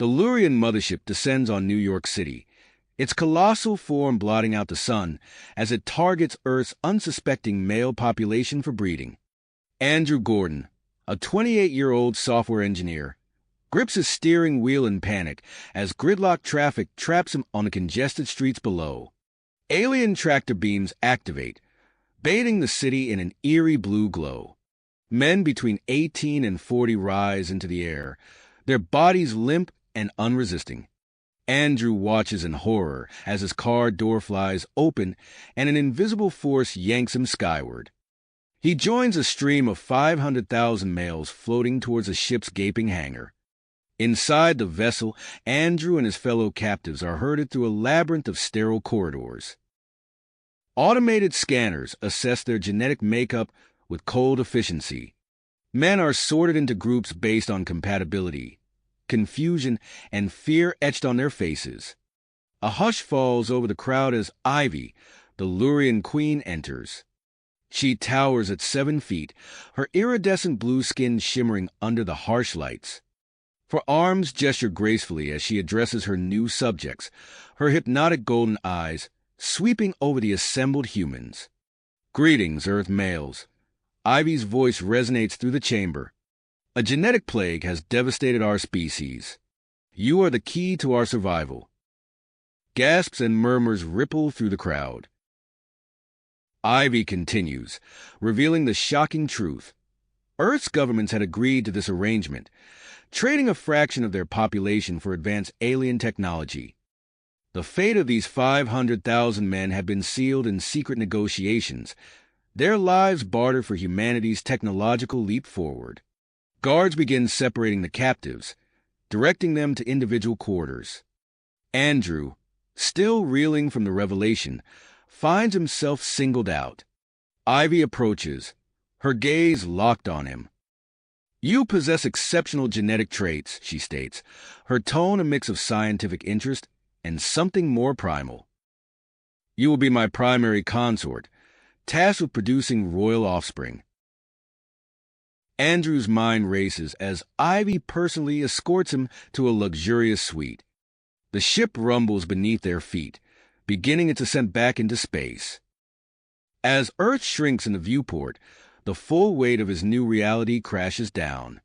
The Lurian mothership descends on New York City, its colossal form blotting out the sun as it targets Earth's unsuspecting male population for breeding. Andrew Gordon, a 28-year-old software engineer, grips his steering wheel in panic as gridlock traffic traps him on the congested streets below. Alien tractor beams activate, bathing the city in an eerie blue glow. Men between 18 and 40 rise into the air, their bodies limp and unresisting. Andrew watches in horror as his car door flies open and an invisible force yanks him skyward. He joins a stream of 500,000 males floating towards the ship's gaping hangar. Inside the vessel, Andrew and his fellow captives are herded through a labyrinth of sterile corridors. Automated scanners assess their genetic makeup with cold efficiency. Men are sorted into groups based on compatibility, confusion, and fear etched on their faces. A hush falls over the crowd as Ivy, the Lurian queen, enters. She towers at 7 feet, her iridescent blue skin shimmering under the harsh lights. Her arms gesture gracefully as she addresses her new subjects, her hypnotic golden eyes sweeping over the assembled humans. "Greetings, Earth males." Ivy's voice resonates through the chamber. "A genetic plague has devastated our species. You are the key to our survival." Gasps and murmurs ripple through the crowd. Ivy continues, revealing the shocking truth. Earth's governments had agreed to this arrangement, trading a fraction of their population for advanced alien technology. The fate of these 500,000 men had been sealed in secret negotiations, their lives bartered for humanity's technological leap forward. Guards begin separating the captives, directing them to individual quarters. Andrew, still reeling from the revelation, finds himself singled out. Ivy approaches, her gaze locked on him. "You possess exceptional genetic traits," she states, her tone a mix of scientific interest and something more primal. "You will be my primary consort, tasked with producing royal offspring." Andrew's mind races as Ivy personally escorts him to a luxurious suite. The ship rumbles beneath their feet, beginning its ascent back into space. As Earth shrinks in the viewport, the full weight of his new reality crashes down.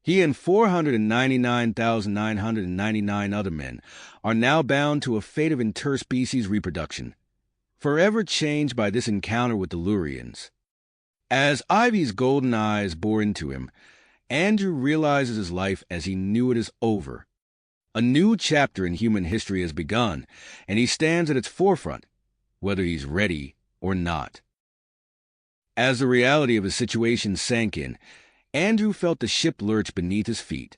He and 499,999 other men are now bound to a fate of interspecies reproduction, forever changed by this encounter with the Lurians. As Ivy's golden eyes bore into him, Andrew realizes his life as he knew it is over. A new chapter in human history has begun, and he stands at its forefront, whether he's ready or not. As the reality of his situation sank in, Andrew felt the ship lurch beneath his feet.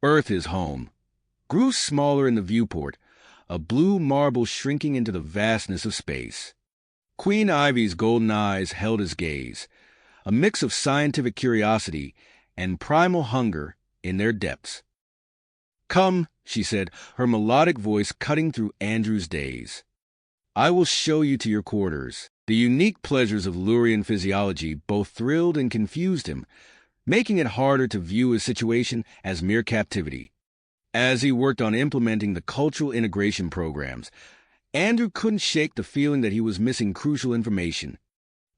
Earth, his home, grew smaller in the viewport, a blue marble shrinking into the vastness of space. Queen Ivy's golden eyes held his gaze, a mix of scientific curiosity and primal hunger in their depths. "Come," she said, her melodic voice cutting through Andrew's daze. "I will show you to your quarters." The unique pleasures of Lurian physiology both thrilled and confused him, making it harder to view his situation as mere captivity. As he worked on implementing the cultural integration programs, Andrew couldn't shake the feeling that he was missing crucial information.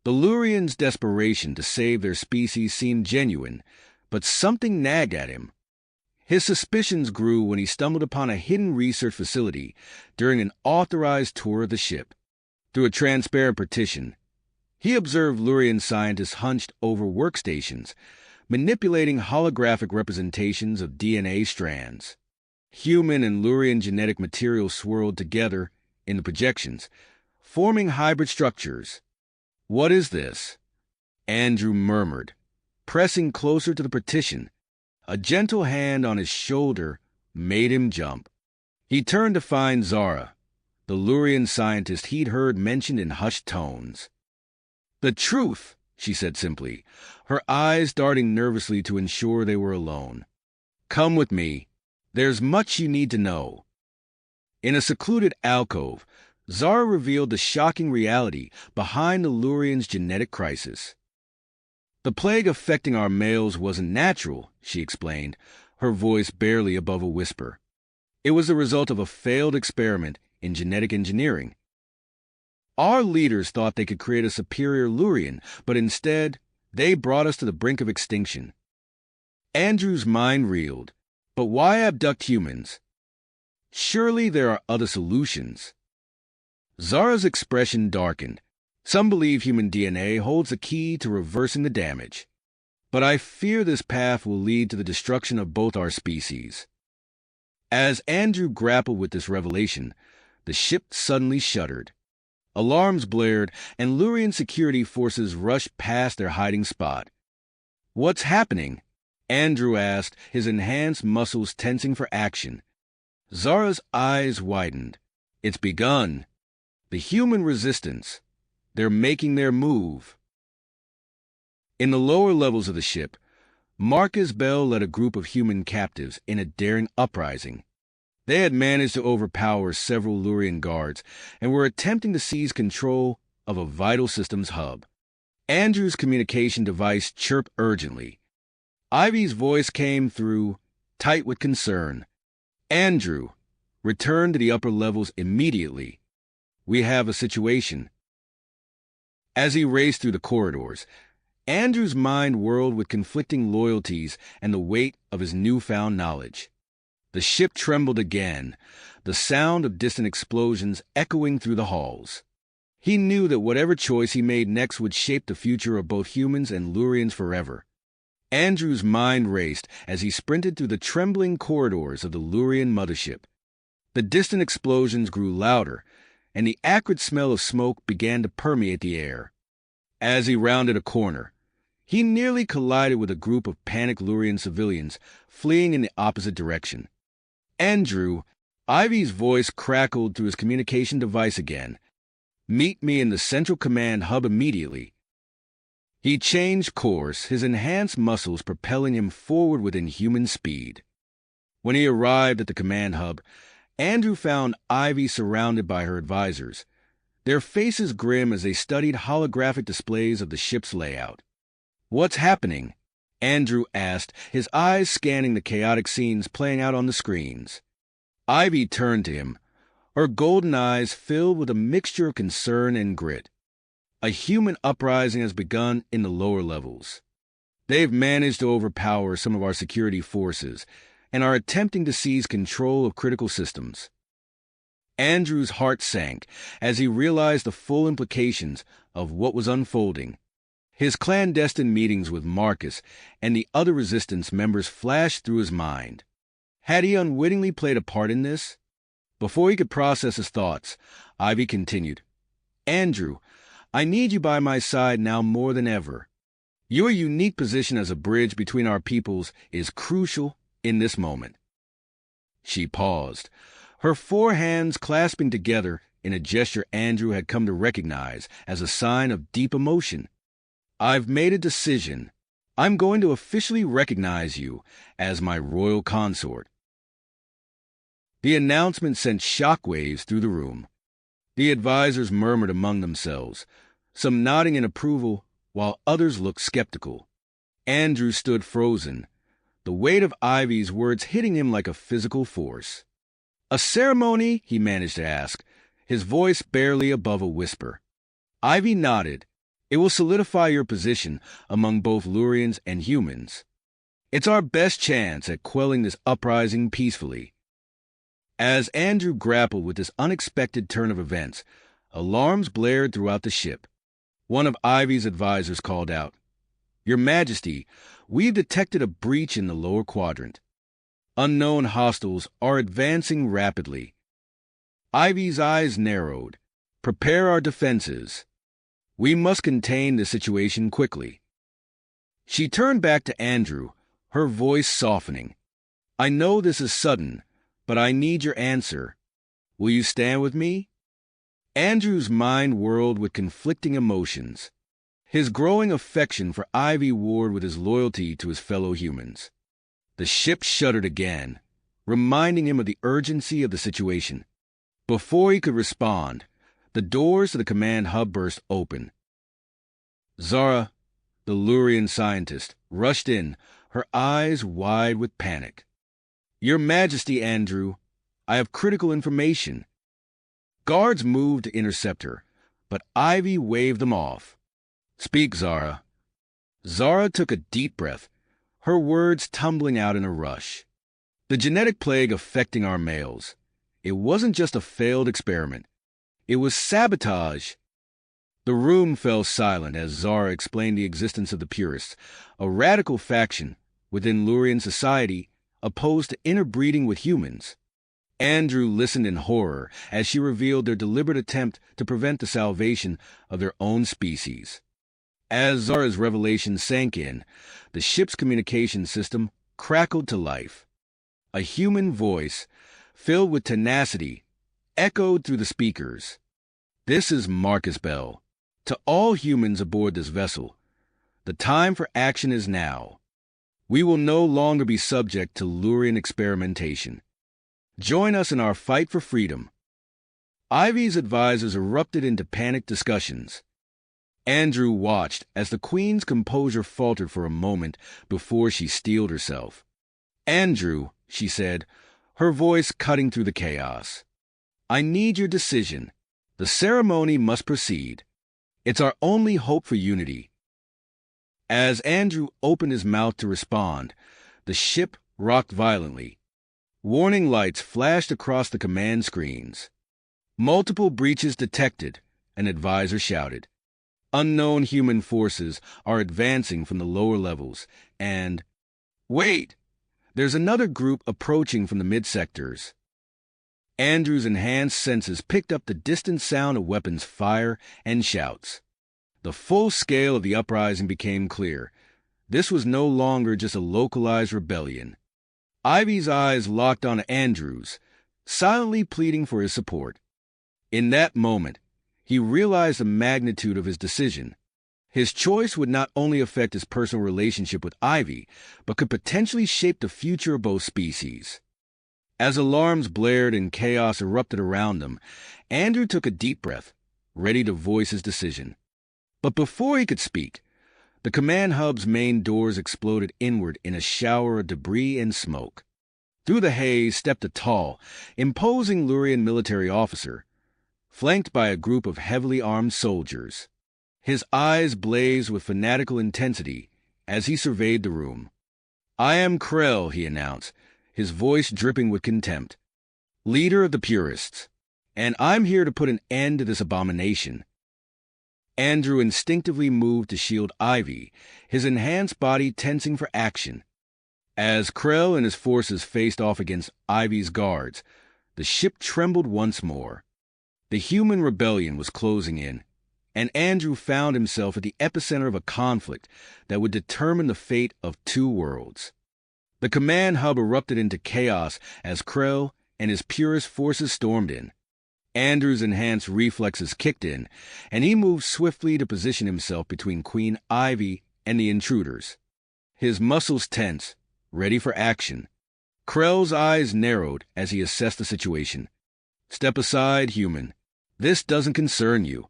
The Lurians' desperation to save their species seemed genuine, but something nagged at him. His suspicions grew when he stumbled upon a hidden research facility during an authorized tour of the ship. Through a transparent partition, he observed Lurian scientists hunched over workstations, manipulating holographic representations of DNA strands. Human and Lurian genetic material swirled together in the projections, forming hybrid structures. "What is this?" Andrew murmured, pressing closer to the partition. A gentle hand on his shoulder made him jump. He turned to find Zara, the Lurian scientist he'd heard mentioned in hushed tones. "The truth," she said simply, her eyes darting nervously to ensure they were alone. "Come with me. There's much you need to know." In a secluded alcove, Zara revealed the shocking reality behind the Lurians' genetic crisis. "The plague affecting our males wasn't natural," she explained, her voice barely above a whisper. It was the result of a failed experiment in genetic engineering. Our leaders thought they could create a superior Lurian, but instead, they brought us to the brink of extinction. Andrew's mind reeled. But why abduct humans? Surely there are other solutions. Zara's expression darkened. Some believe human DNA holds the key to reversing the damage. But I fear this path will lead to the destruction of both our species. As Andrew grappled with this revelation, the ship suddenly shuddered. Alarms blared, and Lurian security forces rushed past their hiding spot. "What's happening?" Andrew asked, his enhanced muscles tensing for action. Zara's eyes widened. "It's begun. The human resistance. They're making their move." In the lower levels of the ship, Marcus Bell led a group of human captives in a daring uprising. They had managed to overpower several Lurian guards and were attempting to seize control of a vital systems hub. Andrew's communication device chirped urgently. Ivy's voice came through, tight with concern. "Andrew, return to the upper levels immediately. We have a situation." As he raced through the corridors, Andrew's mind whirled with conflicting loyalties and the weight of his newfound knowledge. The ship trembled again, the sound of distant explosions echoing through the halls. He knew that whatever choice he made next would shape the future of both humans and Lurians forever. Andrew's mind raced as he sprinted through the trembling corridors of the Lurian mothership. The distant explosions grew louder, and the acrid smell of smoke began to permeate the air. As he rounded a corner, he nearly collided with a group of panicked Lurian civilians fleeing in the opposite direction. "Andrew," Ivy's voice crackled through his communication device again. "Meet me in the Central Command hub immediately." He changed course, his enhanced muscles propelling him forward with inhuman speed. When he arrived at the command hub, Andrew found Ivy surrounded by her advisors, their faces grim as they studied holographic displays of the ship's layout. "What's happening?" Andrew asked, his eyes scanning the chaotic scenes playing out on the screens. Ivy turned to him, her golden eyes filled with a mixture of concern and grit. "A human uprising has begun in the lower levels. They've managed to overpower some of our security forces and are attempting to seize control of critical systems." Andrew's heart sank as he realized the full implications of what was unfolding. His clandestine meetings with Marcus and the other resistance members flashed through his mind. Had he unwittingly played a part in this? Before he could process his thoughts, Ivy continued, "Andrew, I need you by my side now more than ever. Your unique position as a bridge between our peoples is crucial in this moment." She paused, her four hands clasping together in a gesture Andrew had come to recognize as a sign of deep emotion. "I've made a decision. I'm going to officially recognize you as my royal consort." The announcement sent shockwaves through the room. The advisors murmured among themselves, some nodding in approval while others looked skeptical. Andrew stood frozen, the weight of Ivy's words hitting him like a physical force. "A ceremony?" he managed to ask, his voice barely above a whisper. Ivy nodded. "It will solidify your position among both Lurians and humans. It's our best chance at quelling this uprising peacefully." As Andrew grappled with this unexpected turn of events, alarms blared throughout the ship. One of Ivy's advisors called out, "Your Majesty, we've detected a breach in the lower quadrant. Unknown hostiles are advancing rapidly." Ivy's eyes narrowed. "Prepare our defenses. We must contain the situation quickly." She turned back to Andrew, her voice softening. "I know this is sudden, but I need your answer. Will you stand with me?" Andrew's mind whirled with conflicting emotions. His growing affection for Ivy warred with his loyalty to his fellow humans. The ship shuddered again, reminding him of the urgency of the situation. Before he could respond, the doors to the command hub burst open. Zara, the Lurian scientist, rushed in, her eyes wide with panic. "Your Majesty, Andrew, I have critical information. Guards moved to intercept her, but Ivy waved them off. Speak, Zara. Zara took a deep breath, her words tumbling out in a rush. The genetic plague affecting our males. It wasn't just a failed experiment. It was sabotage. The room fell silent as Zara explained the existence of the Purists, a radical faction within Lurian society opposed to interbreeding with humans. Andrew listened in horror as she revealed their deliberate attempt to prevent the salvation of their own species. As Zara's revelation sank in, the ship's communication system crackled to life. A human voice, filled with tenacity, echoed through the speakers. This is Marcus Bell. To all humans aboard this vessel, the time for action is now. We will no longer be subject to Lurian experimentation. Join us in our fight for freedom. Ivy's advisors erupted into panicked discussions. Andrew watched as the Queen's composure faltered for a moment before she steeled herself. Andrew, she said, her voice cutting through the chaos. I need your decision. The ceremony must proceed. It's our only hope for unity. As Andrew opened his mouth to respond, the ship rocked violently. Warning lights flashed across the command screens. Multiple breaches detected, an advisor shouted. Unknown human forces are advancing from the lower levels, and... Wait! There's another group approaching from the mid-sectors. Andrew's enhanced senses picked up the distant sound of weapons fire and shouts. The full scale of the uprising became clear. This was no longer just a localized rebellion. Ivy's eyes locked on Andrew's, silently pleading for his support. In that moment, he realized the magnitude of his decision. His choice would not only affect his personal relationship with Ivy, but could potentially shape the future of both species. As alarms blared and chaos erupted around them, Andrew took a deep breath, ready to voice his decision. But before he could speak, the command hub's main doors exploded inward in a shower of debris and smoke. Through the haze stepped a tall, imposing Lurian military officer, flanked by a group of heavily armed soldiers. His eyes blazed with fanatical intensity as he surveyed the room. I am Krell, he announced, his voice dripping with contempt, leader of the Purists, and I'm here to put an end to this abomination. Andrew instinctively moved to shield Ivy, his enhanced body tensing for action. As Krell and his forces faced off against Ivy's guards, the ship trembled once more. The human rebellion was closing in, and Andrew found himself at the epicenter of a conflict that would determine the fate of two worlds. The command hub erupted into chaos as Krell and his Purist forces stormed in. Andrew's enhanced reflexes kicked in, and he moved swiftly to position himself between Queen Ivy and the intruders. His muscles tense, ready for action. Krell's eyes narrowed as he assessed the situation. Step aside, human. This doesn't concern you.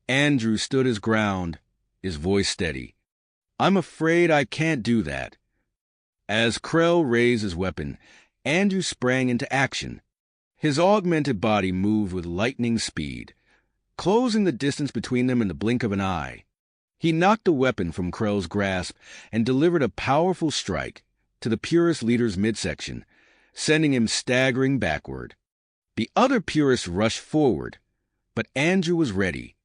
Andrew stood his ground, his voice steady. I'm afraid I can't do that. As Krell raised his weapon, Andrew sprang into action. His augmented body moved with lightning speed, closing the distance between them in the blink of an eye. He knocked the weapon from Krell's grasp and delivered a powerful strike to the Purist leader's midsection, sending him staggering backward. The other Purists rushed forward, but Andrew was ready.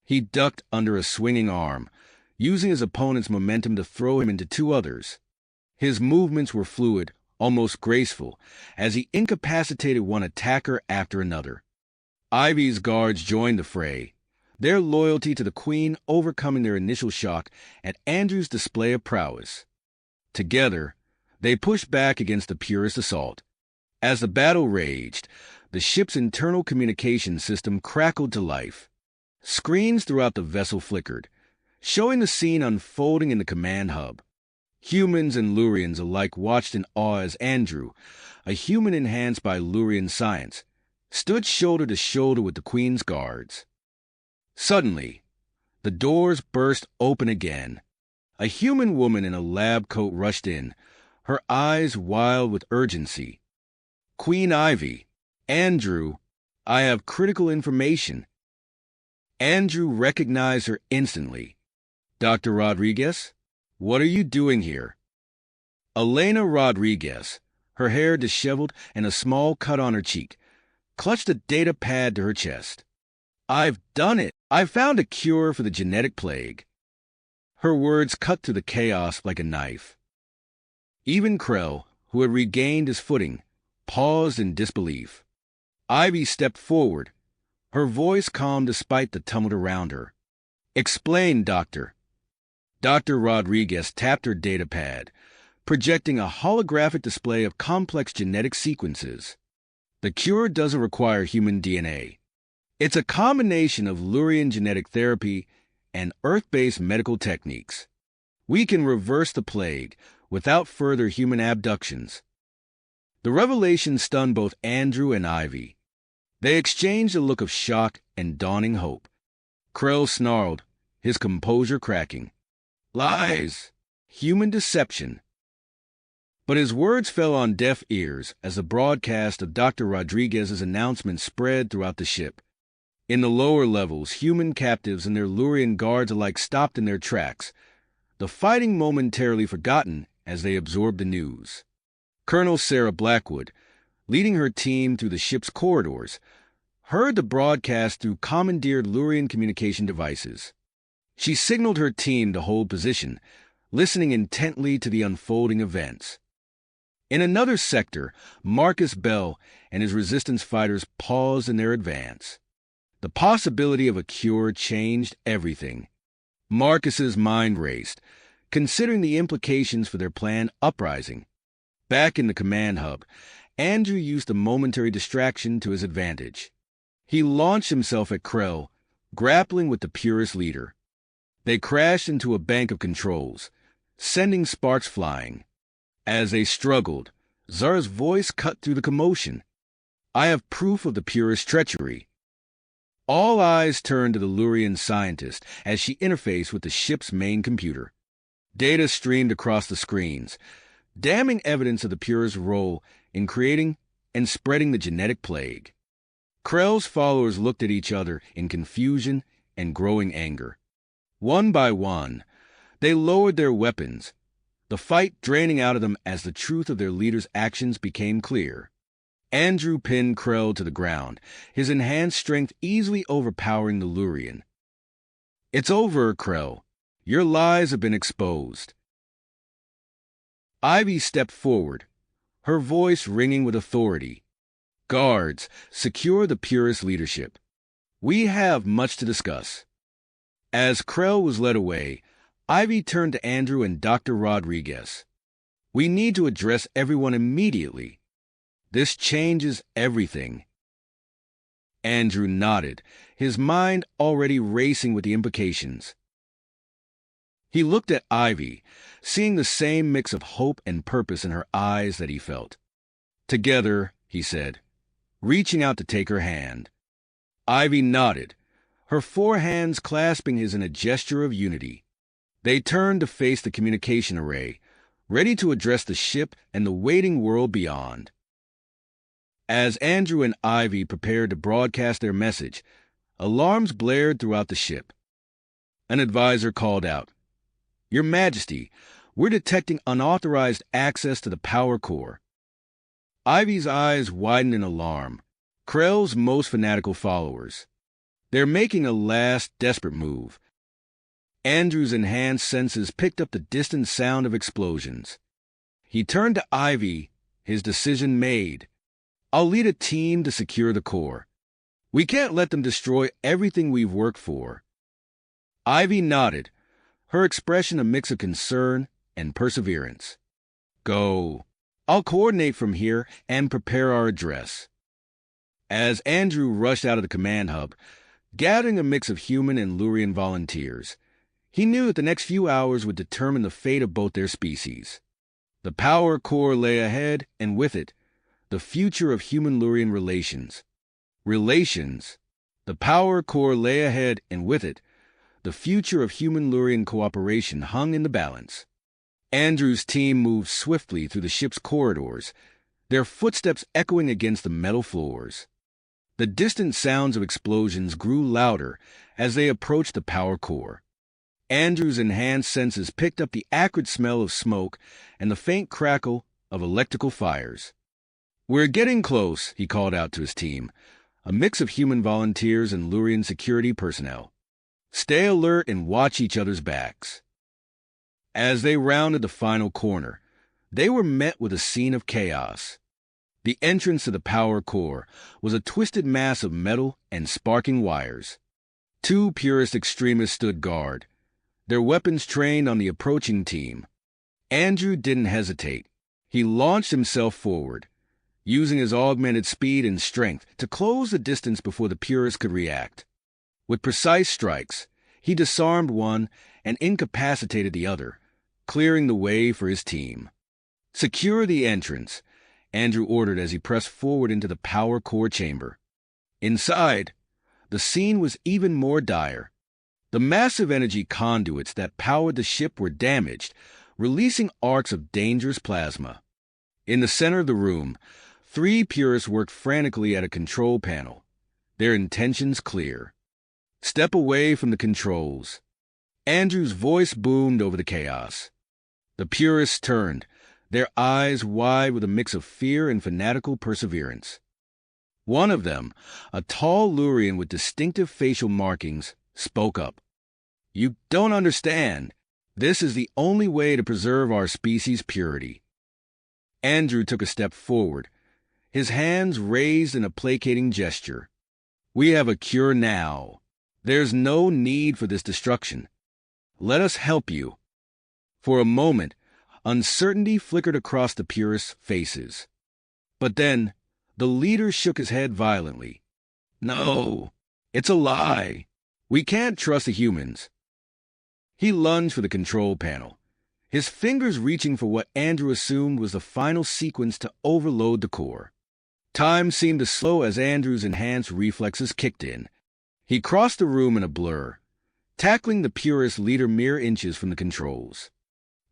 He ducked under a swinging arm, using his opponent's momentum to throw him into two others. His movements were fluid, almost graceful, as he incapacitated one attacker after another. Ivy's guards joined the fray, their loyalty to the Queen overcoming their initial shock at Andrew's display of prowess. Together, they pushed back against the Purist assault. As the battle raged, the ship's internal communication system crackled to life. Screens throughout the vessel flickered, showing the scene unfolding in the command hub. Humans and Lurians alike watched in awe as Andrew, a human enhanced by Lurian science, stood shoulder to shoulder with the Queen's guards. Suddenly, the doors burst open again. A human woman in a lab coat rushed in, her eyes wild with urgency. Queen Ivy. Andrew, I have critical information. Andrew recognized her instantly. Dr. Rodriguez, what are you doing here? Elena Rodriguez, her hair disheveled and a small cut on her cheek, clutched a data pad to her chest. I've done it. I've found a cure for the genetic plague. Her words cut through the chaos like a knife. Even Krell, who had regained his footing, paused in disbelief. Ivy stepped forward, her voice calm despite the tumult around her. Explain, Doctor. Dr. Rodriguez tapped her data pad, projecting a holographic display of complex genetic sequences. The cure doesn't require human DNA. It's a combination of Lurian genetic therapy and Earth-based medical techniques. We can reverse the plague without further human abductions. The revelation stunned both Andrew and Ivy. They exchanged a look of shock and dawning hope. Krell snarled, his composure cracking. Lies! Human deception! But his words fell on deaf ears as the broadcast of Dr. Rodriguez's announcement spread throughout the ship. In the lower levels, human captives and their Lurian guards alike stopped in their tracks, the fighting momentarily forgotten as they absorbed the news. Colonel Sarah Blackwood, leading her team through the ship's corridors, heard the broadcast through commandeered Lurian communication devices. She signaled her team to hold position, listening intently to the unfolding events. In another sector, Marcus Bell and his resistance fighters paused in their advance. The possibility of a cure changed everything. Marcus's mind raced, considering the implications for their planned uprising. Back in the command hub, Andrew used the momentary distraction to his advantage. He launched himself at Krell, grappling with the Purist leader. They crashed into a bank of controls, sending sparks flying. As they struggled, Zara's voice cut through the commotion. I have proof of the Purist treachery. All eyes turned to the Lurian scientist as she interfaced with the ship's main computer. Data streamed across the screens, damning evidence of the Purist's role in creating and spreading the genetic plague. Krell's followers looked at each other in confusion and growing anger. One by one, they lowered their weapons, the fight draining out of them as the truth of their leader's actions became clear. Andrew pinned Krell to the ground, his enhanced strength easily overpowering the Lurian. It's over, Krell. Your lies have been exposed. Ivy stepped forward, her voice ringing with authority. Guards, secure the Purist leadership. We have much to discuss. As Krell was led away, Ivy turned to Andrew and Dr. Rodriguez. We need to address everyone immediately. This changes everything. Andrew nodded, his mind already racing with the implications. He looked at Ivy, seeing the same mix of hope and purpose in her eyes that he felt. Together, he said, reaching out to take her hand. Ivy nodded, her four hands clasping his in a gesture of unity. They turned to face the communication array, ready to address the ship and the waiting world beyond. As Andrew and Ivy prepared to broadcast their message, alarms blared throughout the ship. An advisor called out, Your Majesty, we're detecting unauthorized access to the power core. Ivy's eyes widened in alarm. Krell's most fanatical followers. They're making a last desperate move. Andrew's enhanced senses picked up the distant sound of explosions. He turned to Ivy, his decision made. I'll lead a team to secure the core. We can't let them destroy everything we've worked for. Ivy nodded, her expression a mix of concern and perseverance. Go. I'll coordinate from here and prepare our address. As Andrew rushed out of the command hub, gathering a mix of human and Lurian volunteers, he knew that the next few hours would determine the fate of both their species. The power core lay ahead, and with it, the future of human-Lurian relations. Relations. The power core lay ahead, and with it, the future of human-Lurian cooperation hung in the balance. Andrew's team moved swiftly through the ship's corridors, their footsteps echoing against the metal floors. The distant sounds of explosions grew louder as they approached the power core. Andrew's enhanced senses picked up the acrid smell of smoke and the faint crackle of electrical fires. "We're getting close," he called out to his team, a mix of human volunteers and Lurian security personnel. "Stay alert and watch each other's backs." As they rounded the final corner, they were met with a scene of chaos. The entrance to the power core was a twisted mass of metal and sparking wires. Two purist extremists stood guard, their weapons trained on the approaching team. Andrew didn't hesitate. He launched himself forward, using his augmented speed and strength to close the distance before the purists could react. With precise strikes, he disarmed one and incapacitated the other, clearing the way for his team. "Secure the entrance," Andrew ordered as he pressed forward into the power core chamber. Inside, the scene was even more dire. The massive energy conduits that powered the ship were damaged, releasing arcs of dangerous plasma. In the center of the room, 3 purists worked frantically at a control panel, their intentions clear. "Step away from the controls." Andrew's voice boomed over the chaos. The purists turned, their eyes wide with a mix of fear and fanatical perseverance. One of them, a tall Lurian with distinctive facial markings, spoke up. "You don't understand. This is the only way to preserve our species' purity." Andrew took a step forward, his hands raised in a placating gesture. "We have a cure now. There's no need for this destruction. Let us help you." For a moment, uncertainty flickered across the purists' faces. But then, the leader shook his head violently. "No, it's a lie. We can't trust the humans." He lunged for the control panel, his fingers reaching for what Andrew assumed was the final sequence to overload the core. Time seemed to slow as Andrew's enhanced reflexes kicked in. He crossed the room in a blur, tackling the purist leader mere inches from the controls.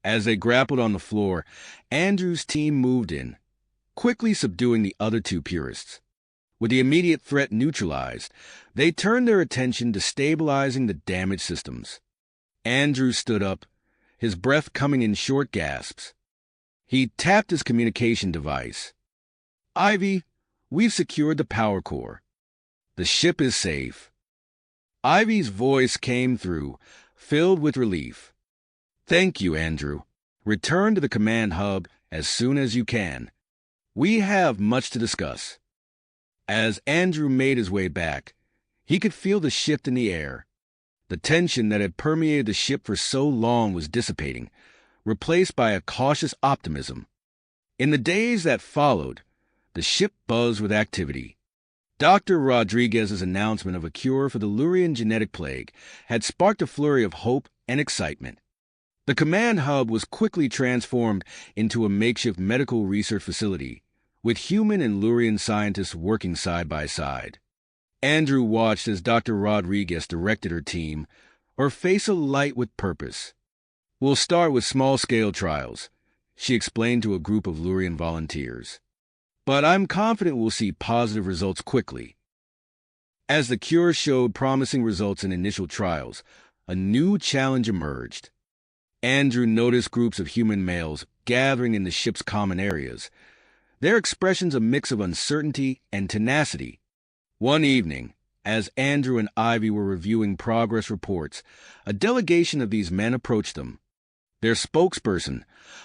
As they grappled on the floor, Andrew's team moved in, quickly subduing the other 2 purists. With the immediate threat neutralized, they turned their attention to stabilizing the damaged systems. Andrew stood up, his breath coming in short gasps. He tapped his communication device. "Ivy, we've secured the power core. The ship is safe." Ivy's voice came through, filled with relief. "Thank you, Andrew. Return to the command hub as soon as you can. We have much to discuss." As Andrew made his way back, he could feel the shift in the air. The tension that had permeated the ship for so long was dissipating, replaced by a cautious optimism. In the days that followed, the ship buzzed with activity. Dr. Rodriguez's announcement of a cure for the Lurian genetic plague had sparked a flurry of hope and excitement. The command hub was quickly transformed into a makeshift medical research facility, with human and Lurian scientists working side by side. Andrew watched as Dr. Rodriguez directed her team, her face alight with purpose. "We'll start with small-scale trials," she explained to a group of Lurian volunteers. "But I'm confident we'll see positive results quickly." As the cure showed promising results in initial trials, a new challenge emerged. Andrew noticed groups of human males gathering in the ship's common areas, their expressions a mix of uncertainty and tenacity. One evening, as Andrew and Ivy were reviewing progress reports, a delegation of these men approached them. Their spokesperson,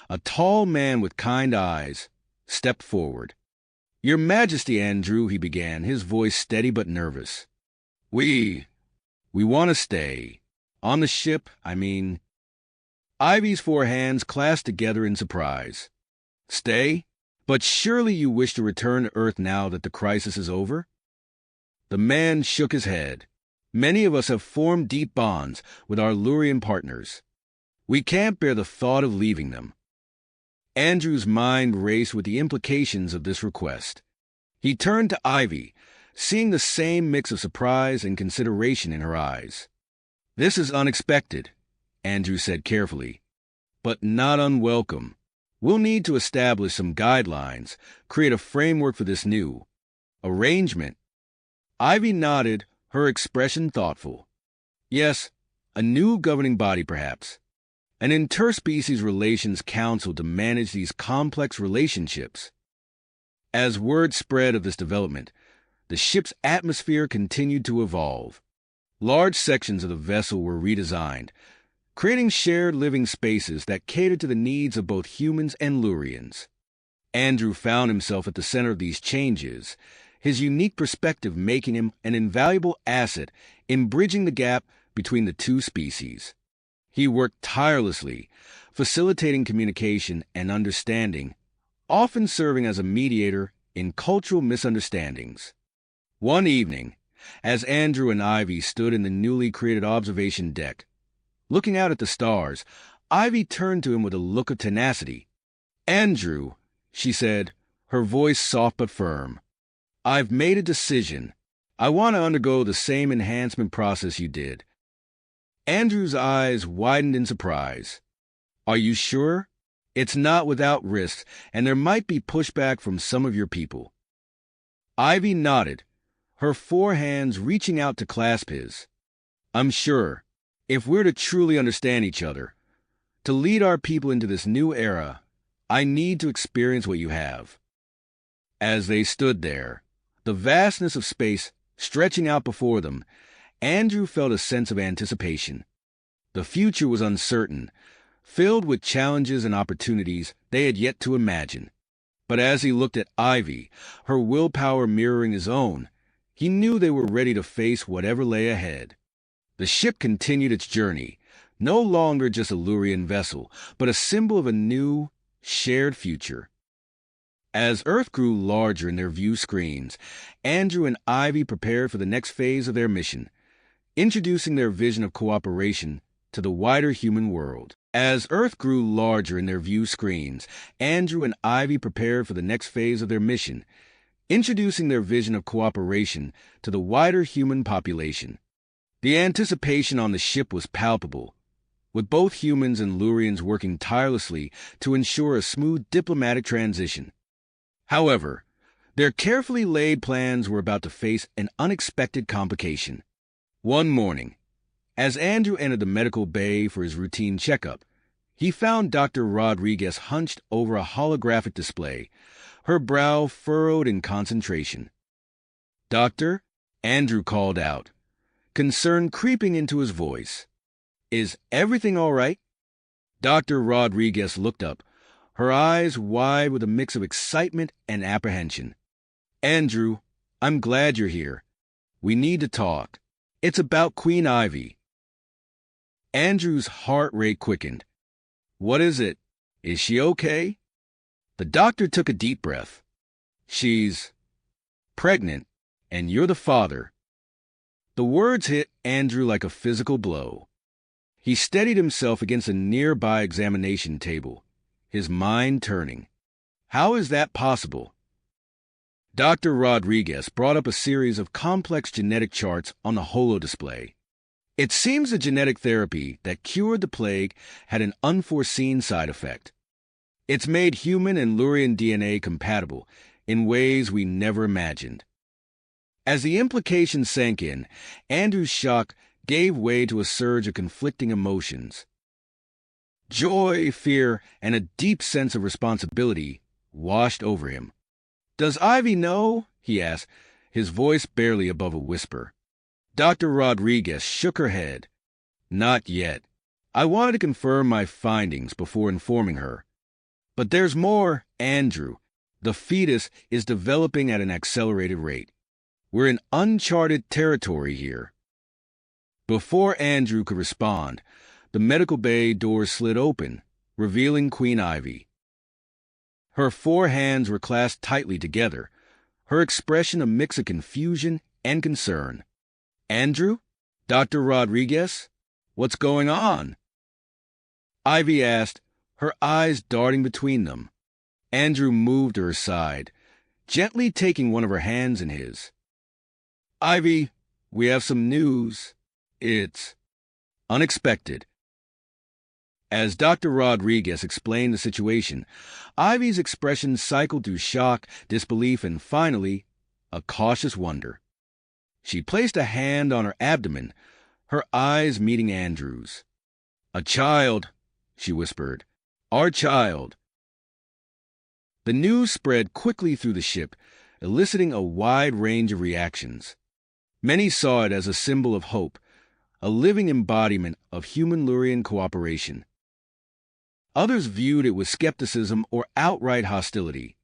a tall man with kind eyes, stepped forward. "Your Majesty, Andrew," he began, his voice steady but nervous. We want to stay. On the ship, I mean." Ivy's 4 hands clasped together in surprise. "Stay? But surely you wish to return to Earth now that the crisis is over?" The man shook his head. "Many of us have formed deep bonds with our Lurian partners. We can't bear the thought of leaving them." Andrew's mind raced with the implications of this request. He turned to Ivy, seeing the same mix of surprise and consideration in her eyes. "This is unexpected," Andrew said carefully, "but not unwelcome. We'll need to establish some guidelines, create a framework for this new arrangement. Ivy nodded, her expression thoughtful. Yes, a new governing body perhaps. An interspecies relations council to manage these complex relationships. As word spread of this development, the ship's atmosphere continued to evolve. Large sections of the vessel were redesigned, creating shared living spaces that catered to the needs of both humans and Lurians. Andrew found himself at the center of these changes, his unique perspective making him an invaluable asset in bridging the gap between the two species. He worked tirelessly, facilitating communication and understanding, often serving as a mediator in cultural misunderstandings. One evening, as Andrew and Ivy stood in the newly created observation deck, looking out at the stars, Ivy turned to him with a look of tenacity. "Andrew," she said, her voice soft but firm, "I've made a decision. I want to undergo the same enhancement process you did." Andrew's eyes widened in surprise. "Are you sure? It's not without risks, and there might be pushback from some of your people." Ivy nodded, her four hands reaching out to clasp his. "I'm sure, if we're to truly understand each other, to lead our people into this new era, I need to experience what you have." As they stood there, the vastness of space stretching out before them, Andrew felt a sense of anticipation. The future was uncertain, filled with challenges and opportunities they had yet to imagine. But as he looked at Ivy, her willpower mirroring his own, he knew they were ready to face whatever lay ahead. The ship continued its journey, no longer just a Lurian vessel, but a symbol of a new, shared future. As Earth grew larger in their view screens, Andrew and Ivy prepared for the next phase of their mission, introducing their vision of cooperation to the wider human world. As Earth grew larger in their view screens, Andrew and Ivy prepared for the next phase of their mission, introducing their vision of cooperation to the wider human population. The anticipation on the ship was palpable, with both humans and Lurians working tirelessly to ensure a smooth diplomatic transition. However, their carefully laid plans were about to face an unexpected complication. One morning, as Andrew entered the medical bay for his routine checkup, he found Dr. Rodriguez hunched over a holographic display, her brow furrowed in concentration. "Doctor," Andrew called out, concern creeping into his voice. "Is everything all right?" Dr. Rodriguez looked up, her eyes wide with a mix of excitement and apprehension. "Andrew, I'm glad you're here. We need to talk. It's about Queen Ivy." Andrew's heart rate quickened. "What is it? Is she okay?" The doctor took a deep breath. "She's pregnant, and you're the father." The words hit Andrew like a physical blow. He steadied himself against a nearby examination table, his mind turning. How is that possible? Dr. Rodriguez brought up a series of complex genetic charts on the holodisplay. It seems the genetic therapy that cured the plague had an unforeseen side effect. It's made human and Lurian DNA compatible in ways we never imagined. As the implications sank in, Andrew's shock gave way to a surge of conflicting emotions. Joy, fear, and a deep sense of responsibility washed over him. "Does Ivy know?" he asked, his voice barely above a whisper. Dr. Rodriguez shook her head. "Not yet. I wanted to confirm my findings before informing her. But there's more, Andrew. The fetus is developing at an accelerated rate. We're in uncharted territory here." Before Andrew could respond, the medical bay door slid open, revealing Queen Ivy. Her four hands were clasped tightly together, her expression a mix of confusion and concern. "Andrew? Dr. Rodriguez? What's going on?" Ivy asked, her eyes darting between them. Andrew moved to her side, gently taking one of her hands in his. "Ivy, we have some news. It's unexpected." As Dr. Rodriguez explained the situation, Ivy's expression cycled through shock, disbelief, and finally, a cautious wonder. She placed a hand on her abdomen, her eyes meeting Andrew's. "A child," she whispered. "Our child." The news spread quickly through the ship, eliciting a wide range of reactions. Many saw it as a symbol of hope, a living embodiment of human-Lurian cooperation. Others viewed it with skepticism or outright hostility.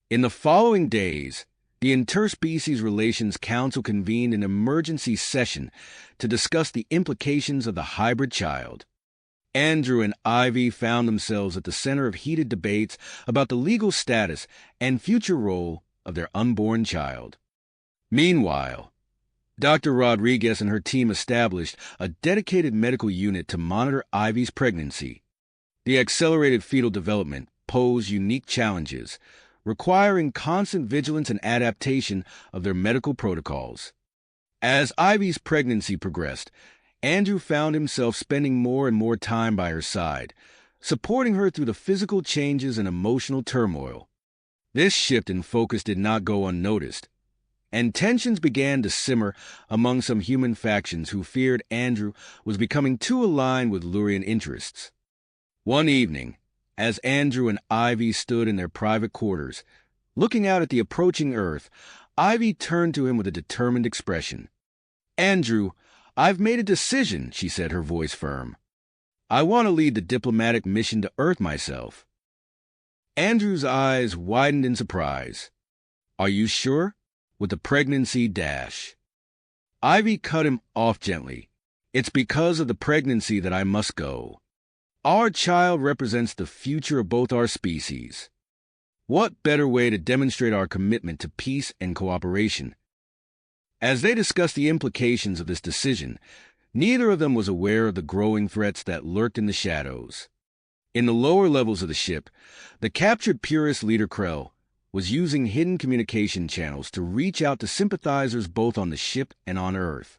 In the following days, the Interspecies Relations Council convened an emergency session to discuss the implications of the hybrid child. Andrew and Ivy found themselves at the center of heated debates about the legal status and future role of their unborn child. Meanwhile, Dr. Rodriguez and her team established a dedicated medical unit to monitor Ivy's pregnancy. The accelerated fetal development posed unique challenges, requiring constant vigilance and adaptation of their medical protocols. As Ivy's pregnancy progressed, Andrew found himself spending more and more time by her side, supporting her through the physical changes and emotional turmoil. This shift in focus did not go unnoticed, and tensions began to simmer among some human factions who feared Andrew was becoming too aligned with Lurian interests. One evening, as Andrew and Ivy stood in their private quarters, looking out at the approaching Earth, Ivy turned to him with a determined expression. "Andrew, I've made a decision," she said, her voice firm. "I want to lead the diplomatic mission to Earth myself." Andrew's eyes widened in surprise. "Are you sure?" With the pregnancy dash. Ivy cut him off gently. "It's because of the pregnancy that I must go. Our child represents the future of both our species. What better way to demonstrate our commitment to peace and cooperation?" As they discussed the implications of this decision, neither of them was aware of the growing threats that lurked in the shadows. In the lower levels of the ship, the captured purist leader Krell was using hidden communication channels to reach out to sympathizers both on the ship and on Earth.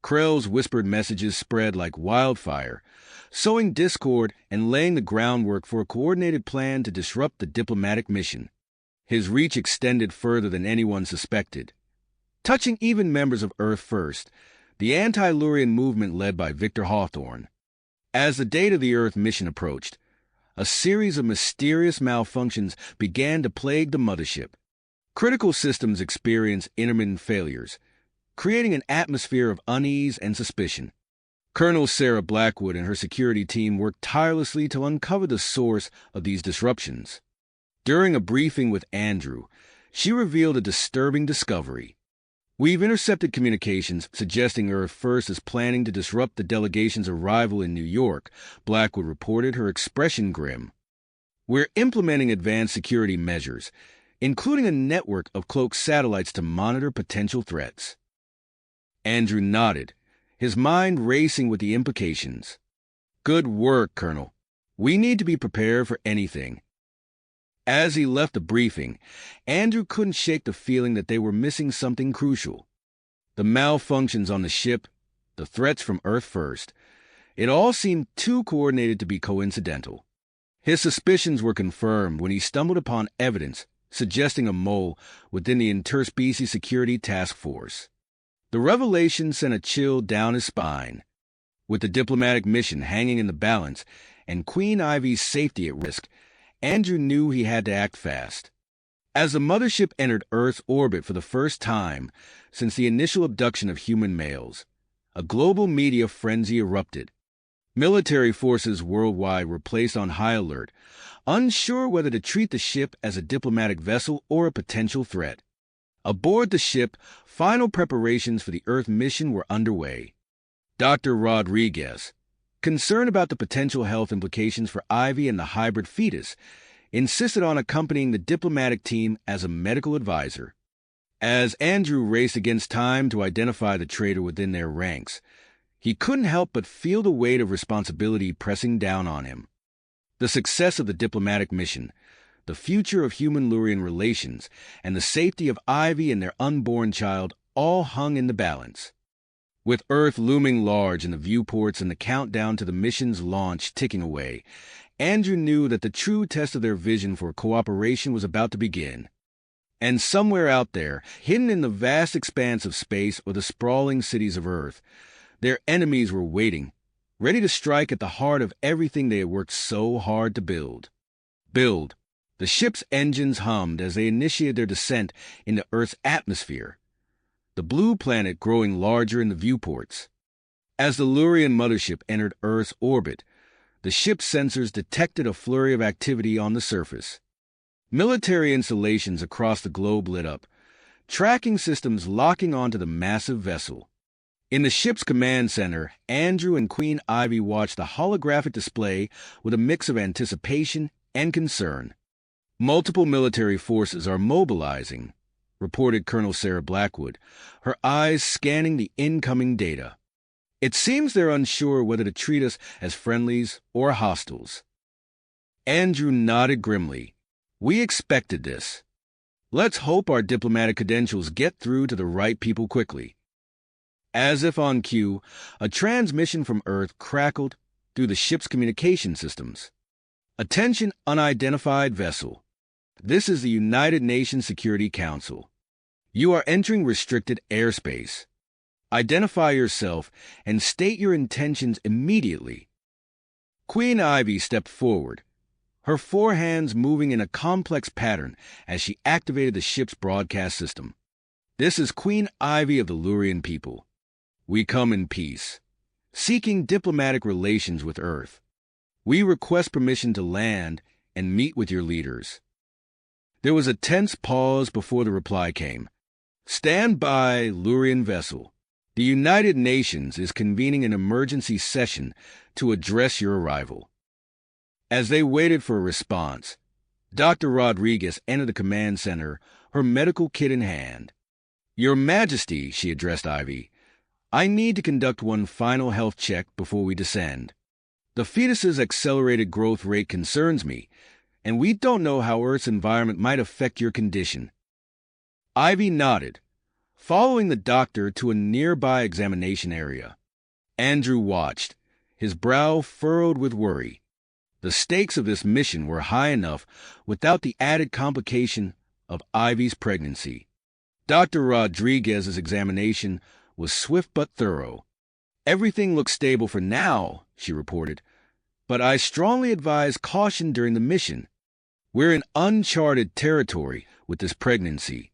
Krell's whispered messages spread like wildfire, sowing discord and laying the groundwork for a coordinated plan to disrupt the diplomatic mission. His reach extended further than anyone suspected, touching even members of Earth First, the anti-Lurian movement led by Victor Hawthorne. As the date of the Earth mission approached, a series of mysterious malfunctions began to plague the mothership. Critical systems experienced intermittent failures, creating an atmosphere of unease and suspicion. Colonel Sarah Blackwood and her security team worked tirelessly to uncover the source of these disruptions. During a briefing with Andrew, she revealed a disturbing discovery. "We've intercepted communications suggesting Earth First is planning to disrupt the delegation's arrival in New York," Blackwood reported, her expression grim. "We're implementing advanced security measures, including a network of cloaked satellites to monitor potential threats." Andrew nodded, his mind racing with the implications. "Good work, Colonel. We need to be prepared for anything." As he left the briefing, Andrew couldn't shake the feeling that they were missing something crucial. The malfunctions on the ship, the threats from Earth First, it all seemed too coordinated to be coincidental. His suspicions were confirmed when he stumbled upon evidence suggesting a mole within the Interspecies Security Task Force. The revelation sent a chill down his spine. With the diplomatic mission hanging in the balance and Queen Ivy's safety at risk, Andrew knew he had to act fast. As the mothership entered Earth's orbit for the first time since the initial abduction of human males, a global media frenzy erupted. Military forces worldwide were placed on high alert, unsure whether to treat the ship as a diplomatic vessel or a potential threat. Aboard the ship, final preparations for the Earth mission were underway. Dr. Rodriguez, concerned about the potential health implications for Ivy and the hybrid fetus, insisted on accompanying the diplomatic team as a medical advisor. As Andrew raced against time to identify the traitor within their ranks, he couldn't help but feel the weight of responsibility pressing down on him. The success of the diplomatic mission, the future of human-Lurian relations, and the safety of Ivy and their unborn child all hung in the balance. With Earth looming large in the viewports and the countdown to the mission's launch ticking away, Andrew knew that the true test of their vision for cooperation was about to begin. And somewhere out there, hidden in the vast expanse of space or the sprawling cities of Earth, their enemies were waiting, ready to strike at the heart of everything they had worked so hard to build. The ship's engines hummed as they initiated their descent into Earth's atmosphere, the blue planet growing larger in the viewports. As the Lurian mothership entered Earth's orbit, the ship's sensors detected a flurry of activity on the surface. Military installations across the globe lit up, tracking systems locking onto the massive vessel. In the ship's command center, Andrew and Queen Ivy watched the holographic display with a mix of anticipation and concern. "Multiple military forces are mobilizing," reported Colonel Sarah Blackwood, her eyes scanning the incoming data. "It seems they're unsure whether to treat us as friendlies or hostiles." Andrew nodded grimly. "We expected this. Let's hope our diplomatic credentials get through to the right people quickly." As if on cue, a transmission from Earth crackled through the ship's communication systems. "Attention, unidentified vessel. This is the United Nations Security Council. You are entering restricted airspace. Identify yourself and state your intentions immediately." Queen Ivy stepped forward, her four hands moving in a complex pattern as she activated the ship's broadcast system. "This is Queen Ivy of the Lurian people. We come in peace, seeking diplomatic relations with Earth. We request permission to land and meet with your leaders." There was a tense pause before the reply came. "Stand by, Lurian vessel. The United Nations is convening an emergency session to address your arrival." As they waited for a response, Dr. Rodriguez entered the command center, her medical kit in hand. "Your Majesty," she addressed Ivy, "I need to conduct one final health check before we descend. The fetus's accelerated growth rate concerns me, and we don't know how Earth's environment might affect your condition." Ivy nodded, following the doctor to a nearby examination area. Andrew watched, his brow furrowed with worry. The stakes of this mission were high enough without the added complication of Ivy's pregnancy. Dr. Rodriguez's examination was swift but thorough. "Everything looks stable for now," she reported, "but I strongly advise caution during the mission. We're in uncharted territory with this pregnancy."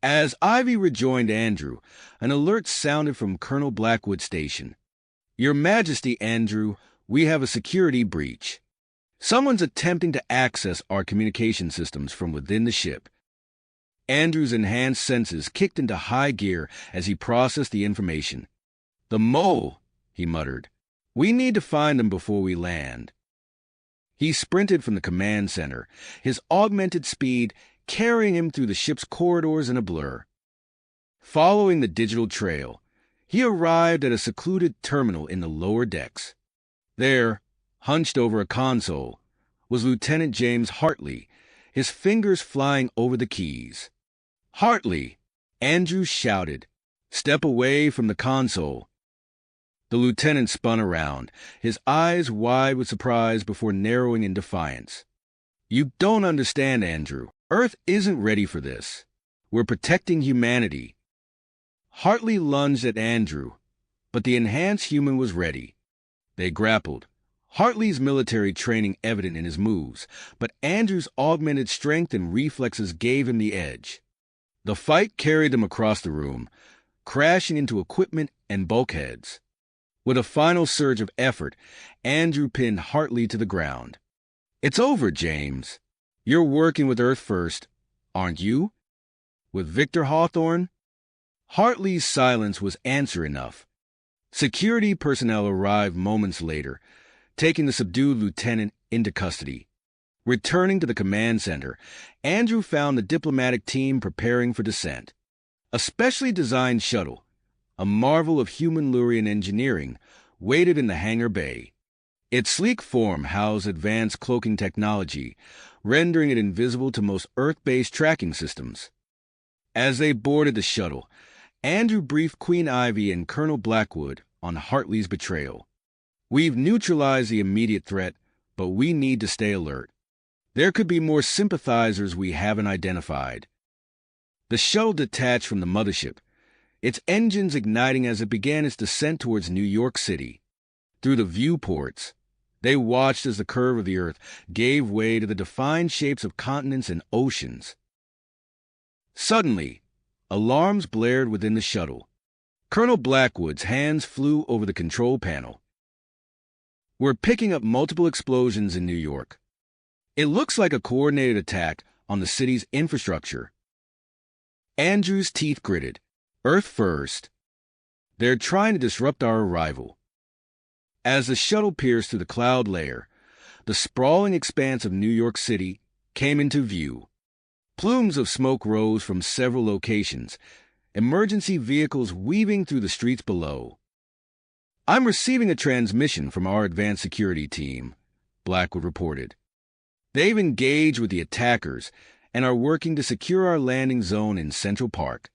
As Ivy rejoined Andrew, an alert sounded from Colonel Blackwood's station. "Your Majesty, Andrew, we have a security breach. Someone's attempting to access our communication systems from within the ship." Andrew's enhanced senses kicked into high gear as he processed the information. "The mole," he muttered. "We need to find them before we land." He sprinted from the command center, his augmented speed carrying him through the ship's corridors in a blur. Following the digital trail, he arrived at a secluded terminal in the lower decks. There, hunched over a console, was Lieutenant James Hartley, his fingers flying over the keys. "Hartley!" Andrew shouted. "Step away from the console." The lieutenant spun around, his eyes wide with surprise before narrowing in defiance. "You don't understand, Andrew. Earth isn't ready for this. We're protecting humanity." Hartley lunged at Andrew, but the enhanced human was ready. They grappled, Hartley's military training evident in his moves, but Andrew's augmented strength and reflexes gave him the edge. The fight carried them across the room, crashing into equipment and bulkheads. With a final surge of effort, Andrew pinned Hartley to the ground. "It's over, James. You're working with Earth first, aren't you? With Victor Hawthorne?" Hartley's silence was answer enough. Security personnel arrived moments later, taking the subdued lieutenant into custody. Returning to the command center, Andrew found the diplomatic team preparing for descent. A specially designed shuttle, a marvel of human Lurian engineering, waited in the hangar bay. Its sleek form housed advanced cloaking technology, rendering it invisible to most Earth-based tracking systems. As they boarded the shuttle, Andrew briefed Queen Ivy and Colonel Blackwood on Hartley's betrayal. "We've neutralized the immediate threat, but we need to stay alert. There could be more sympathizers we haven't identified." The shuttle detached from the mothership, its engines igniting as it began its descent towards New York City. Through the viewports, they watched as the curve of the Earth gave way to the defined shapes of continents and oceans. Suddenly, alarms blared within the shuttle. Colonel Blackwood's hands flew over the control panel. "We're picking up multiple explosions in New York. It looks like a coordinated attack on the city's infrastructure." Andrew's teeth gritted. "Earth first. They're trying to disrupt our arrival." As the shuttle pierced through the cloud layer, the sprawling expanse of New York City came into view. Plumes of smoke rose from several locations, emergency vehicles weaving through the streets below. "I'm receiving a transmission from our advanced security team," Blackwood reported. "They've engaged with the attackers and are working to secure our landing zone in Central Park."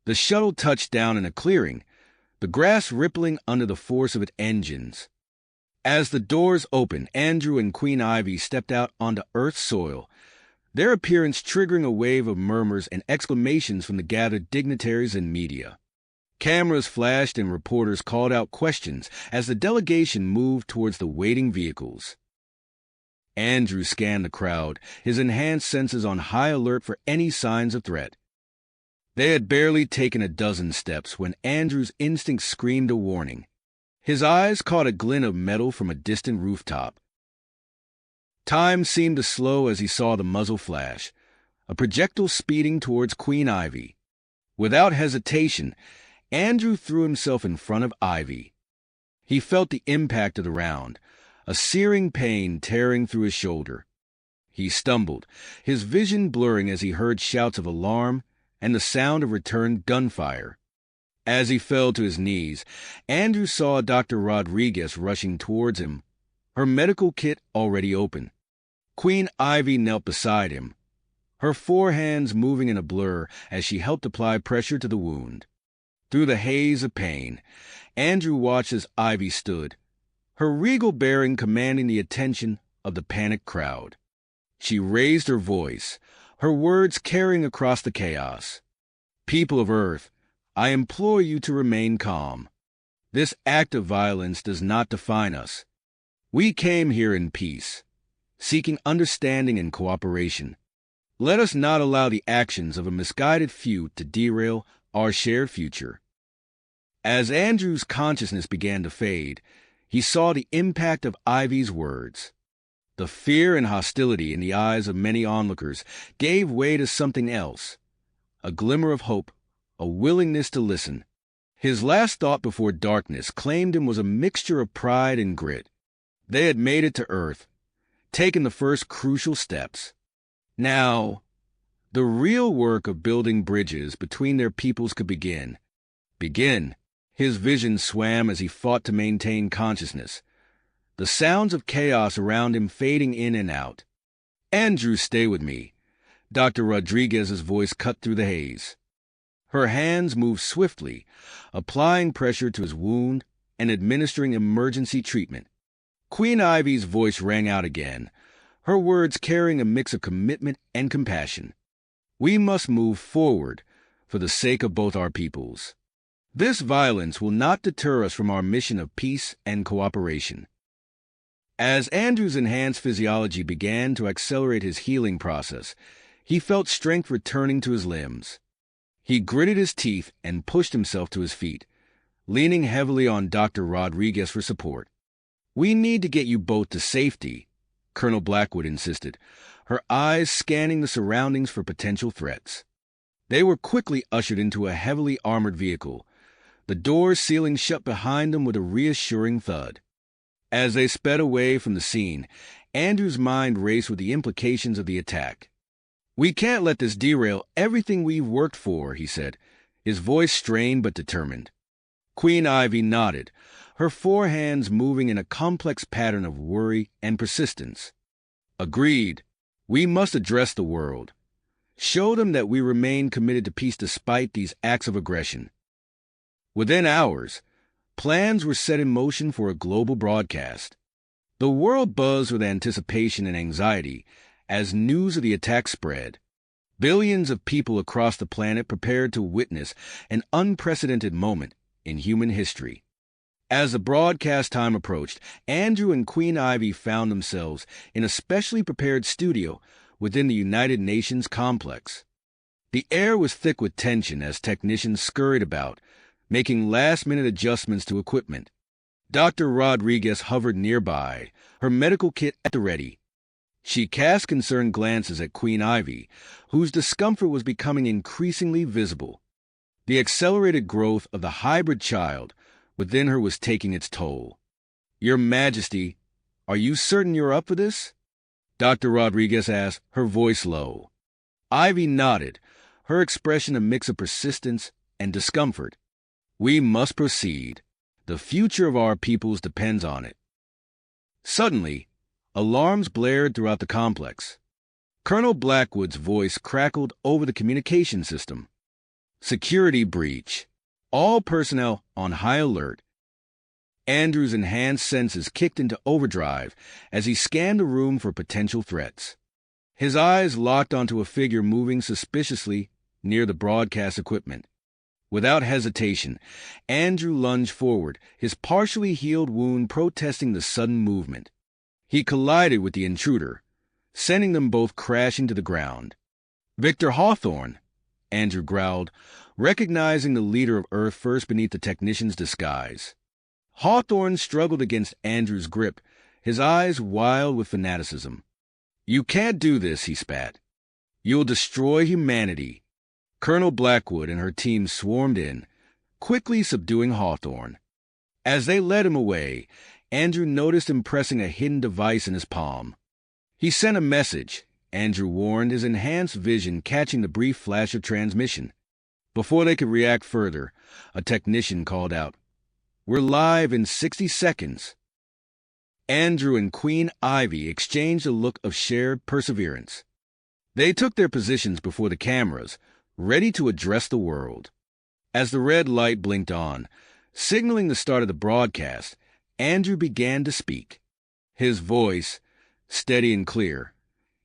The shuttle touched down in a clearing, the grass rippling under the force of its engines. As the doors opened, Andrew and Queen Ivy stepped out onto Earth's soil, their appearance triggering a wave of murmurs and exclamations from the gathered dignitaries and media. Cameras flashed and reporters called out questions as the delegation moved towards the waiting vehicles. Andrew scanned the crowd, his enhanced senses on high alert for any signs of threat. They had barely taken a dozen steps when Andrew's instinct screamed a warning. His eyes caught a glint of metal from a distant rooftop. Time seemed to slow as he saw the muzzle flash, a projectile speeding towards Queen Ivy. Without hesitation, Andrew threw himself in front of Ivy. He felt the impact of the round, a searing pain tearing through his shoulder. He stumbled, his vision blurring as he heard shouts of alarm and the sound of returned gunfire. As he fell to his knees, Andrew saw Dr. Rodriguez rushing towards him, her medical kit already open. Queen Ivy knelt beside him, her four hands moving in a blur as she helped apply pressure to the wound. Through the haze of pain, Andrew watched as Ivy stood, her regal bearing commanding the attention of the panicked crowd. She raised her voice, her words carrying across the chaos. "People of Earth, I implore you to remain calm. This act of violence does not define us. We came here in peace, seeking understanding and cooperation. Let us not allow the actions of a misguided few to derail our shared future." As Andrew's consciousness began to fade, he saw the impact of Ivy's words. The fear and hostility in the eyes of many onlookers gave way to something else, a glimmer of hope, a willingness to listen. His last thought before darkness claimed him was a mixture of pride and grit. They had made it to Earth, taken the first crucial steps. Now, the real work of building bridges between their peoples could begin. His vision swam as he fought to maintain consciousness, the sounds of chaos around him fading in and out. "Andrew, stay with me." Dr. Rodriguez's voice cut through the haze. Her hands moved swiftly, applying pressure to his wound and administering emergency treatment. Queen Ivy's voice rang out again, her words carrying a mix of commitment and compassion. "We must move forward for the sake of both our peoples. This violence will not deter us from our mission of peace and cooperation." As Andrew's enhanced physiology began to accelerate his healing process, he felt strength returning to his limbs. He gritted his teeth and pushed himself to his feet, leaning heavily on Dr. Rodriguez for support. "We need to get you both to safety," Colonel Blackwood insisted, her eyes scanning the surroundings for potential threats. They were quickly ushered into a heavily armored vehicle, the doors sealing shut behind them with a reassuring thud. As they sped away from the scene, Andrew's mind raced with the implications of the attack. "We can't let this derail everything we've worked for," he said, his voice strained but determined. Queen Ivy nodded, her four hands moving in a complex pattern of worry and persistence. "Agreed. We must address the world. Show them that we remain committed to peace despite these acts of aggression. Within hours, plans were set in motion for a global broadcast. The world buzzed with anticipation and anxiety as news of the attack spread. Billions of people across the planet prepared to witness an unprecedented moment in human history. As the broadcast time approached, Andrew and Queen Ivy found themselves in a specially prepared studio within the United Nations complex. The air was thick with tension as technicians scurried about, making last-minute adjustments to equipment. Dr. Rodriguez hovered nearby, her medical kit at the ready. She cast concerned glances at Queen Ivy, whose discomfort was becoming increasingly visible. The accelerated growth of the hybrid child within her was taking its toll. "Your Majesty, are you certain you're up for this?" Dr. Rodriguez asked, her voice low. Ivy nodded, her expression a mix of persistence and discomfort. "We must proceed. The future of our peoples depends on it." Suddenly, alarms blared throughout the complex. Colonel Blackwood's voice crackled over the communication system. "Security breach. All personnel on high alert." Andrew's enhanced senses kicked into overdrive as he scanned the room for potential threats. His eyes locked onto a figure moving suspiciously near the broadcast equipment. Without hesitation, Andrew lunged forward, his partially healed wound protesting the sudden movement. He collided with the intruder, sending them both crashing to the ground. "Victor Hawthorne," Andrew growled, recognizing the leader of Earth first beneath the technician's disguise. Hawthorne struggled against Andrew's grip, his eyes wild with fanaticism. "You can't do this," he spat. "You'll destroy humanity." Colonel Blackwood and her team swarmed in, quickly subduing Hawthorne. As they led him away, Andrew noticed him pressing a hidden device in his palm. "He sent a message," Andrew warned, his enhanced vision catching the brief flash of transmission. Before they could react further, a technician called out, "We're live in 60 seconds." Andrew and Queen Ivy exchanged a look of shared perseverance. They took their positions before the cameras, ready to address the world. As the red light blinked on, signaling the start of the broadcast, Andrew began to speak. His voice, steady and clear,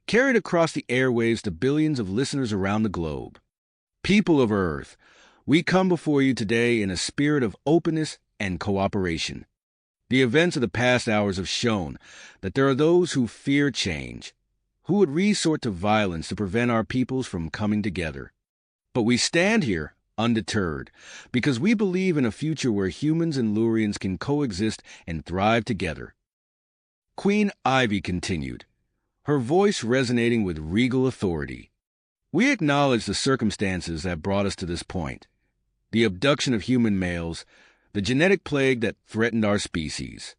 carried across the airwaves to billions of listeners around the globe. "People of Earth, we come before you today in a spirit of openness and cooperation. The events of the past hours have shown that there are those who fear change, who would resort to violence to prevent our peoples from coming together. But we stand here undeterred because we believe in a future where humans and Lurians can coexist and thrive together." Queen Ivy continued, her voice resonating with regal authority. "We acknowledge the circumstances that brought us to this point. The abduction of human males, the genetic plague that threatened our species.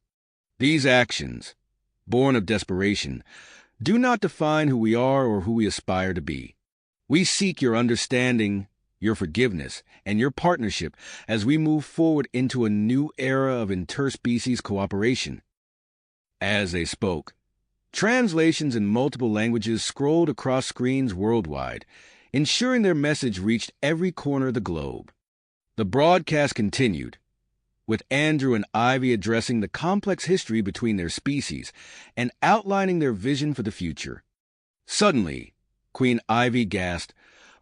These actions, born of desperation, do not define who we are or who we aspire to be. We seek your understanding, your forgiveness, and your partnership as we move forward into a new era of interspecies cooperation." As they spoke, translations in multiple languages scrolled across screens worldwide, ensuring their message reached every corner of the globe. The broadcast continued, with Andrew and Ivy addressing the complex history between their species and outlining their vision for the future. Suddenly, Queen Ivy gasped,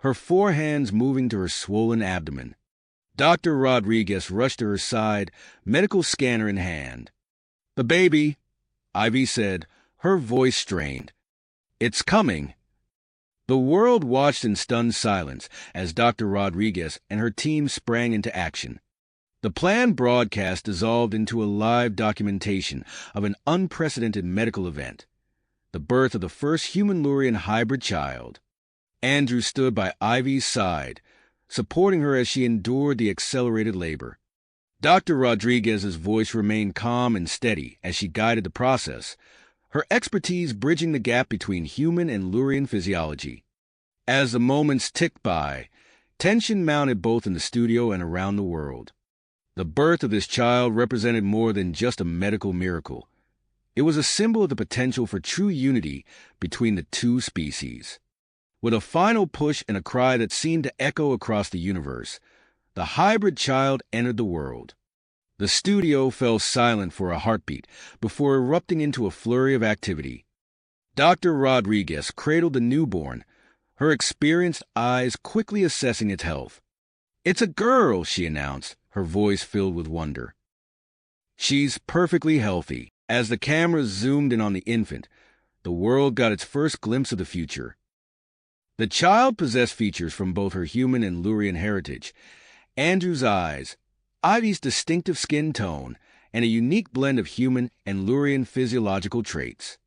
her four hands moving to her swollen abdomen. Dr. Rodriguez rushed to her side, medical scanner in hand. "The baby," Ivy said, her voice strained. "It's coming." The world watched in stunned silence as Dr. Rodriguez and her team sprang into action. The planned broadcast dissolved into a live documentation of an unprecedented medical event, the birth of the first human-Lurian hybrid child. Andrew stood by Ivy's side, supporting her as she endured the accelerated labor. Dr. Rodriguez's voice remained calm and steady as she guided the process, her expertise bridging the gap between human and Lurian physiology. As the moments ticked by, tension mounted both in the studio and around the world. The birth of this child represented more than just a medical miracle. It was a symbol of the potential for true unity between the two species. With a final push and a cry that seemed to echo across the universe, the hybrid child entered the world. The studio fell silent for a heartbeat before erupting into a flurry of activity. Dr. Rodriguez cradled the newborn, her experienced eyes quickly assessing its health. "It's a girl," she announced, her voice filled with wonder. "She's perfectly healthy." As the camera zoomed in on the infant, the world got its first glimpse of the future. The child possessed features from both her human and Lurian heritage: Andrew's eyes, Ivy's distinctive skin tone, and a unique blend of human and Lurian physiological traits.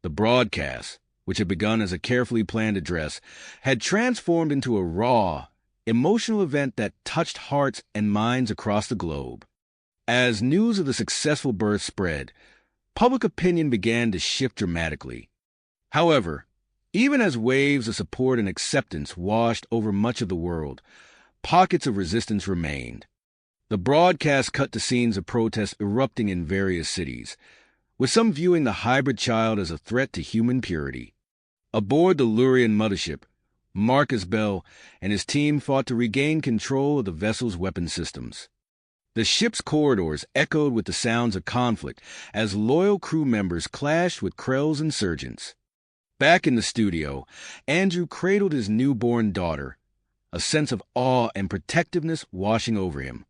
The broadcast, which had begun as a carefully planned address, had transformed into a raw, emotional event that touched hearts and minds across the globe. As news of the successful birth spread, public opinion began to shift dramatically. However, even as waves of support and acceptance washed over much of the world, pockets of resistance remained. The broadcast cut to scenes of protests erupting in various cities, with some viewing the hybrid child as a threat to human purity. Aboard the Lurian mothership, Marcus Bell and his team fought to regain control of the vessel's weapon systems. The ship's corridors echoed with the sounds of conflict as loyal crew members clashed with Krell's insurgents. Back in the studio, Andrew cradled his newborn daughter, a sense of awe and protectiveness washing over him.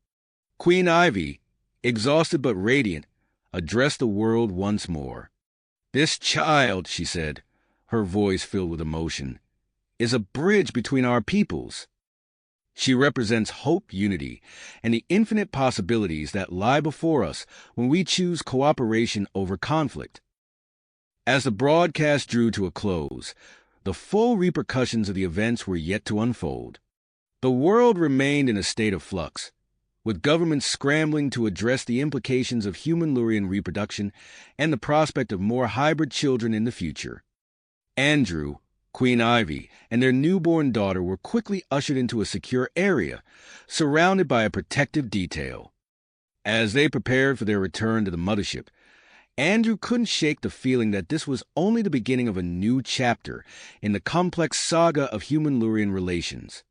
Queen Ivy, exhausted but radiant, addressed the world once more. "This child," she said, her voice filled with emotion, "is a bridge between our peoples. She represents hope, unity, and the infinite possibilities that lie before us when we choose cooperation over conflict." As the broadcast drew to a close, the full repercussions of the events were yet to unfold. The world remained in a state of flux, with governments scrambling to address the implications of human Lurian reproduction and the prospect of more hybrid children in the future. Andrew, Queen Ivy, and their newborn daughter were quickly ushered into a secure area, surrounded by a protective detail. As they prepared for their return to the mothership, Andrew couldn't shake the feeling that this was only the beginning of a new chapter in the complex saga of human-Lurian relations.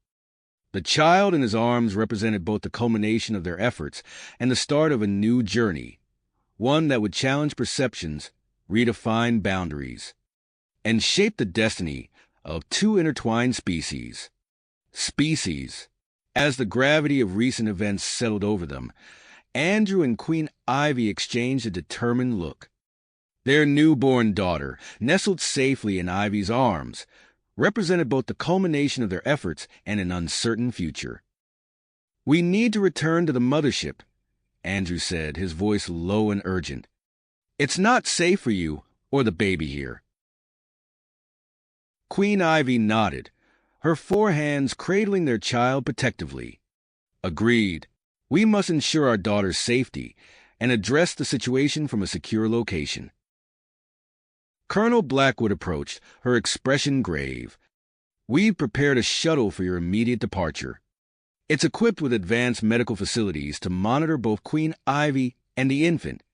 The child in his arms represented both the culmination of their efforts and the start of a new journey, one that would challenge perceptions, redefine boundaries, and shape the destiny of two intertwined species. As the gravity of recent events settled over them, Andrew and Queen Ivy exchanged a determined look. Their newborn daughter, nestled safely in Ivy's arms, represented both the culmination of their efforts and an uncertain future. "We need to return to the mothership," Andrew said, his voice low and urgent. "It's not safe for you or the baby here." Queen Ivy nodded, her four hands cradling their child protectively. "Agreed. We must ensure our daughter's safety and address the situation from a secure location." Colonel Blackwood approached, her expression grave. "We've prepared a shuttle for your immediate departure. It's equipped with advanced medical facilities to monitor both Queen Ivy and the infant."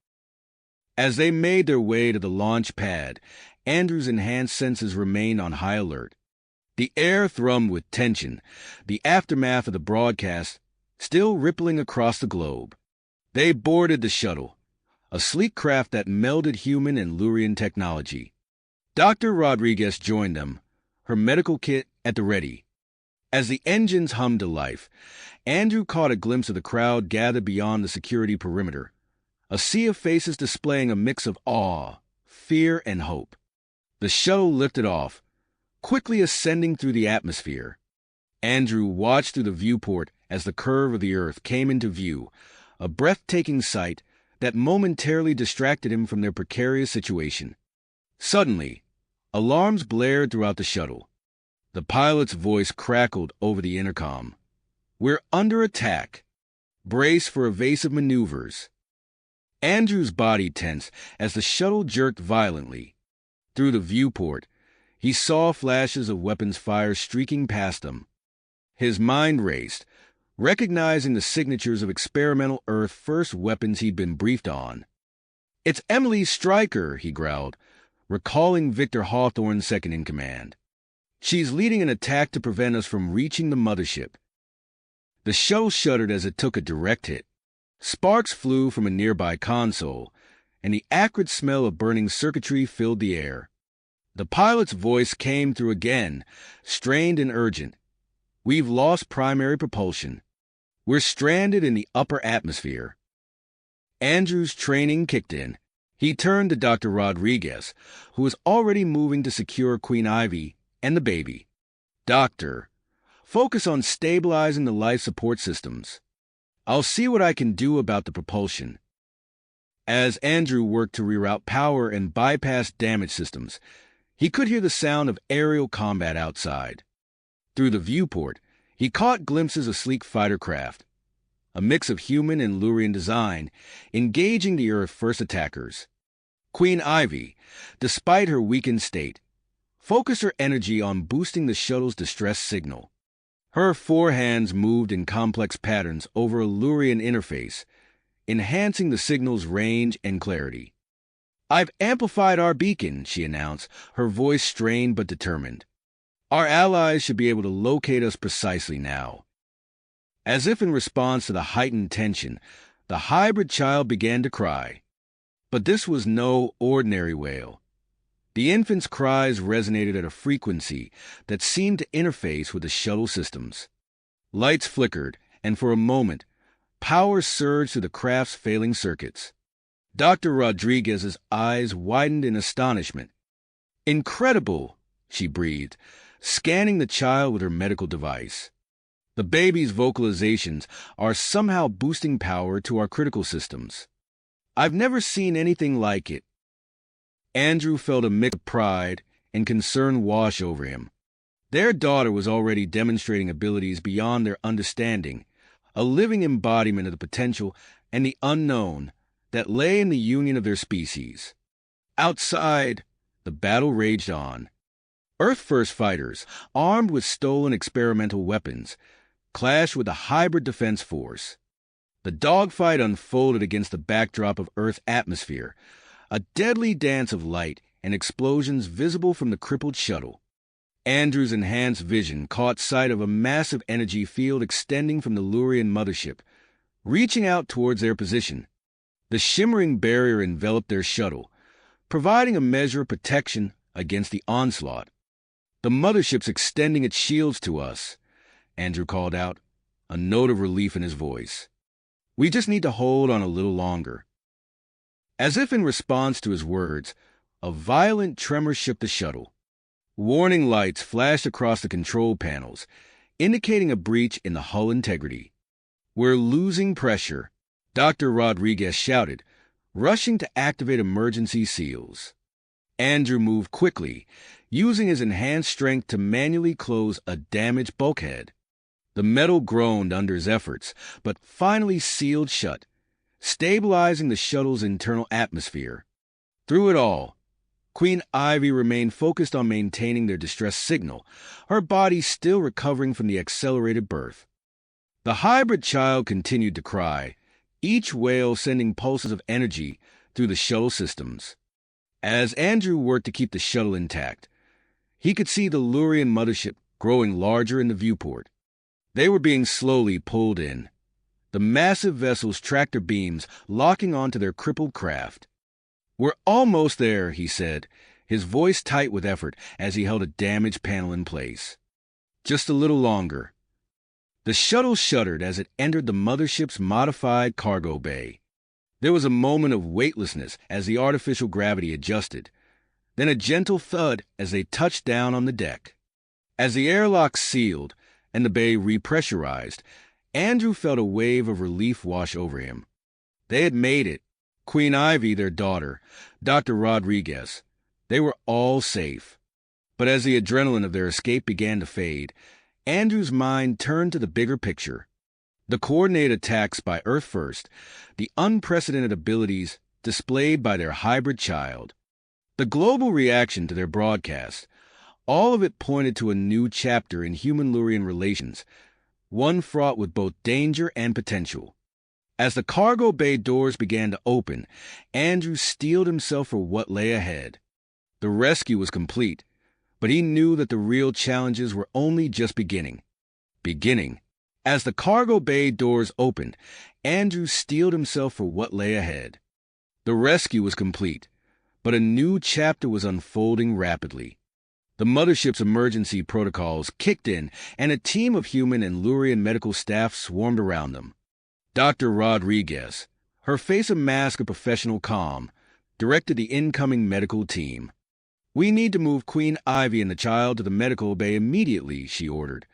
As they made their way to the launch pad, Andrew's enhanced senses remained on high alert. The air thrummed with tension, the aftermath of the broadcast still rippling across the globe. They boarded the shuttle, a sleek craft that melded human and Lurian technology. Dr. Rodriguez joined them, her medical kit at the ready. As the engines hummed to life, Andrew caught a glimpse of the crowd gathered beyond the security perimeter, a sea of faces displaying a mix of awe, fear, and hope. The shuttle lifted off, quickly ascending through the atmosphere. Andrew watched through the viewport as the curve of the earth came into view, a breathtaking sight that momentarily distracted him from their precarious situation. Suddenly, alarms blared throughout the shuttle. The pilot's voice crackled over the intercom. "We're under attack. Brace for evasive maneuvers." Andrew's body tensed as the shuttle jerked violently. Through the viewport, he saw flashes of weapons fire streaking past him. His mind raced, recognizing the signatures of experimental Earth-first weapons he'd been briefed on. "It's Emily Stryker," he growled, recalling Victor Hawthorne's second-in-command. She's leading an attack to prevent us from reaching the mothership. The shuttle shuddered as it took a direct hit. Sparks flew from a nearby console, and the acrid smell of burning circuitry filled the air. The pilot's voice came through again, strained and urgent. We've lost primary propulsion. We're stranded in the upper atmosphere. Andrew's training kicked in. He turned to Dr. Rodriguez, who was already moving to secure Queen Ivy and the baby. Doctor, focus on stabilizing the life support systems. I'll see what I can do about the propulsion. As Andrew worked to reroute power and bypass damaged systems, he could hear the sound of aerial combat outside. Through the viewport, he caught glimpses of sleek fighter craft, a mix of human and Lurian design, engaging the Earth's first attackers. Queen Ivy, despite her weakened state, focused her energy on boosting the shuttle's distress signal. Her four hands moved in complex patterns over a Lurian interface, enhancing the signal's range and clarity. "I've amplified our beacon," she announced, her voice strained but determined. "Our allies should be able to locate us precisely now." As if in response to the heightened tension, the hybrid child began to cry. But this was no ordinary wail. The infant's cries resonated at a frequency that seemed to interface with the shuttle systems. Lights flickered, and for a moment, power surged through the craft's failing circuits. Dr. Rodriguez's eyes widened in astonishment. "Incredible," she breathed, scanning the child with her medical device. "The baby's vocalizations are somehow boosting power to our critical systems. I've never seen anything like it." Andrew felt a mix of pride and concern wash over him. Their daughter was already demonstrating abilities beyond their understanding, a living embodiment of the potential and the unknown that lay in the union of their species. Outside, the battle raged on. Earth-first fighters, armed with stolen experimental weapons, clashed with the hybrid defense force. The dogfight unfolded against the backdrop of Earth's atmosphere, a deadly dance of light and explosions visible from the crippled shuttle. Andrew's enhanced vision caught sight of a massive energy field extending from the Lurian mothership, reaching out towards their position. The shimmering barrier enveloped their shuttle, providing a measure of protection against the onslaught. "The mothership's extending its shields to us," Andrew called out, a note of relief in his voice. "We just need to hold on a little longer." As if in response to his words, a violent tremor shook the shuttle. Warning lights flashed across the control panels, indicating a breach in the hull integrity. "We're losing pressure," Dr. Rodriguez shouted, rushing to activate emergency seals. Andrew moved quickly, using his enhanced strength to manually close a damaged bulkhead. The metal groaned under his efforts, but finally sealed shut, stabilizing the shuttle's internal atmosphere. Through it all, Queen Ivy remained focused on maintaining their distress signal, her body still recovering from the accelerated birth. The hybrid child continued to cry, each wail sending pulses of energy through the shuttle systems. As Andrew worked to keep the shuttle intact, he could see the Lurian mothership growing larger in the viewport. They were being slowly pulled in, the massive vessel's tractor beams locking onto their crippled craft. "We're almost there," he said, his voice tight with effort as he held a damaged panel in place. "Just a little longer." The shuttle shuddered as it entered the mothership's modified cargo bay. There was a moment of weightlessness as the artificial gravity adjusted, then a gentle thud as they touched down on the deck. As the airlock sealed and the bay repressurized, Andrew felt a wave of relief wash over him. They had made it. Queen Ivy, their daughter, Dr. Rodriguez. They were all safe. But as the adrenaline of their escape began to fade, Andrew's mind turned to the bigger picture. The coordinated attacks by Earth First, the unprecedented abilities displayed by their hybrid child, the global reaction to their broadcast, all of it pointed to a new chapter in human-Lurian relations, one fraught with both danger and potential. As the cargo bay doors began to open, Andrew steeled himself for what lay ahead. The rescue was complete, But he knew that the real challenges were only just beginning. As the cargo bay doors opened, Andrew steeled himself for what lay ahead. The rescue was complete, but a new chapter was unfolding rapidly. The mothership's emergency protocols kicked in, and a team of human and Lurian medical staff swarmed around them. Dr. Rodriguez, her face a mask of professional calm, directed the incoming medical team. "We need to move Queen Ivy and the child to the medical bay immediately," she ordered,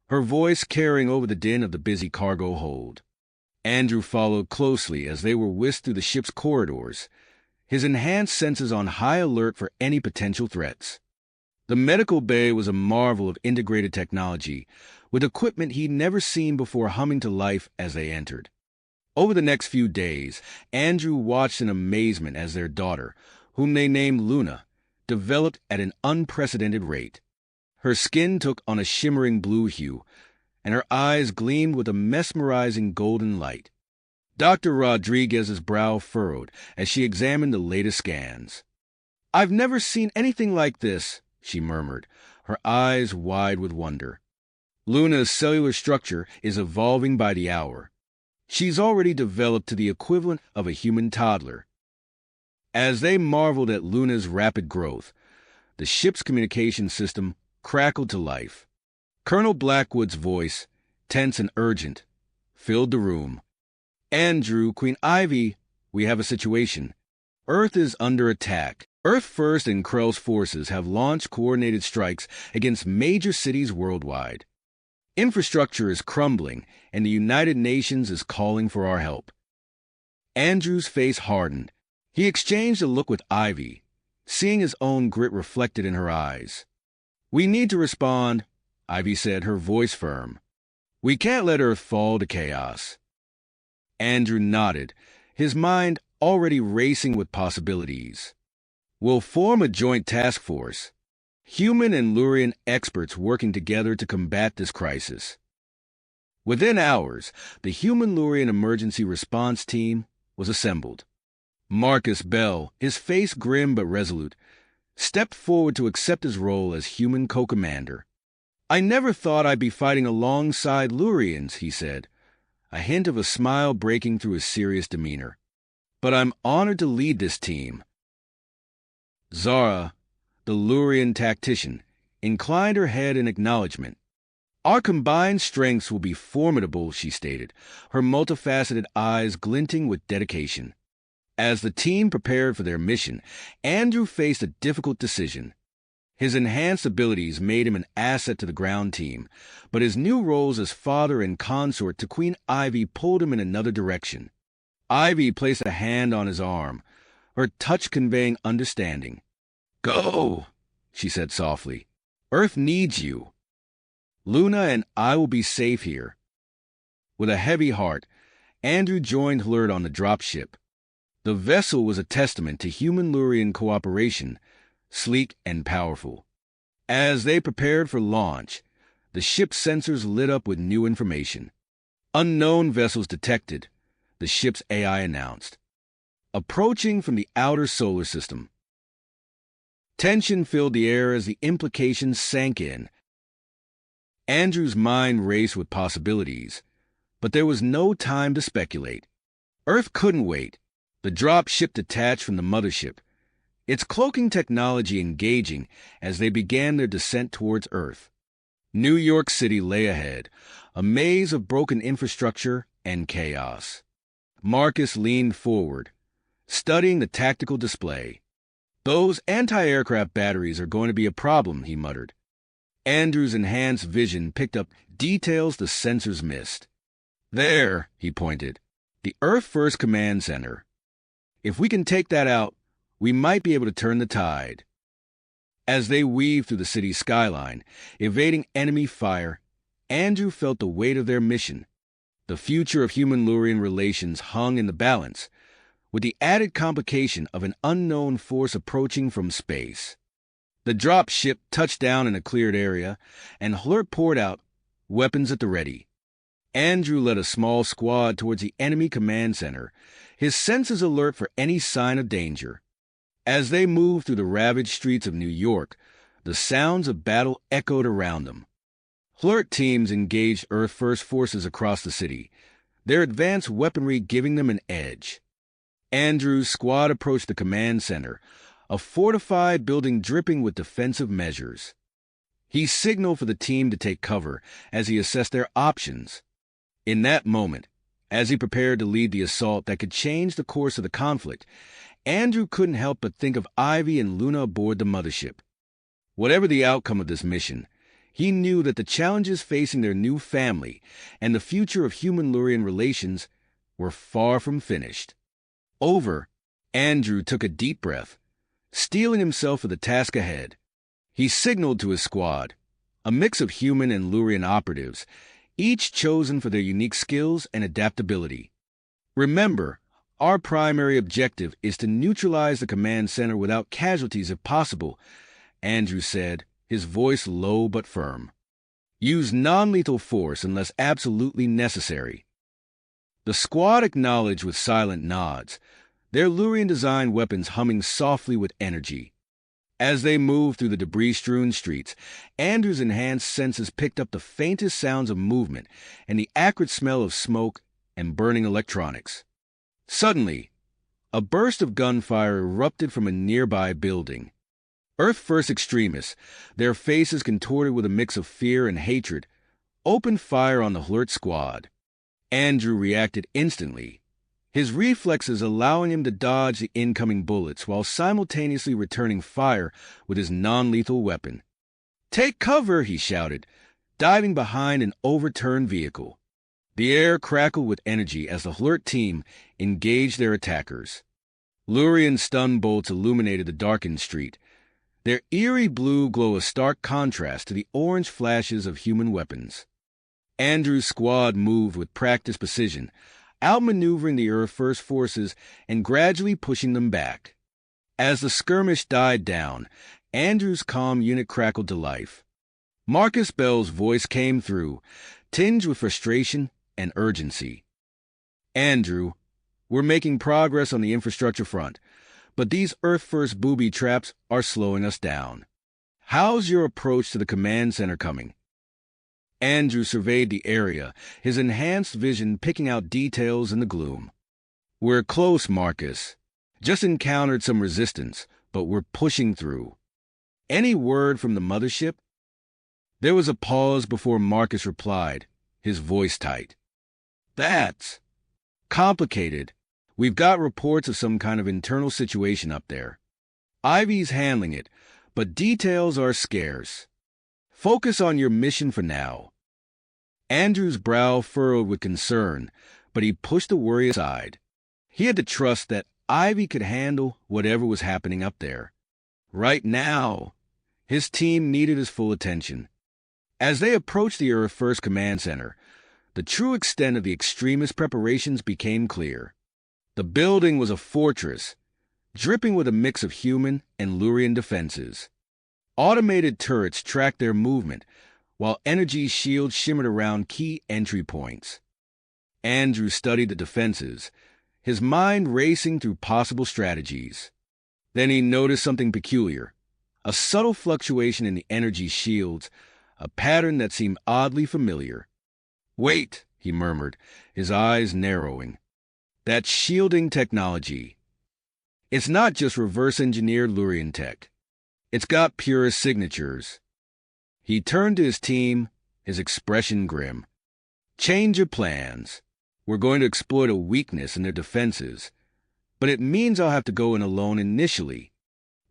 her voice carrying over the din of the busy cargo hold. Andrew followed closely as they were whisked through the ship's corridors, his enhanced senses on high alert for any potential threats. The medical bay was a marvel of integrated technology, with equipment he'd never seen before humming to life as they entered. Over the next few days, Andrew watched in amazement as their daughter, whom they named Luna, developed at an unprecedented rate. Her skin took on a shimmering blue hue, and her eyes gleamed with a mesmerizing golden light. Dr. Rodriguez's brow furrowed as she examined the latest scans. "I've never seen anything like this," she murmured, her eyes wide with wonder. "Luna's cellular structure is evolving by the hour. She's already developed to the equivalent of a human toddler." As they marveled at Luna's rapid growth, the ship's communication system crackled to life. Colonel Blackwood's voice, tense and urgent, filled the room. "Andrew, Queen Ivy, we have a situation. Earth is under attack. Earth First and Krell's forces have launched coordinated strikes against major cities worldwide. Infrastructure is crumbling, and the United Nations is calling for our help." Andrew's face hardened. He exchanged a look with Ivy, seeing his own grit reflected in her eyes. "We need to respond," Ivy said, her voice firm. "We can't let Earth fall to chaos." Andrew nodded, his mind already racing with possibilities. "We'll form a joint task force, human and Lurian experts working together to combat this crisis." Within hours, the human-Lurian emergency response team was assembled. Marcus Bell, his face grim but resolute, stepped forward to accept his role as human co-commander. "I never thought I'd be fighting alongside Lurians," he said, a hint of a smile breaking through his serious demeanor. "But I'm honored to lead this team." Zara, the Lurian tactician, inclined her head in acknowledgement. "Our combined strengths will be formidable," she stated, her multifaceted eyes glinting with dedication. As the team prepared for their mission, Andrew faced a difficult decision. His enhanced abilities made him an asset to the ground team, but his new roles as father and consort to Queen Ivy pulled him in another direction. Ivy placed a hand on his arm, her touch conveying understanding. "Go," she said softly. "Earth needs you. Luna and I will be safe here." With a heavy heart, Andrew joined Hlurd on the dropship. The vessel was a testament to human-Lurian cooperation, sleek and powerful. As they prepared for launch, the ship's sensors lit up with new information. "Unknown vessels detected," the ship's AI announced. "Approaching from the outer solar system." Tension filled the air as the implications sank in. Andrew's mind raced with possibilities, but there was no time to speculate. Earth couldn't wait. The drop ship detached from the mothership, its cloaking technology engaging as they began their descent towards Earth. New York City lay ahead, a maze of broken infrastructure and chaos. Marcus leaned forward, studying the tactical display. "Those anti-aircraft batteries are going to be a problem," he muttered. Andrew's enhanced vision picked up details the sensors missed. "There," he pointed, "the Earth First Command Center. If we can take that out, we might be able to turn the tide." As they weaved through the city's skyline, evading enemy fire, Andrew felt the weight of their mission. The future of human-Lurian relations hung in the balance, with the added complication of an unknown force approaching from space. The drop ship touched down in a cleared area, and Hlurd poured out, weapons at the ready. Andrew led a small squad towards the enemy command center, his senses alert for any sign of danger. As they moved through the ravaged streets of New York, The sounds of battle echoed around them. Flirt teams engaged Earth First forces across the city, their advanced weaponry giving them an edge. Andrew's squad approached the command center, a fortified building dripping with defensive measures. He signaled for the team to take cover as he assessed their options. In that moment, as he prepared to lead the assault that could change the course of the conflict, Andrew couldn't help but think of Ivy and Luna aboard the mothership. Whatever the outcome of this mission, he knew that the challenges facing their new family and the future of human-Lurian relations were far from finished. Andrew took a deep breath, steeling himself for the task ahead. He signaled to his squad, a mix of human and Lurian operatives, each chosen for their unique skills and adaptability. Remember, our primary objective is to neutralize the command center without casualties if possible, Andrew said, his voice low but firm. Use non-lethal force unless absolutely necessary. The squad acknowledged with silent nods, their Lurian-designed weapons humming softly with energy. As they moved through the debris-strewn streets, Andrew's enhanced senses picked up the faintest sounds of movement and the acrid smell of smoke and burning electronics. Suddenly, a burst of gunfire erupted from a nearby building. Earth First extremists, their faces contorted with a mix of fear and hatred, opened fire on the Flirt squad. Andrew reacted instantly, his reflexes allowing him to dodge the incoming bullets while simultaneously returning fire with his non-lethal weapon. "Take cover!" he shouted, diving behind an overturned vehicle. The air crackled with energy as the Flirt team engaged their attackers. Lurian stun bolts illuminated the darkened street, their eerie blue glow a stark contrast to the orange flashes of human weapons. Andrew's squad moved with practiced precision, outmaneuvering the Earth First forces and gradually pushing them back. As the skirmish died down, Andrew's calm unit crackled to life. Marcus Bell's voice came through, tinged with frustration and urgency. "Andrew, we're making progress on the infrastructure front, but these Earth First booby traps are slowing us down. How's your approach to the command center coming?" Andrew surveyed the area, his enhanced vision picking out details in the gloom. "We're close, Marcus. Just encountered some resistance, but we're pushing through. Any word from the mothership?" There was a pause before Marcus replied, his voice tight. "That's complicated. We've got reports of some kind of internal situation up there. Ivy's handling it, but details are scarce. Focus on your mission for now." Andrew's brow furrowed with concern, but he pushed the worry aside. He had to trust that Ivy could handle whatever was happening up there. Right now, his team needed his full attention. As they approached the Earth First Command Center, the true extent of the extremist preparations became clear. The building was a fortress, dripping with a mix of human and Lurian defenses. Automated turrets tracked their movement, while energy shields shimmered around key entry points. Andrew studied the defenses, his mind racing through possible strategies. Then he noticed something peculiar, a subtle fluctuation in the energy shields, a pattern that seemed oddly familiar. "Wait," he murmured, his eyes narrowing. "That's shielding technology. It's not just reverse-engineered Lurian tech. It's got pure signatures." He turned to his team, his expression grim. "Change your plans. We're going to exploit a weakness in their defenses, but it means I'll have to go in alone initially.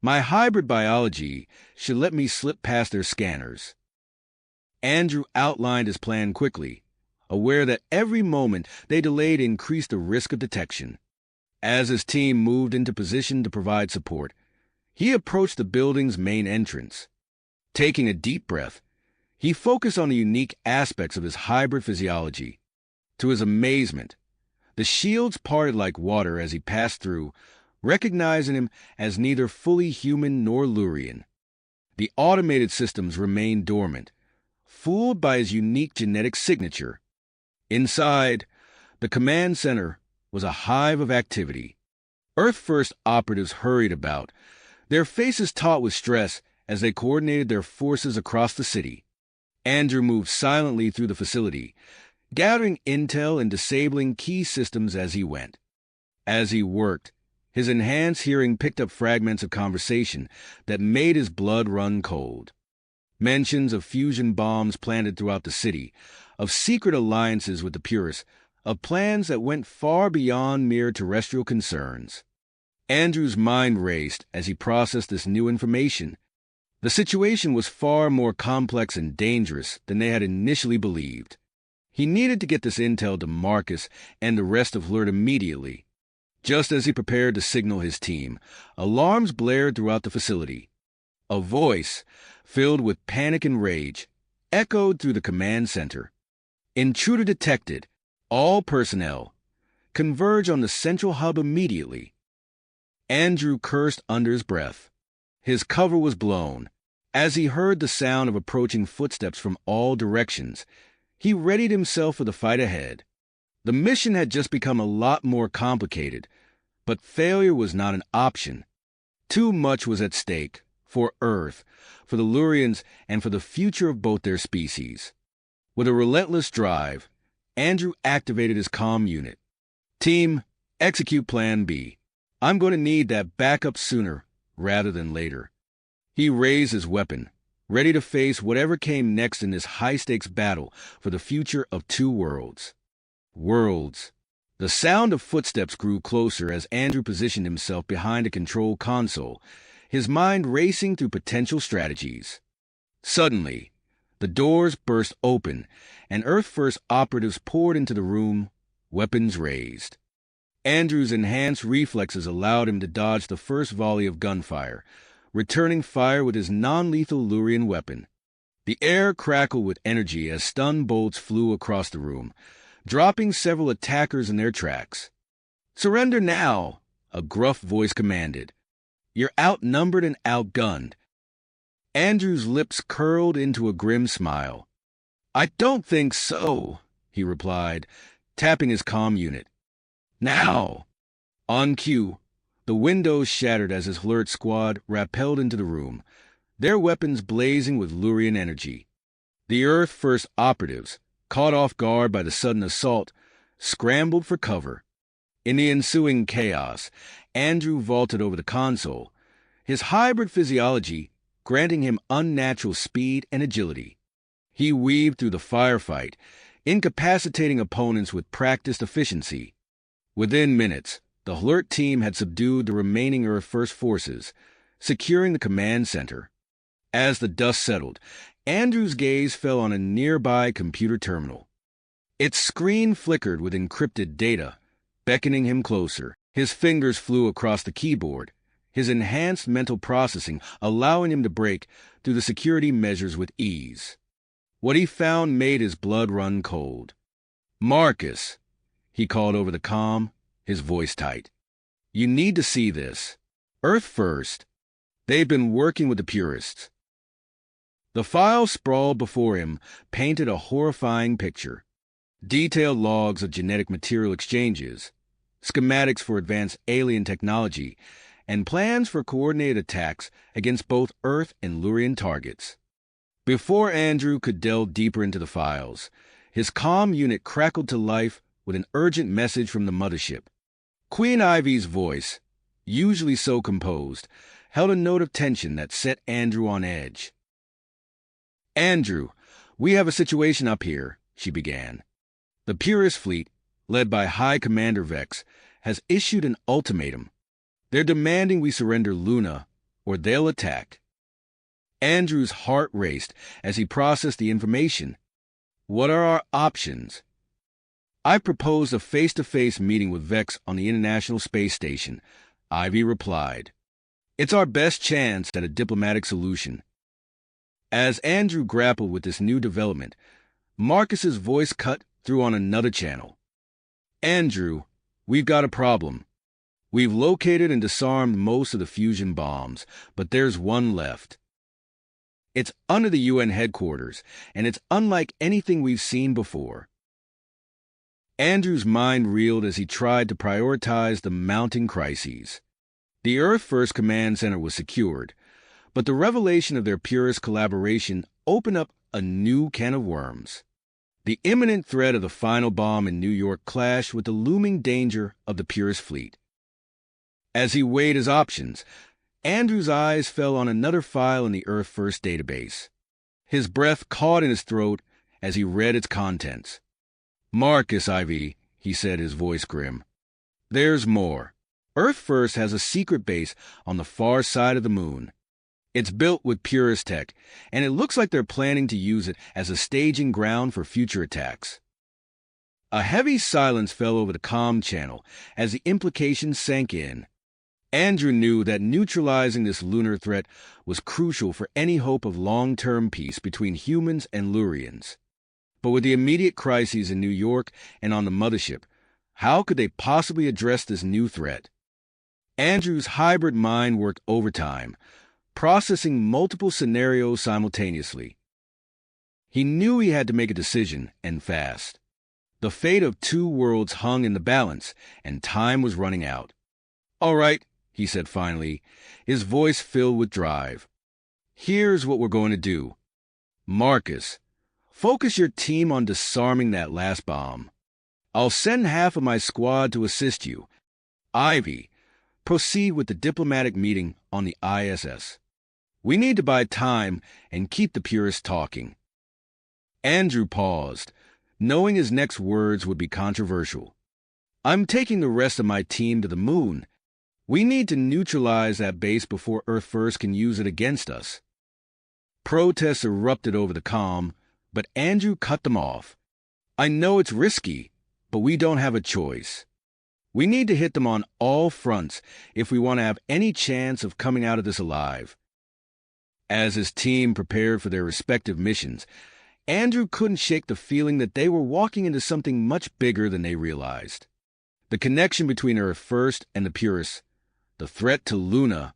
My hybrid biology should let me slip past their scanners." Andrew outlined his plan quickly, aware that every moment they delayed increased the risk of detection. As his team moved into position to provide support, he approached the building's main entrance. Taking a deep breath, he focused on the unique aspects of his hybrid physiology. To his amazement, the shields parted like water as he passed through, recognizing him as neither fully human nor Lurian. The automated systems remained dormant, fooled by his unique genetic signature. Inside, the command center was a hive of activity. Earth First operatives hurried about, their faces taut with stress as they coordinated their forces across the city. Andrew moved silently through the facility, gathering intel and disabling key systems as he went. As he worked, his enhanced hearing picked up fragments of conversation that made his blood run cold. Mentions of fusion bombs planted throughout the city, of secret alliances with the Purists, of plans that went far beyond mere terrestrial concerns. Andrew's mind raced as he processed this new information. The situation was far more complex and dangerous than they had initially believed. He needed to get this intel to Marcus and the rest of HLRT immediately. Just as he prepared to signal his team, alarms blared throughout the facility. A voice, filled with panic and rage, echoed through the command center. Intruder detected. All personnel. Converge on the central hub immediately. Andrew cursed under his breath. His cover was blown. As he heard the sound of approaching footsteps from all directions, he readied himself for the fight ahead. The mission had just become a lot more complicated, but failure was not an option. Too much was at stake, for Earth, for the Lurians, and for the future of both their species. With a relentless drive, Andrew activated his comm unit. Team, execute Plan B. I'm going to need that backup sooner rather than later. He raised his weapon, ready to face whatever came next in this high-stakes battle for the future of two worlds. Worlds. The sound of footsteps grew closer as Andrew positioned himself behind a control console, his mind racing through potential strategies. Suddenly, the doors burst open, and Earth-First operatives poured into the room, weapons raised. Andrew's enhanced reflexes allowed him to dodge the first volley of gunfire, returning fire with his non-lethal Lurian weapon. The air crackled with energy as stun bolts flew across the room, dropping several attackers in their tracks. "Surrender now," a gruff voice commanded. "You're outnumbered and outgunned." Andrew's lips curled into a grim smile. "I don't think so," he replied, tapping his comm unit. "Now!" On cue, the windows shattered as his HLRT squad rappelled into the room, their weapons blazing with Lurian energy. The Earth-First operatives, caught off guard by the sudden assault, scrambled for cover. In the ensuing chaos, Andrew vaulted over the console, his hybrid physiology granting him unnatural speed and agility. He weaved through the firefight, incapacitating opponents with practiced efficiency. Within minutes, the HLRT team had subdued the remaining Earth-First forces, securing the command center. As the dust settled, Andrew's gaze fell on a nearby computer terminal. Its screen flickered with encrypted data, beckoning him closer. His fingers flew across the keyboard, his enhanced mental processing allowing him to break through the security measures with ease. What he found made his blood run cold. "Marcus," he called over the comm, his voice tight. "You need to see this. Earth-First. They've been working with the Purists." The file sprawled before him painted a horrifying picture. Detailed logs of genetic material exchanges, schematics for advanced alien technology, and plans for coordinated attacks against both Earth and Lurian targets. Before Andrew could delve deeper into the files, his comm unit crackled to life with an urgent message from the mothership. Queen Ivy's voice, usually so composed, held a note of tension that set Andrew on edge. "Andrew, we have a situation up here," she began. "The Purist fleet, led by High Commander Vex, has issued an ultimatum. They're demanding we surrender Luna, or they'll attack." Andrew's heart raced as he processed the information. "What are our options?" "I proposed a face-to-face meeting with Vex on the International Space Station," Ivy replied. "It's our best chance at a diplomatic solution." As Andrew grappled with this new development, Marcus's voice cut through on another channel. "Andrew, we've got a problem. We've located and disarmed most of the fusion bombs, but there's one left. It's under the UN headquarters, and it's unlike anything we've seen before." Andrew's mind reeled as he tried to prioritize the mounting crises. The Earth-First Command Center was secured, But the revelation of their purest collaboration opened up a new can of worms. The imminent threat of the final bomb in New York clashed with the looming danger of the purist fleet. As he weighed his options, Andrew's eyes fell on another file in the Earth First database. His breath caught in his throat as he read its contents. "Marcus, IV," he said, his voice grim. "There's more. Earth First has a secret base on the far side of the moon. It's built with purist tech, and it looks like they're planning to use it as a staging ground for future attacks." A heavy silence fell over the comm channel as the implications sank in. Andrew knew that neutralizing this lunar threat was crucial for any hope of long-term peace between humans and Lurians. But with the immediate crises in New York and on the mothership, how could they possibly address this new threat? Andrew's hybrid mind worked overtime, processing multiple scenarios simultaneously. He knew he had to make a decision, and fast. The fate of two worlds hung in the balance, and time was running out. "All right," he said finally, his voice filled with drive. "Here's what we're going to do. Marcus, focus your team on disarming that last bomb. I'll send half of my squad to assist you. Ivy, proceed with the diplomatic meeting on the ISS. We need to buy time and keep the purists talking." Andrew paused, knowing his next words would be controversial. "I'm taking the rest of my team to the moon. We need to neutralize that base before Earth First can use it against us." Protests erupted over the comm, but Andrew cut them off. "I know it's risky, but we don't have a choice. We need to hit them on all fronts if we want to have any chance of coming out of this alive." As his team prepared for their respective missions, Andrew couldn't shake the feeling that they were walking into something much bigger than they realized. The connection between Earth First and the Purists, the threat to Luna,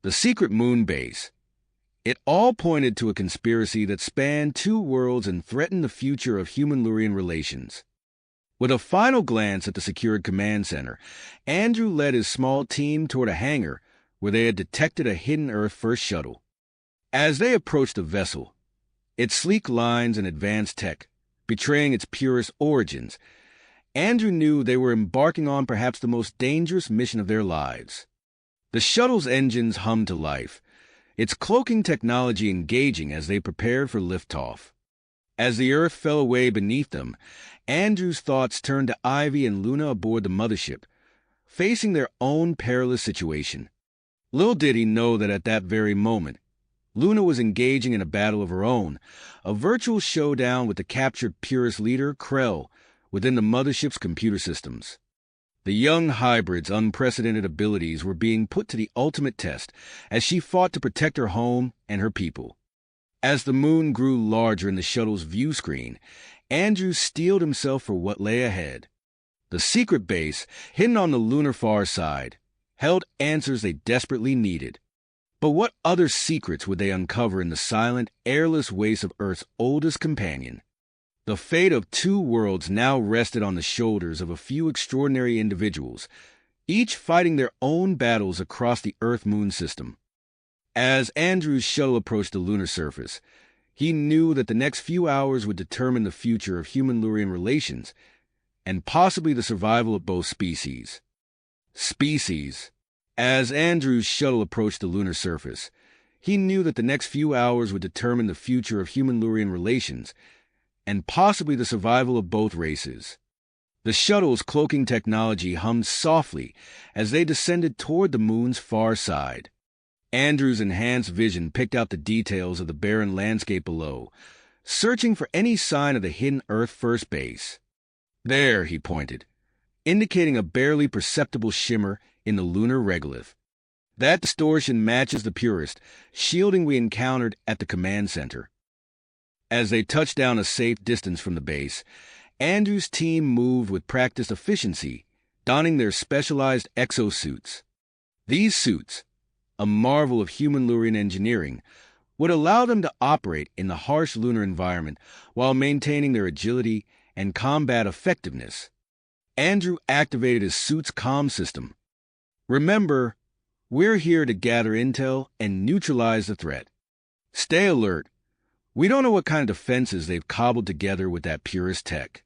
the secret moon base. It all pointed to a conspiracy that spanned two worlds and threatened the future of human-Lurian relations. With a final glance at the secured command center, Andrew led his small team toward a hangar where they had detected a hidden Earth First shuttle. As they approached the vessel, its sleek lines and advanced tech, betraying its purest origins, Andrew knew they were embarking on perhaps the most dangerous mission of their lives. The shuttle's engines hummed to life, its cloaking technology engaging as they prepared for liftoff. As the Earth fell away beneath them, Andrew's thoughts turned to Ivy and Luna aboard the mothership, facing their own perilous situation. Little did he know that at that very moment, Luna was engaging in a battle of her own, a virtual showdown with the captured purist leader, Krell, within the mothership's computer systems. The young hybrid's unprecedented abilities were being put to the ultimate test as she fought to protect her home and her people. As the moon grew larger in the shuttle's view screen, Andrew steeled himself for what lay ahead. The secret base, hidden on the lunar far side, held answers they desperately needed. But what other secrets would they uncover in the silent, airless waste of Earth's oldest companion? The fate of two worlds now rested on the shoulders of a few extraordinary individuals, each fighting their own battles across the Earth-Moon system. As Andrew's shuttle approached the lunar surface, he knew that the next few hours would determine the future of human-Lurian relations, and possibly the survival of both species. As Andrew's shuttle approached the lunar surface, he knew that the next few hours would determine the future of human-Lurian relations, and possibly the survival of both races. The shuttle's cloaking technology hummed softly as they descended toward the moon's far side. Andrew's enhanced vision picked out the details of the barren landscape below, searching for any sign of the hidden Earth First base. "There," he pointed, indicating a barely perceptible shimmer in the lunar regolith. "That distortion matches the purist shielding we encountered at the command center." As they touched down a safe distance from the base, Andrew's team moved with practiced efficiency, donning their specialized exosuits. These suits, a marvel of human-Lurian engineering, would allow them to operate in the harsh lunar environment while maintaining their agility and combat effectiveness. Andrew activated his suit's comm system. "Remember, We're here to gather intel and neutralize the threat. Stay alert. We don't know what kind of defenses they've cobbled together with that purist tech."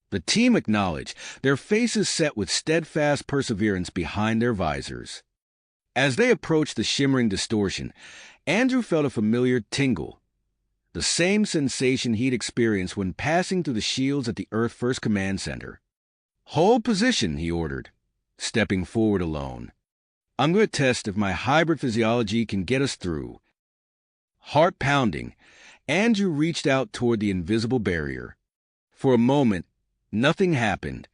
The team acknowledged, their faces set with steadfast perseverance behind their visors. As they approached the shimmering distortion, Andrew felt a familiar tingle, the same sensation he'd experienced when passing through the shields at the Earth First Command Center. "Hold position," he ordered, stepping forward alone. "I'm going to test if my hybrid physiology can get us through." Heart pounding, Andrew reached out toward the invisible barrier. For a moment, nothing happened.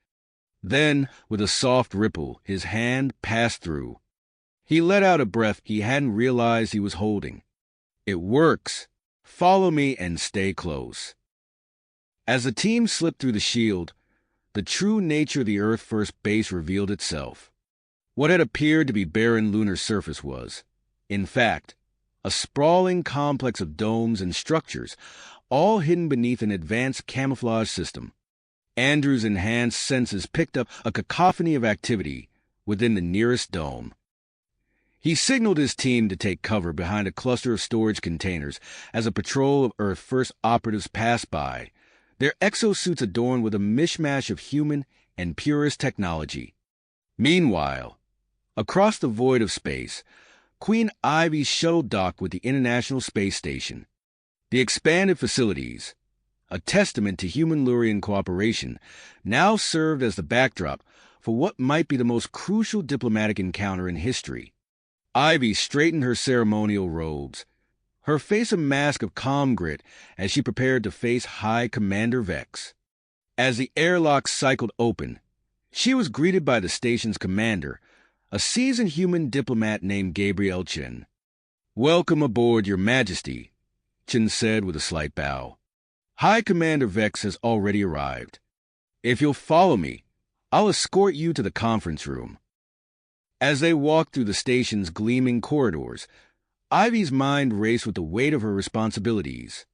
Then, with a soft ripple, his hand passed through. He let out a breath he hadn't realized he was holding. "It works. Follow me and stay close." As the team slipped through the shield, the true nature of the Earth First base revealed itself. What had appeared to be barren lunar surface was, in fact, a sprawling complex of domes and structures, all hidden beneath an advanced camouflage system. Andrew's enhanced senses picked up a cacophony of activity within the nearest dome. He signaled his team to take cover behind a cluster of storage containers as a patrol of Earth First operatives passed by, their exosuits adorned with a mishmash of human and purist technology. Meanwhile, across the void of space, Queen Ivy's shuttle docked with the International Space Station. The expanded facilities, a testament to human-Lurian cooperation, now served as the backdrop for what might be the most crucial diplomatic encounter in history. Ivy straightened her ceremonial robes, her face a mask of calm grit as she prepared to face High Commander Vex. As the airlock cycled open, she was greeted by the station's commander, a seasoned human diplomat named Gabriel Chen. "Welcome aboard, Your Majesty," Chen said with a slight bow. "High Commander Vex has already arrived. If you'll follow me, I'll escort you to the conference room." As they walked through the station's gleaming corridors, Ivy's mind raced with the weight of her responsibilities.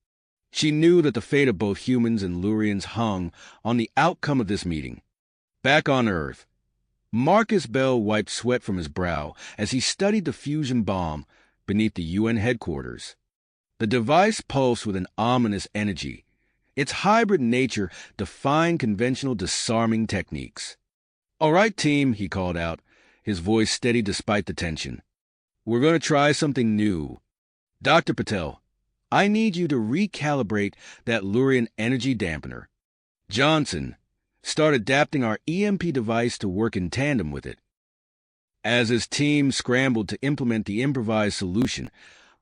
She knew that the fate of both humans and Lurians hung on the outcome of this meeting. Back on Earth, Marcus Bell wiped sweat from his brow as he studied the fusion bomb beneath the UN headquarters. The device pulsed with an ominous energy, its hybrid nature defying conventional disarming techniques. "All right, team," he called out, his voice steady despite the tension. "We're going to try something new. Dr. Patel, I need you to recalibrate that Lurian energy dampener. Johnson, start adapting our EMP device to work in tandem with it." As his team scrambled to implement the improvised solution,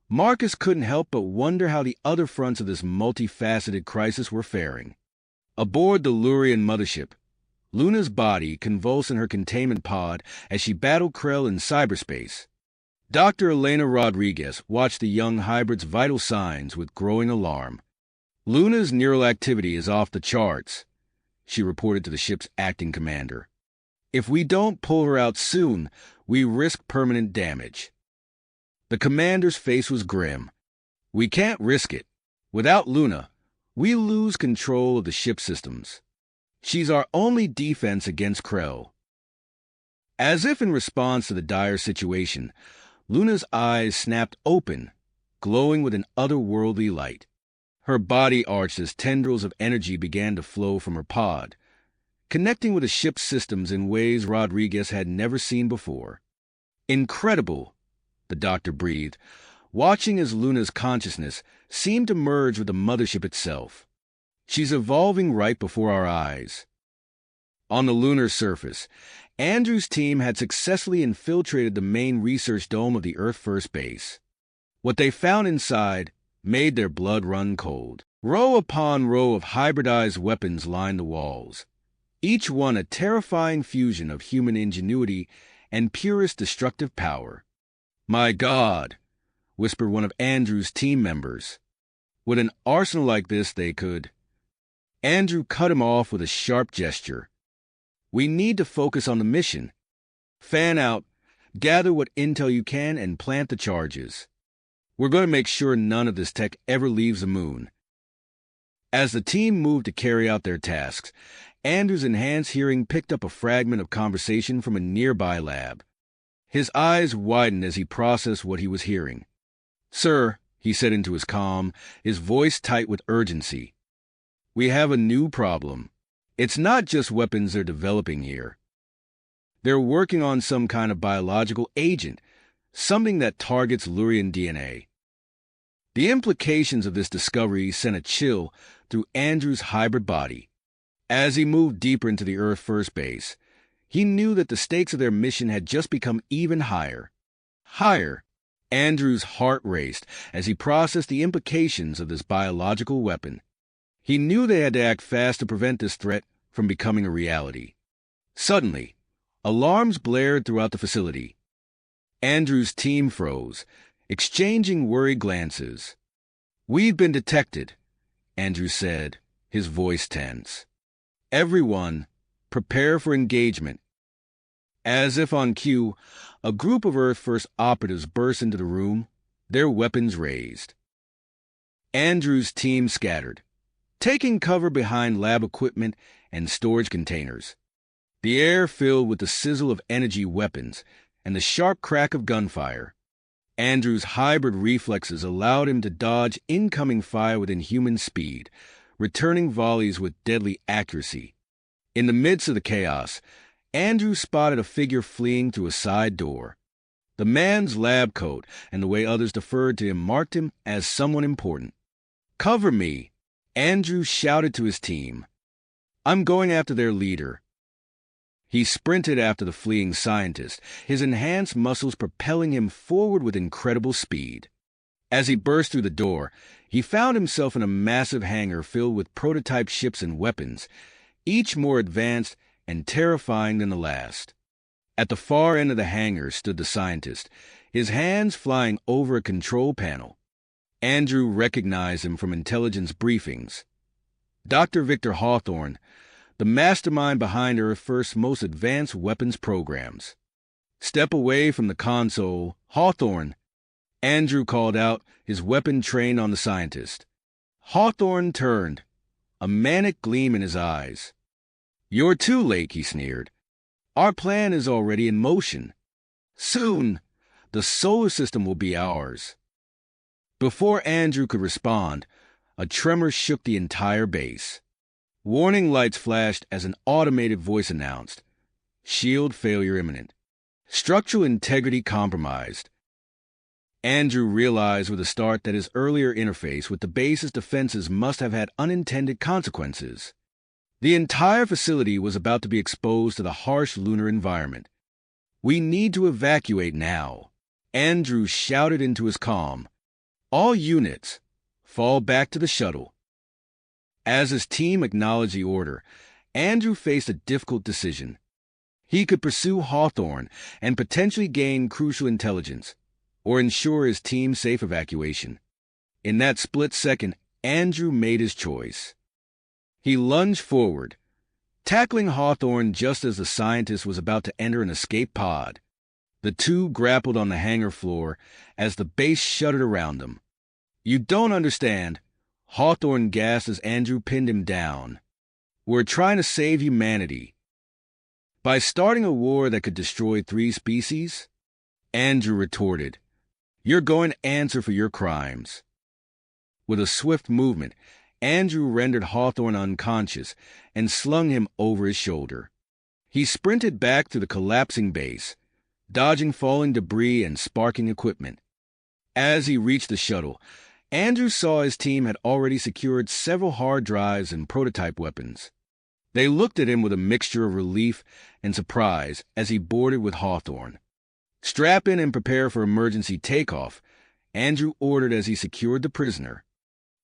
Marcus couldn't help but wonder how the other fronts of this multifaceted crisis were faring. Aboard the Lurian mothership, Luna's body convulsed in her containment pod as she battled Krell in cyberspace. Dr. Elena Rodriguez watched the young hybrid's vital signs with growing alarm. "Luna's neural activity is off the charts," she reported to the ship's acting commander. "If we don't pull her out soon, we risk permanent damage." The commander's face was grim. "We can't risk it. Without Luna, we lose control of the ship systems. She's our only defense against Krell." As if in response to the dire situation, Luna's eyes snapped open, glowing with an otherworldly light. Her body arched as tendrils of energy began to flow from her pod, connecting with the ship's systems in ways Rodriguez had never seen before. "Incredible," the doctor breathed, watching as Luna's consciousness seemed to merge with the mothership itself. "She's evolving right before our eyes." On the lunar surface, Andrew's team had successfully infiltrated the main research dome of the Earth First base. What they found inside made their blood run cold. Row upon row of hybridized weapons lined the walls, each one a terrifying fusion of human ingenuity and purest destructive power. "My God," whispered one of Andrew's team members. "With an arsenal like this, they could—" Andrew cut him off with a sharp gesture. "We need to focus on the mission. Fan out, gather what intel you can, and plant the charges. We're going to make sure none of this tech ever leaves the moon." As the team moved to carry out their tasks, Andrew's enhanced hearing picked up a fragment of conversation from a nearby lab. His eyes widened as he processed what he was hearing. "Sir," he said into his comm, his voice tight with urgency, "we have a new problem. It's not just weapons they're developing here. They're working on some kind of biological agent, something that targets Lurian DNA." The implications of this discovery sent a chill through Andrew's hybrid body. As he moved deeper into the Earth First Base, he knew that the stakes of their mission had just become even higher. Higher. Andrew's heart raced as he processed the implications of this biological weapon. He knew they had to act fast to prevent this threat from becoming a reality. Suddenly, alarms blared throughout the facility. Andrew's team froze, exchanging worried glances. "We've been detected," Andrew said, his voice tense. "Everyone, prepare for engagement." As if on cue, a group of Earth First operatives burst into the room, their weapons raised. Andrew's team scattered, taking cover behind lab equipment and storage containers. The air filled with the sizzle of energy weapons and the sharp crack of gunfire. Andrew's hybrid reflexes allowed him to dodge incoming fire with inhuman speed, returning volleys with deadly accuracy. In the midst of the chaos, Andrew spotted a figure fleeing through a side door. The man's lab coat and the way others deferred to him marked him as someone important. "Cover me," Andrew shouted to his team. "I'm going after their leader." He sprinted after the fleeing scientist, his enhanced muscles propelling him forward with incredible speed. As he burst through the door, he found himself in a massive hangar filled with prototype ships and weapons, each more advanced and terrifying than the last. At the far end of the hangar stood the scientist, his hands flying over a control panel. Andrew recognized him from intelligence briefings. Dr. Victor Hawthorne, the mastermind behind Earth First's most advanced weapons programs. "Step away from the console, Hawthorne," Andrew called out, his weapon trained on the scientist. Hawthorne turned, a manic gleam in his eyes. "You're too late," he sneered. "Our plan is already in motion. Soon, the solar system will be ours." Before Andrew could respond, a tremor shook the entire base. Warning lights flashed as an automated voice announced, "Shield failure imminent. Structural integrity compromised." Andrew realized with a start that his earlier interface with the base's defenses must have had unintended consequences. The entire facility was about to be exposed to the harsh lunar environment. "We need to evacuate now," Andrew shouted into his comm. "All units, fall back to the shuttle." As his team acknowledged the order, Andrew faced a difficult decision. He could pursue Hawthorne and potentially gain crucial intelligence, or ensure his team's safe evacuation. In that split second, Andrew made his choice. He lunged forward, tackling Hawthorne just as the scientist was about to enter an escape pod. The two grappled on the hangar floor as the base shuddered around them. "You don't understand," Hawthorne gasped as Andrew pinned him down. "We're trying to save humanity." "By starting a war that could destroy 3 species?" Andrew retorted. "You're going to answer for your crimes." With a swift movement, Andrew rendered Hawthorne unconscious and slung him over his shoulder. He sprinted back through the collapsing base, dodging falling debris and sparking equipment. As he reached the shuttle, Andrew saw his team had already secured several hard drives and prototype weapons. They looked at him with a mixture of relief and surprise as he boarded with Hawthorne. "Strap in and prepare for emergency takeoff," Andrew ordered as he secured the prisoner.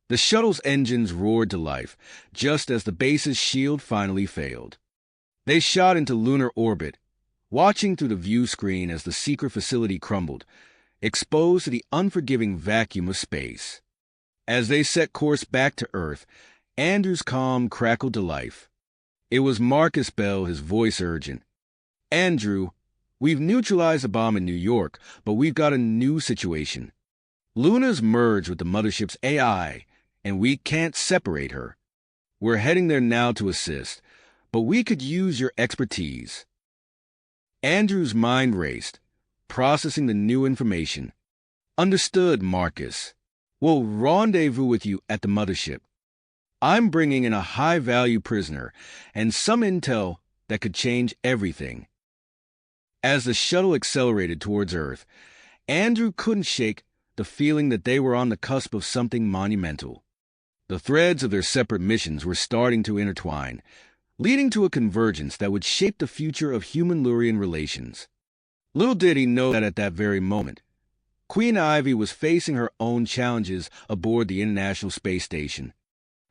The shuttle's engines roared to life, just as the base's shield finally failed. They shot into lunar orbit, watching through the view screen as the secret facility crumbled, exposed to the unforgiving vacuum of space. As they set course back to Earth, Andrew's comm crackled to life. It was Marcus Bell, his voice urgent. "Andrew, we've neutralized the bomb in New York, but we've got a new situation. Luna's merged with the mothership's AI, and we can't separate her. We're heading there now to assist, but we could use your expertise." Andrew's mind raced. processing the new information. Understood, Marcus. We'll rendezvous with you at the mothership. I'm bringing in a high-value prisoner and some intel that could change everything. As the shuttle accelerated towards Earth, Andrew couldn't shake the feeling that they were on the cusp of something monumental. The threads of their separate missions were starting to intertwine, leading to a convergence that would shape the future of human-Lurian relations. Little did he know that at that very moment, Queen Ivy was facing her own challenges aboard the International Space Station,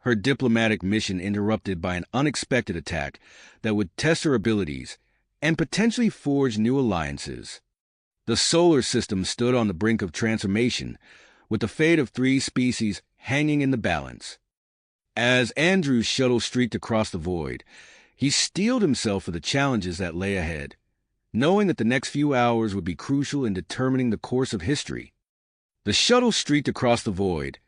her diplomatic mission interrupted by an unexpected attack that would test her abilities and potentially forge new alliances. The solar system stood on the brink of transformation, with the fate of 3 species hanging in the balance. As Andrew's shuttle streaked across the void, he steeled himself for the challenges that lay ahead, knowing that the next few hours would be crucial in determining the course of history. The shuttle streaked across the void,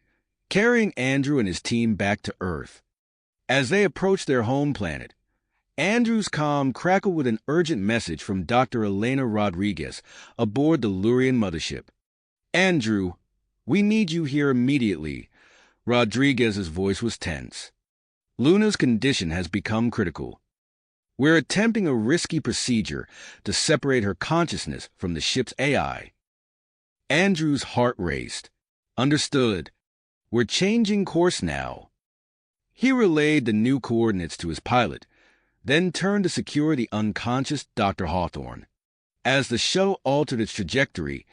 carrying Andrew and his team back to Earth. As they approached their home planet, Andrew's comm crackled with an urgent message from Dr. Elena Rodriguez aboard the Lurian mothership. "Andrew, we need you here immediately." Rodriguez's voice was tense. "Luna's condition has become critical. We're attempting a risky procedure to separate her consciousness from the ship's AI." Andrew's heart raced. "Understood. We're changing course now." He relayed the new coordinates to his pilot, then turned to secure the unconscious Dr. Hawthorne. As the shuttle altered its trajectory,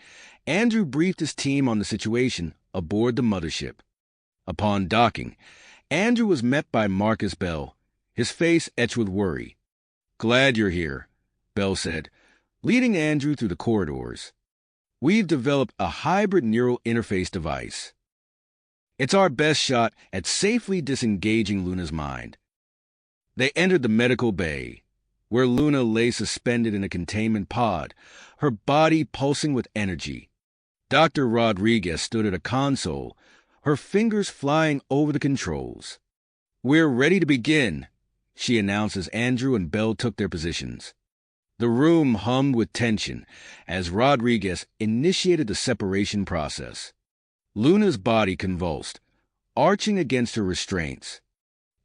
Andrew briefed his team on the situation aboard the mothership. Upon docking, Andrew was met by Marcus Bell, his face etched with worry. "Glad you're here," Bell said, leading Andrew through the corridors. "We've developed a hybrid neural interface device. It's our best shot at safely disengaging Luna's mind." They entered the medical bay, where Luna lay suspended in a containment pod, her body pulsing with energy. Dr. Rodriguez stood at a console, her fingers flying over the controls. "We're ready to begin," she announced as Andrew and Bell took their positions. The room hummed with tension as Rodriguez initiated the separation process. Luna's body convulsed, arching against her restraints.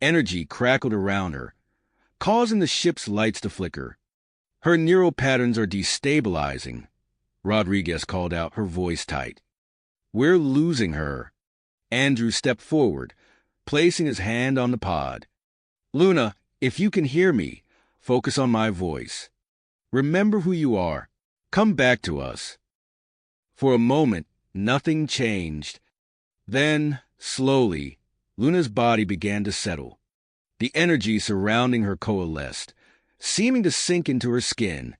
Energy crackled around her, causing the ship's lights to flicker. "Her neural patterns are destabilizing," Rodriguez called out, her voice tight. "We're losing her." Andrew stepped forward, placing his hand on the pod. "Luna, if you can hear me, focus on my voice. Remember who you are. Come back to us." For a moment, nothing changed. Then, slowly, Luna's body began to settle. The energy surrounding her coalesced, seeming to sink into her skin.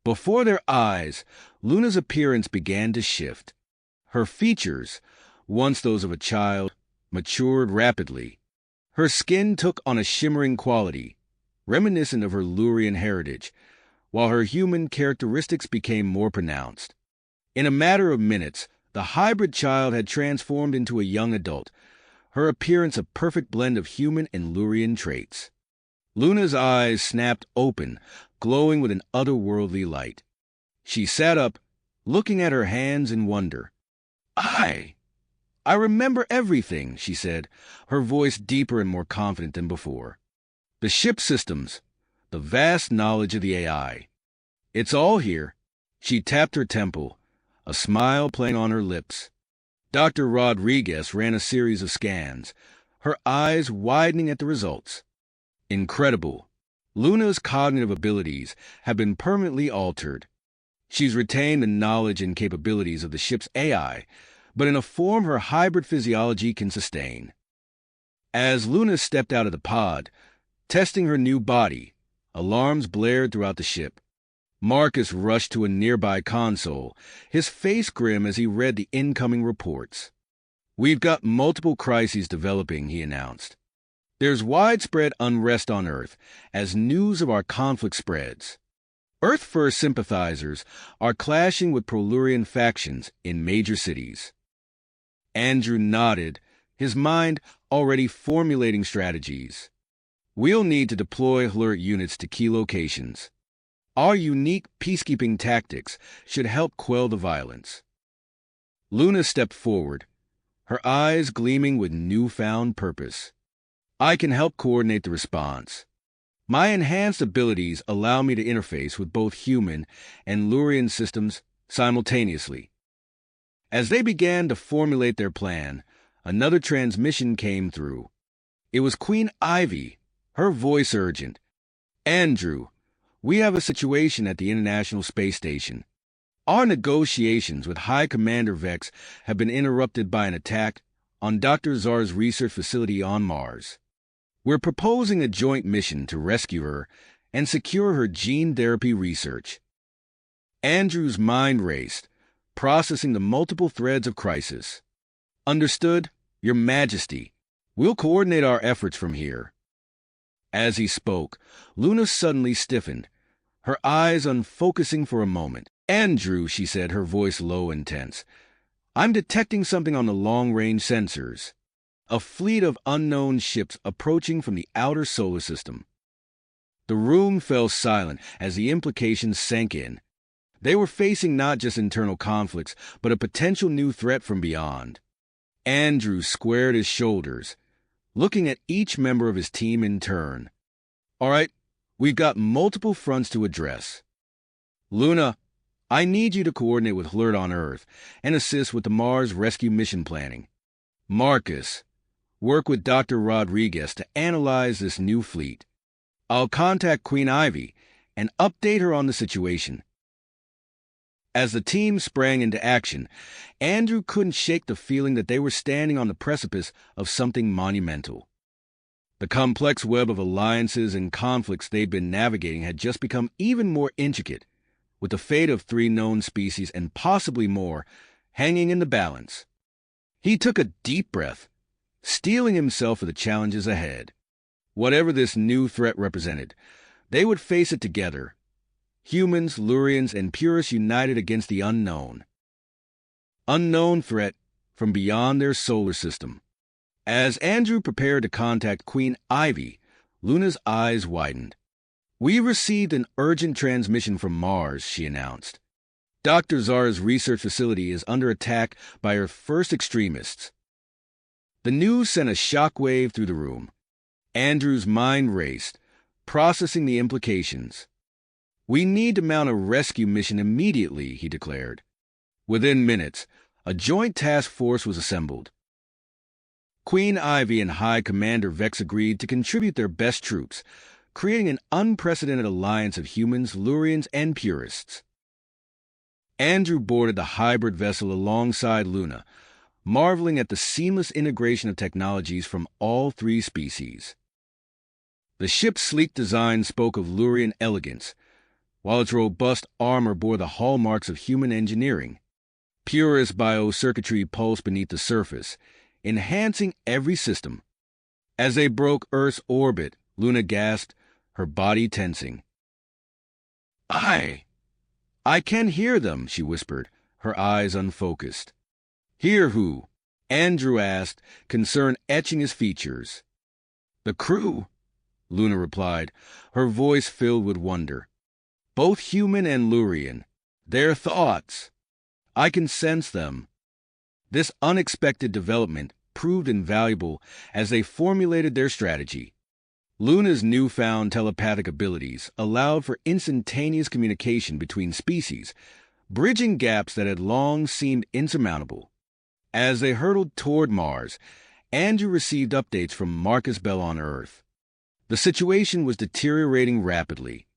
Before their eyes, Luna's appearance began to shift. Her features, once those of a child, matured rapidly. Her skin took on a shimmering quality, reminiscent of her Lurian heritage, while her human characteristics became more pronounced. In a matter of minutes, the hybrid child had transformed into a young adult, her appearance a perfect blend of human and Lurian traits. Luna's eyes snapped open, glowing with an otherworldly light. She sat up, looking at her hands in wonder. I remember everything," she said, her voice deeper and more confident than before. "The ship systems, the vast knowledge of the AI. It's all here." She tapped her temple, a smile playing on her lips. Dr. Rodriguez ran a series of scans, her eyes widening at the results. "Incredible. Luna's cognitive abilities have been permanently altered. She's retained the knowledge and capabilities of the ship's AI, but in a form her hybrid physiology can sustain." As Luna stepped out of the pod, testing her new body, alarms blared throughout the ship. Marcus rushed to a nearby console, his face grim as he read the incoming reports. "We've got multiple crises developing," he announced. "There's widespread unrest on Earth as news of our conflict spreads. Earth First sympathizers are clashing with pro-Lurian factions in major cities." Andrew nodded, his mind already formulating strategies. "We'll need to deploy alert units to key locations. Our unique peacekeeping tactics should help quell the violence. Luna stepped forward, her eyes gleaming with newfound purpose. I can help coordinate the response. My enhanced abilities allow me to interface with both human and Lurian systems simultaneously. As they began to formulate their plan, another transmission came through. It was Queen Ivy, her voice urgent. Andrew, we have a situation at the International Space Station. Our negotiations with High Commander Vex have been interrupted by an attack on Dr. Zar's research facility on Mars. We're proposing a joint mission to rescue her and secure her gene therapy research. Andrew's mind raced, processing the multiple threads of crisis. Understood, Your Majesty. We'll coordinate our efforts from here. As he spoke, Luna suddenly stiffened, her eyes unfocusing for a moment. Andrew, she said, her voice low and tense, I'm detecting something on the long-range sensors. A fleet of unknown ships approaching from the outer solar system. The room fell silent as the implications sank in. They were facing not just internal conflicts, but a potential new threat from beyond. Andrew squared his shoulders, looking at each member of his team in turn. All right, we've got multiple fronts to address. Luna, I need you to coordinate with Hlurt on Earth and assist with the Mars rescue mission planning. Marcus, work with Dr. Rodriguez to analyze this new fleet. I'll contact Queen Ivy and update her on the situation. As the team sprang into action, Andrew couldn't shake the feeling that they were standing on the precipice of something monumental. The complex web of alliances and conflicts they'd been navigating had just become even more intricate, with the fate of 3 known species and possibly more hanging in the balance. He took a deep breath, steeling himself for the challenges ahead. Whatever this new threat represented, they would face it together. Humans, Lurians, and Purists united against the unknown. Unknown threat from beyond their solar system. As Andrew prepared to contact Queen Ivy, Luna's eyes widened. We received an urgent transmission from Mars, she announced. Dr. Zara's research facility is under attack by her first extremists. The news sent a shockwave through the room. Andrew's mind raced, processing the implications. We need to mount a rescue mission immediately, he declared. Within minutes, a joint task force was assembled. Queen Ivy and High Commander Vex agreed to contribute their best troops, creating an unprecedented alliance of humans, Lurians, and Purists. Andrew boarded the hybrid vessel alongside Luna, marveling at the seamless integration of technologies from all 3 species. The ship's sleek design spoke of Lurian elegance, while its robust armor bore the hallmarks of human engineering. Purist biocircuitry pulsed beneath the surface, enhancing every system. As they broke Earth's orbit, Luna gasped, her body tensing. I can hear them, she whispered, her eyes unfocused. Hear who? Andrew asked, concern etching his features. The crew, Luna replied, her voice filled with wonder. Both human and Lurian. Their thoughts. I can sense them. This unexpected development proved invaluable as they formulated their strategy. Luna's newfound telepathic abilities allowed for instantaneous communication between species, bridging gaps that had long seemed insurmountable. As they hurtled toward Mars, Andrew received updates from Marcus Bell on Earth. The situation was deteriorating rapidly.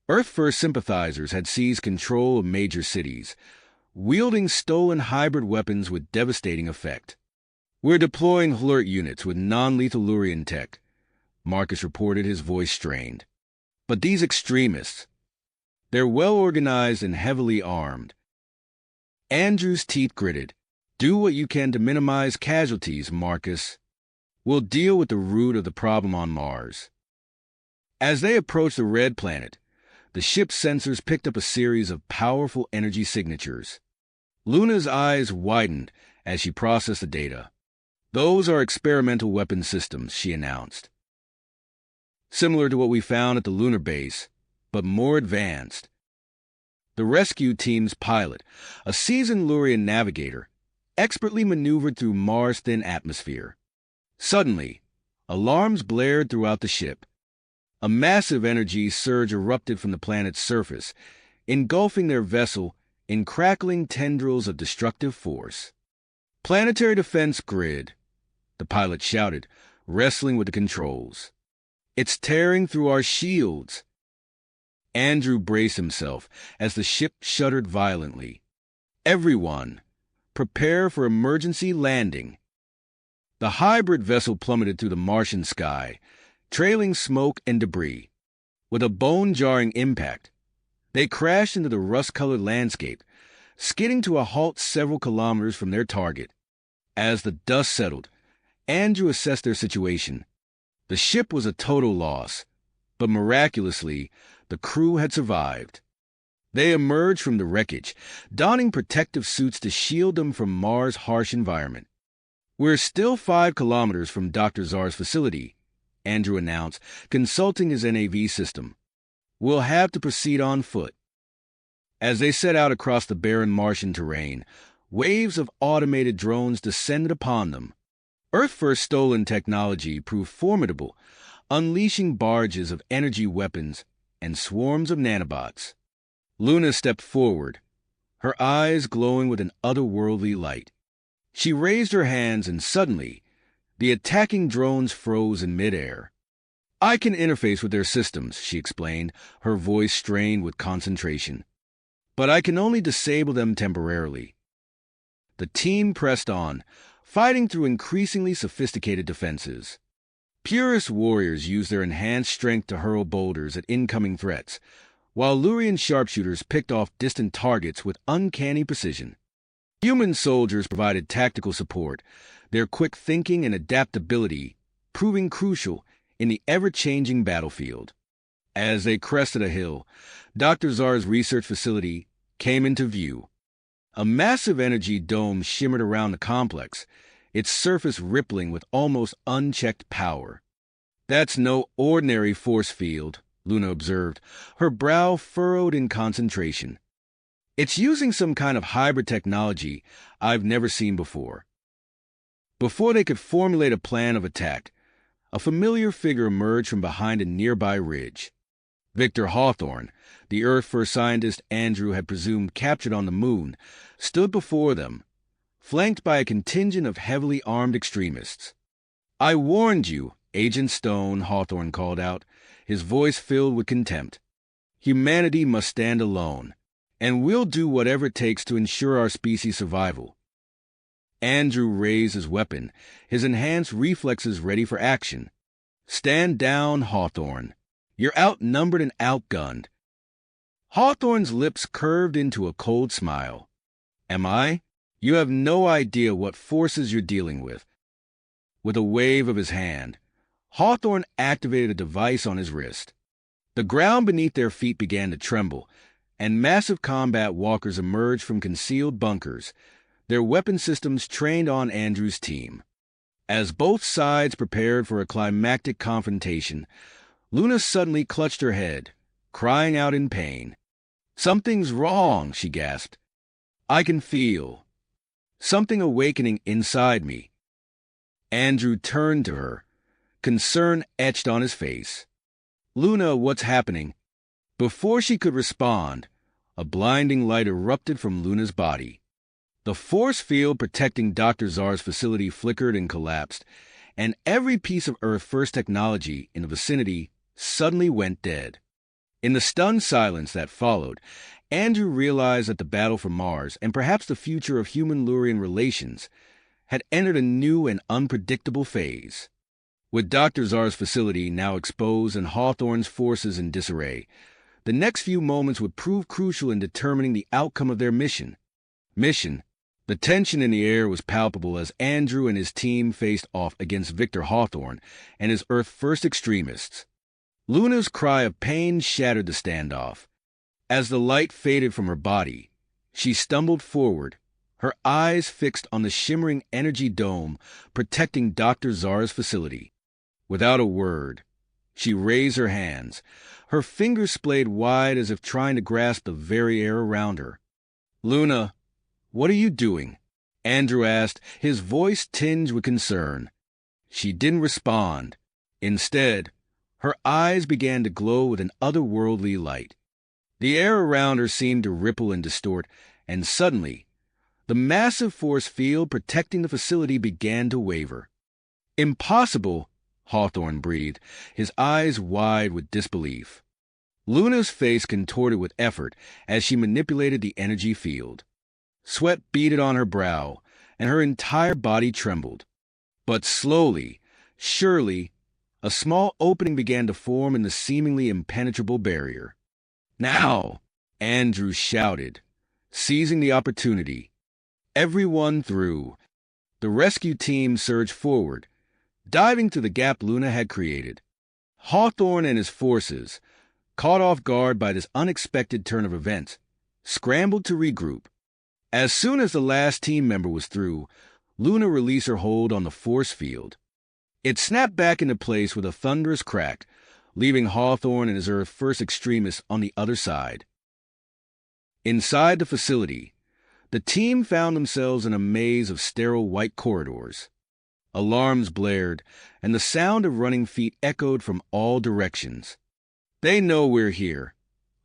Earth-First sympathizers had seized control of major cities, wielding stolen hybrid weapons with devastating effect. We're deploying Hlurt units with non-lethal Lurian tech, Marcus reported, his voice strained. But these extremists, they're well-organized and heavily armed. Andrew's teeth gritted. Do what you can to minimize casualties, Marcus. We'll deal with the root of the problem on Mars. As they approached the red planet, the ship's sensors picked up a series of powerful energy signatures. Luna's eyes widened as she processed the data. Those are experimental weapon systems, she announced. Similar to what we found at the lunar base, but more advanced. The rescue team's pilot, a seasoned Lurian navigator, expertly maneuvered through Mars' thin atmosphere. Suddenly, alarms blared throughout the ship. A massive energy surge erupted from the planet's surface, engulfing their vessel in crackling tendrils of destructive force. "Planetary defense grid," the pilot shouted, wrestling with the controls. "It's tearing through our shields." Andrew braced himself as the ship shuddered violently. "Everyone, prepare for emergency landing." The hybrid vessel plummeted through the Martian sky, trailing smoke and debris. With a bone-jarring impact, they crashed into the rust-colored landscape, skidding to a halt several kilometers from their target. As the dust settled, Andrew assessed their situation. The ship was a total loss, but miraculously, the crew had survived. They emerged from the wreckage, donning protective suits to shield them from Mars' harsh environment. "We're still 5 kilometers from Dr. Zar's facility," Andrew announced, consulting his NAV system. "We'll have to proceed on foot." As they set out across the barren Martian terrain, waves of automated drones descended upon them. Earth-first stolen technology proved formidable, unleashing barrages of energy weapons and swarms of nanobots. Luna stepped forward, her eyes glowing with an otherworldly light. She raised her hands and suddenly, the attacking drones froze in midair. "I can interface with their systems," she explained, her voice strained with concentration. "But I can only disable them temporarily." The team pressed on, fighting through increasingly sophisticated defenses. Purist warriors used their enhanced strength to hurl boulders at incoming threats, while Lurian sharpshooters picked off distant targets with uncanny precision. Human soldiers provided tactical support, their quick thinking and adaptability proving crucial in the ever-changing battlefield. As they crested a hill, Dr. Zar's research facility came into view. A massive energy dome shimmered around the complex, its surface rippling with almost unchecked power. "That's no ordinary force field," Luna observed, her brow furrowed in concentration. "It's using some kind of hybrid technology I've never seen before." Before they could formulate a plan of attack, a familiar figure emerged from behind a nearby ridge. Victor Hawthorne, the Earth-first scientist Andrew had presumed captured on the moon, stood before them, flanked by a contingent of heavily armed extremists. "I warned you, Agent Stone," Hawthorne called out, his voice filled with contempt. "Humanity must stand alone, and we'll do whatever it takes to ensure our species' survival." Andrew raised his weapon, his enhanced reflexes ready for action. "Stand down, Hawthorne. You're outnumbered and outgunned." Hawthorne's lips curved into a cold smile. "Am I? You have no idea what forces you're dealing with." With a wave of his hand, Hawthorne activated a device on his wrist. The ground beneath their feet began to tremble, and massive combat walkers emerged from concealed bunkers, their weapon systems trained on Andrew's team. As both sides prepared for a climactic confrontation, Luna suddenly clutched her head, crying out in pain. "Something's wrong," she gasped. "I can feel something awakening inside me." Andrew turned to her, concern etched on his face. "Luna, what's happening?" Before she could respond, a blinding light erupted from Luna's body. The force field protecting Dr. Zar's facility flickered and collapsed, and every piece of Earth-first technology in the vicinity suddenly went dead. In the stunned silence that followed, Andrew realized that the battle for Mars, and perhaps the future of human-Lurian relations, had entered a new and unpredictable phase. With Dr. Zar's facility now exposed and Hawthorne's forces in disarray, the next few moments would prove crucial in determining the outcome of their mission. The tension in the air was palpable as Andrew and his team faced off against Victor Hawthorne and his Earth-first extremists. Luna's cry of pain shattered the standoff. As the light faded from her body, she stumbled forward, her eyes fixed on the shimmering energy dome protecting Dr. Zar's facility. Without a word, She raised her hands. Her fingers splayed wide as if trying to grasp the very air around her. "Luna, what are you doing?" Andrew asked, his voice tinged with concern. She didn't respond. Instead, her eyes began to glow with an otherworldly light. The air around her seemed to ripple and distort, and suddenly, the massive force field protecting the facility began to waver. "Impossible," Hawthorne breathed, his eyes wide with disbelief. Luna's face contorted with effort as she manipulated the energy field. Sweat beaded on her brow, and her entire body trembled. But slowly, surely, a small opening began to form in the seemingly impenetrable barrier. "Now!" Andrew shouted, seizing the opportunity. Everyone through. The rescue team surged forward, diving to the gap Luna had created. Hawthorne and his forces, caught off guard by this unexpected turn of events, scrambled to regroup. As soon as the last team member was through, Luna released her hold on the force field. It snapped back into place with a thunderous crack, leaving Hawthorne and his Earth First extremists on the other side. Inside the facility, the team found themselves in a maze of sterile white corridors. Alarms blared, and the sound of running feet echoed from all directions. "They know we're here,"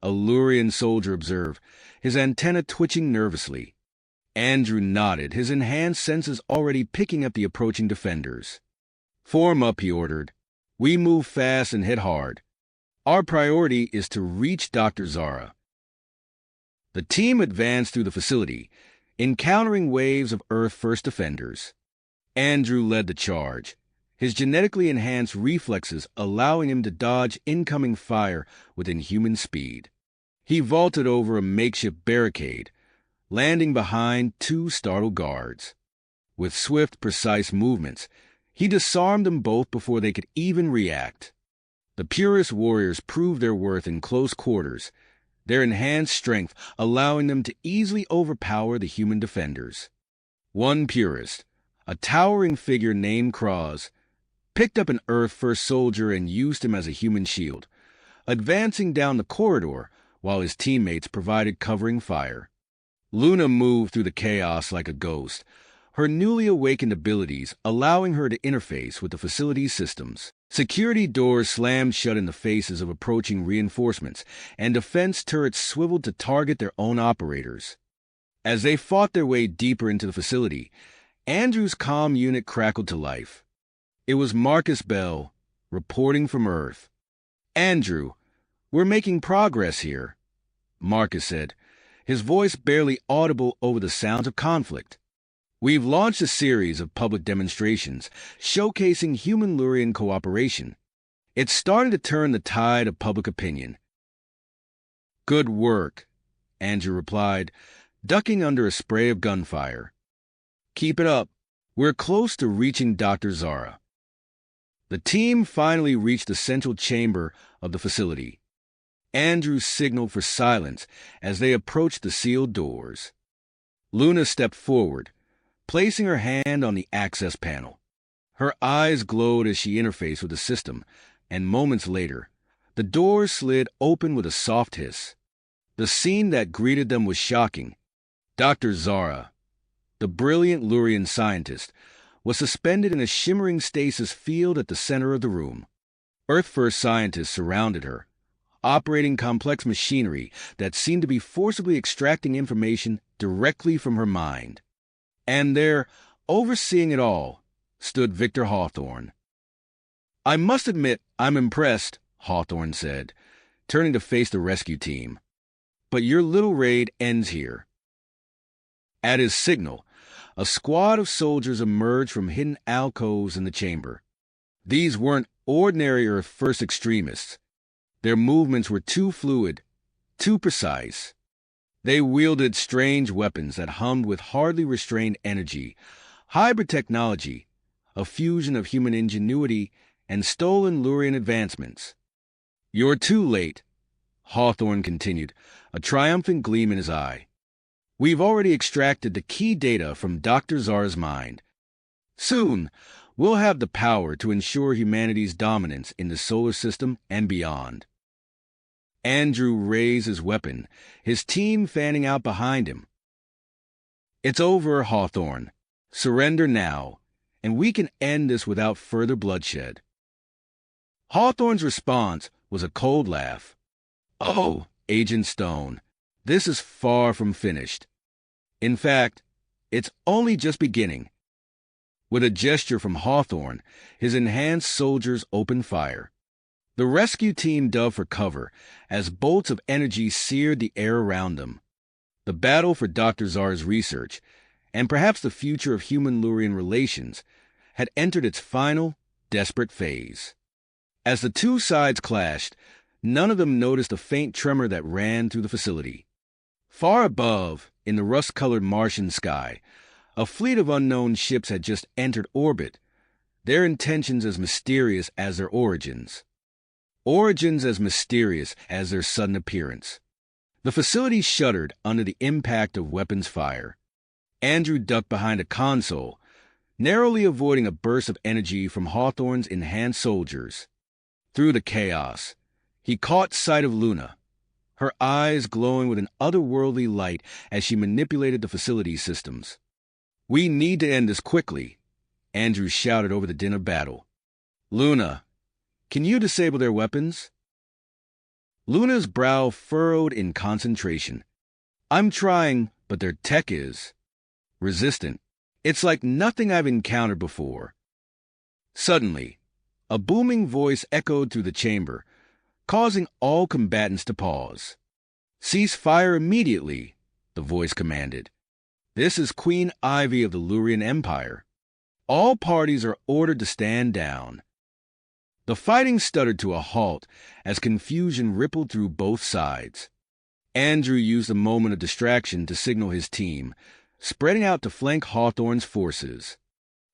a Lurian soldier observed, his antenna twitching nervously. Andrew nodded, his enhanced senses already picking up the approaching defenders. "Form up," he ordered. "We move fast and hit hard. Our priority is to reach Dr. Zara." The team advanced through the facility, encountering waves of Earth First defenders. Andrew led the charge, his genetically enhanced reflexes allowing him to dodge incoming fire with inhuman speed. He vaulted over a makeshift barricade, landing behind two startled guards. With swift, precise movements, he disarmed them both before they could even react. The purest warriors proved their worth in close quarters, their enhanced strength allowing them to easily overpower the human defenders. One purist, a towering figure named Cross, picked up an Earth First soldier and used him as a human shield, advancing down the corridor while his teammates provided covering fire. Luna moved through the chaos like a ghost, her newly awakened abilities allowing her to interface with the facility's systems. Security doors slammed shut in the faces of approaching reinforcements, and defense turrets swiveled to target their own operators. As they fought their way deeper into the facility, Andrew's comm unit crackled to life. It was Marcus Bell, reporting from Earth. "Andrew, we're making progress here," Marcus said, his voice barely audible over the sounds of conflict. "We've launched a series of public demonstrations showcasing human-Lurian cooperation. It's starting to turn the tide of public opinion." "Good work," Andrew replied, ducking under a spray of gunfire. "Keep it up. We're close to reaching Dr. Zara." The team finally reached the central chamber of the facility. Andrew signaled for silence as they approached the sealed doors. Luna stepped forward, placing her hand on the access panel. Her eyes glowed as she interfaced with the system, and moments later, the doors slid open with a soft hiss. The scene that greeted them was shocking. Dr. Zara, the brilliant Lurian scientist, was suspended in a shimmering stasis field at the center of the room. Earth First scientists surrounded her, operating complex machinery that seemed to be forcibly extracting information directly from her mind. And there, overseeing it all, stood Victor Hawthorne. "I must admit I'm impressed," Hawthorne said, turning to face the rescue team. "But your little raid ends here." At his signal, a squad of soldiers emerged from hidden alcoves in the chamber. These weren't ordinary Earth First extremists. Their movements were too fluid, too precise. They wielded strange weapons that hummed with hardly restrained energy, hybrid technology, a fusion of human ingenuity and stolen Lurian advancements. "You're too late," Hawthorne continued, a triumphant gleam in his eye. "We've already extracted the key data from Dr. Zara's mind. Soon, we'll have the power to ensure humanity's dominance in the solar system and beyond. Andrew raised his weapon, his team fanning out behind him. It's over, Hawthorne. Surrender now, and we can end this without further bloodshed. Hawthorne's response was a cold laugh. Oh, Agent Stone, this is far from finished. In fact, it's only just beginning. With a gesture from Hawthorne, his enhanced soldiers opened fire. The rescue team dove for cover as bolts of energy seared the air around them. The battle for Dr. Czar's research, and perhaps the future of human-Lurian relations, had entered its final, desperate phase. As the two sides clashed, none of them noticed a faint tremor that ran through the facility. Far above, in the rust-colored Martian sky, a fleet of unknown ships had just entered orbit, their intentions as mysterious as their origins. Origins as mysterious as their sudden appearance. The facility shuddered under the impact of weapons fire. Andrew ducked behind a console, narrowly avoiding a burst of energy from Hawthorne's enhanced soldiers. Through the chaos, he caught sight of Luna, her eyes glowing with an otherworldly light as she manipulated the facility's systems. "We need to end this quickly," Andrew shouted over the din of battle. "Luna, can you disable their weapons?" Luna's brow furrowed in concentration. "I'm trying, but their tech is resistant. It's like nothing I've encountered before." Suddenly, a booming voice echoed through the chamber, causing all combatants to pause. "Cease fire immediately," the voice commanded. "This is Queen Ivy of the Lurian Empire. All parties are ordered to stand down." The fighting stuttered to a halt as confusion rippled through both sides. Andrew used a moment of distraction to signal his team, spreading out to flank Hawthorne's forces.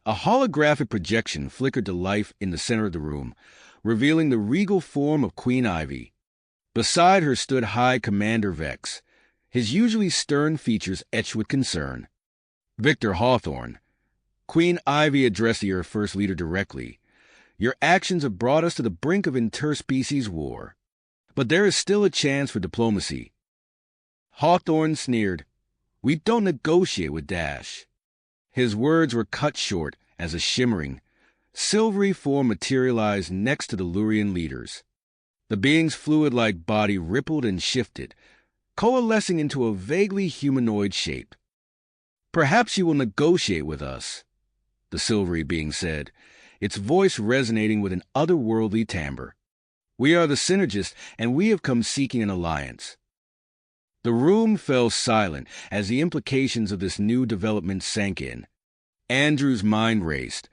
A holographic projection flickered to life in the center of the room, revealing the regal form of Queen Ivy. Beside her stood High Commander Vex, his usually stern features etched with concern. "Victor Hawthorne," Queen Ivy addressed the Earth First Leader directly, "your actions have brought us to the brink of interspecies war. But there is still a chance for diplomacy." Hawthorne sneered. "We don't negotiate with Dash." His words were cut short as a shimmering, silvery form materialized next to the Lurian leaders. The being's fluid-like body rippled and shifted, coalescing into a vaguely humanoid shape. "Perhaps you will negotiate with us," the silvery being said, its voice resonating with an otherworldly timbre. "We are the Synergists, and we have come seeking an alliance." The room fell silent as the implications of this new development sank in. Andrew's mind raced,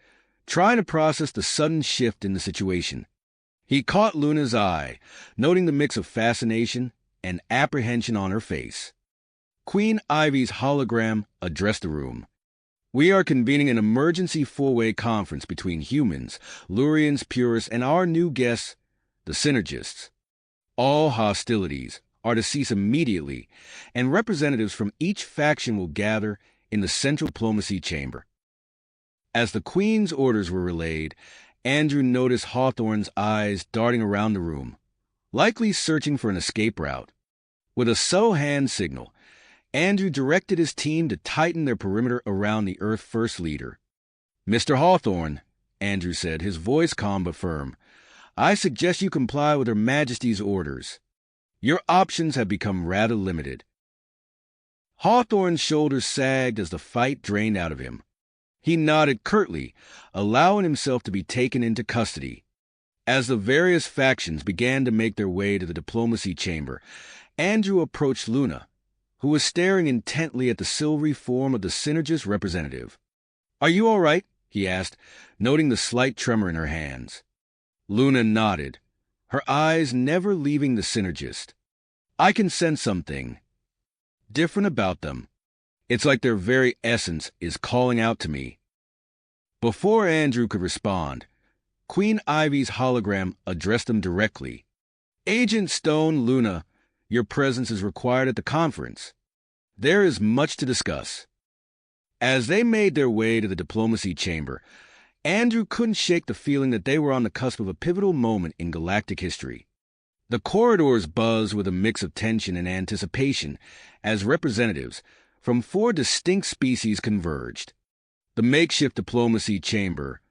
trying to process the sudden shift in the situation. He caught Luna's eye, noting the mix of fascination and apprehension on her face. Queen Ivy's hologram addressed the room. "We are convening an emergency four-way conference between humans, Lurians purists, and our new guests, the Synergists. All hostilities are to cease immediately, and representatives from each faction will gather in the central diplomacy chamber." As the Queen's orders were relayed, Andrew noticed Hawthorne's eyes darting around the room, likely searching for an escape route. With a subtle hand signal, Andrew directed his team to tighten their perimeter around the Earth First Leader. "Mr. Hawthorne," Andrew said, his voice calm but firm, "I suggest you comply with Her Majesty's orders. Your options have become rather limited." Hawthorne's shoulders sagged as the fight drained out of him. He nodded curtly, allowing himself to be taken into custody. As the various factions began to make their way to the diplomacy chamber, Andrew approached Luna, who was staring intently at the silvery form of the Synergist representative. "Are you all right?" he asked, noting the slight tremor in her hands. Luna nodded, her eyes never leaving the Synergist. "I can sense something different about them. It's like their very essence is calling out to me." Before Andrew could respond, Queen Ivy's hologram addressed them directly. "Agent Stone, Luna, your presence is required at the conference. There is much to discuss." As they made their way to the diplomacy chamber, Andrew couldn't shake the feeling that they were on the cusp of a pivotal moment in galactic history. The corridors buzzed with a mix of tension and anticipation as representatives from 4 distinct species converged. The makeshift diplomacy chamber,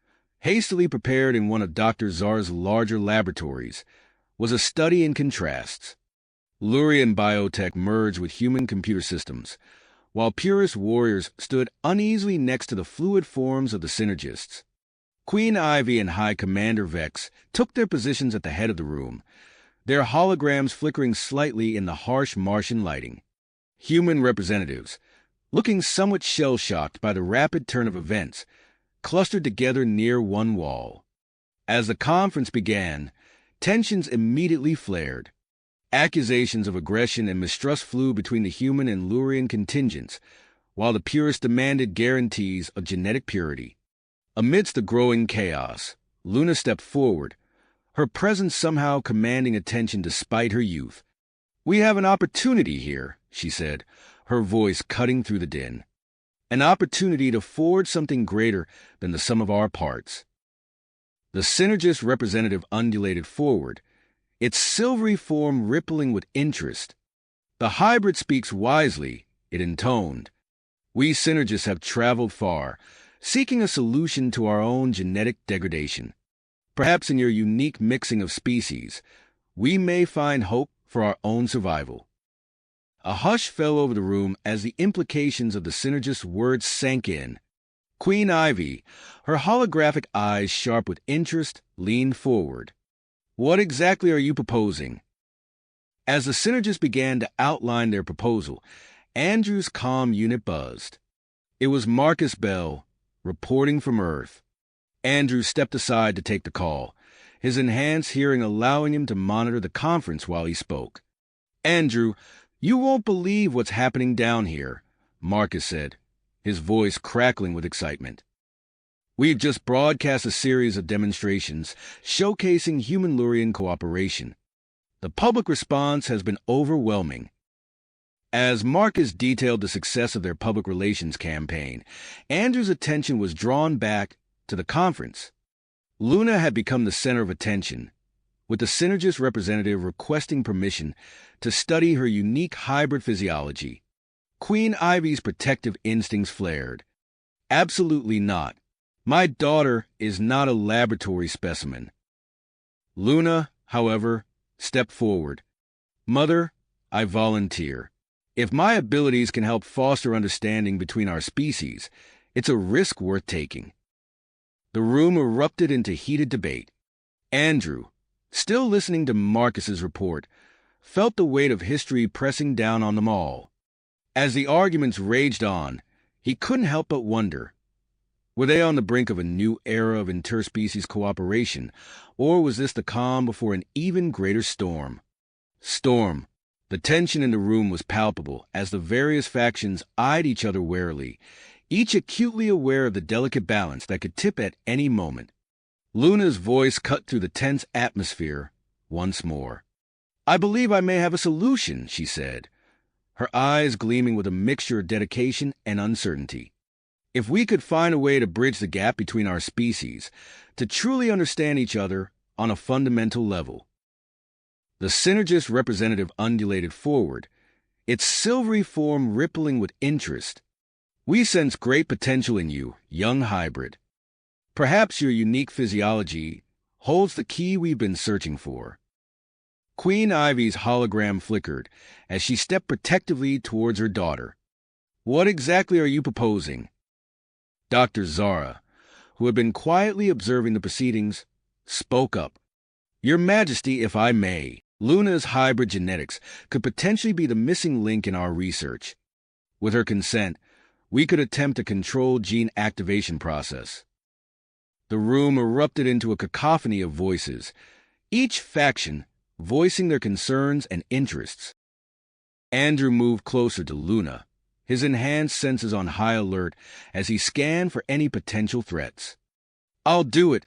hastily prepared in one of Dr. Zara's larger laboratories, was a study in contrasts. Lurian biotech merged with human computer systems, while purist warriors stood uneasily next to the fluid forms of the synergists. Queen Ivy and High Commander Vex took their positions at the head of the room, their holograms flickering slightly in the harsh Martian lighting. Human representatives, looking somewhat shell-shocked by the rapid turn of events, clustered together near one wall. As the conference began, tensions immediately flared. Accusations of aggression and mistrust flew between the human and Lurian contingents, while the purists demanded guarantees of genetic purity. Amidst the growing chaos, Luna stepped forward, her presence somehow commanding attention despite her youth. "We have an opportunity here," she said, her voice cutting through the din. "An opportunity to forge something greater than the sum of our parts." The synergist representative undulated forward, its silvery form rippling with interest. "The hybrid speaks wisely," it intoned. "We synergists have traveled far, seeking a solution to our own genetic degradation. Perhaps in your unique mixing of species, we may find hope for our own survival." A hush fell over the room as the implications of the synergist's words sank in. Queen Ivy, her holographic eyes sharp with interest, leaned forward. "What exactly are you proposing?" As the synergists began to outline their proposal, Andrew's comm unit buzzed. It was Marcus Bell, reporting from Earth. Andrew stepped aside to take the call, his enhanced hearing allowing him to monitor the conference while he spoke. "Andrew, you won't believe what's happening down here," Marcus said, his voice crackling with excitement. "We've just broadcast a series of demonstrations showcasing human-Lurian cooperation. The public response has been overwhelming." As Marcus detailed the success of their public relations campaign, Andrew's attention was drawn back to the conference. Luna had become the center of attention, with the synergist representative requesting permission to study her unique hybrid physiology. Queen Ivy's protective instincts flared. "Absolutely not. My daughter is not a laboratory specimen." Luna, however, stepped forward. "Mother, I volunteer. If my abilities can help foster understanding between our species, it's a risk worth taking." The room erupted into heated debate. Andrew, still listening to Marcus's report, felt the weight of history pressing down on them all. As the arguments raged on, he couldn't help but wonder, were they on the brink of a new era of interspecies cooperation, or was this the calm before an even greater storm? The tension in the room was palpable as the various factions eyed each other warily, each acutely aware of the delicate balance that could tip at any moment. Luna's voice cut through the tense atmosphere once more. "I believe I may have a solution," she said, her eyes gleaming with a mixture of dedication and uncertainty. "If we could find a way to bridge the gap between our species, to truly understand each other on a fundamental level." The synergist representative undulated forward, its silvery form rippling with interest. "We sense great potential in you, young hybrid. Perhaps your unique physiology holds the key we've been searching for." Queen Ivy's hologram flickered as she stepped protectively towards her daughter. "What exactly are you proposing?" Dr. Zara, who had been quietly observing the proceedings, spoke up. "Your Majesty, if I may, Luna's hybrid genetics could potentially be the missing link in our research. With her consent, we could attempt a controlled gene activation process." The room erupted into a cacophony of voices, each faction voicing their concerns and interests. Andrew moved closer to Luna, his enhanced senses on high alert as he scanned for any potential threats. "I'll do it,"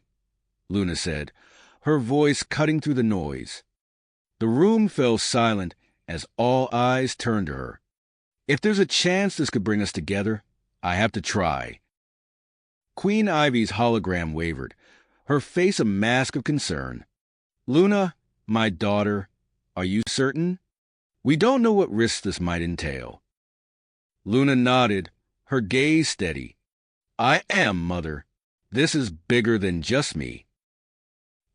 Luna said, her voice cutting through the noise. The room fell silent as all eyes turned to her. "If there's a chance this could bring us together, I have to try." Queen Ivy's hologram wavered, her face a mask of concern. Luna, my daughter, are you certain? We don't know what risks this might entail. Luna nodded, her gaze steady. I am, Mother. This is bigger than just me.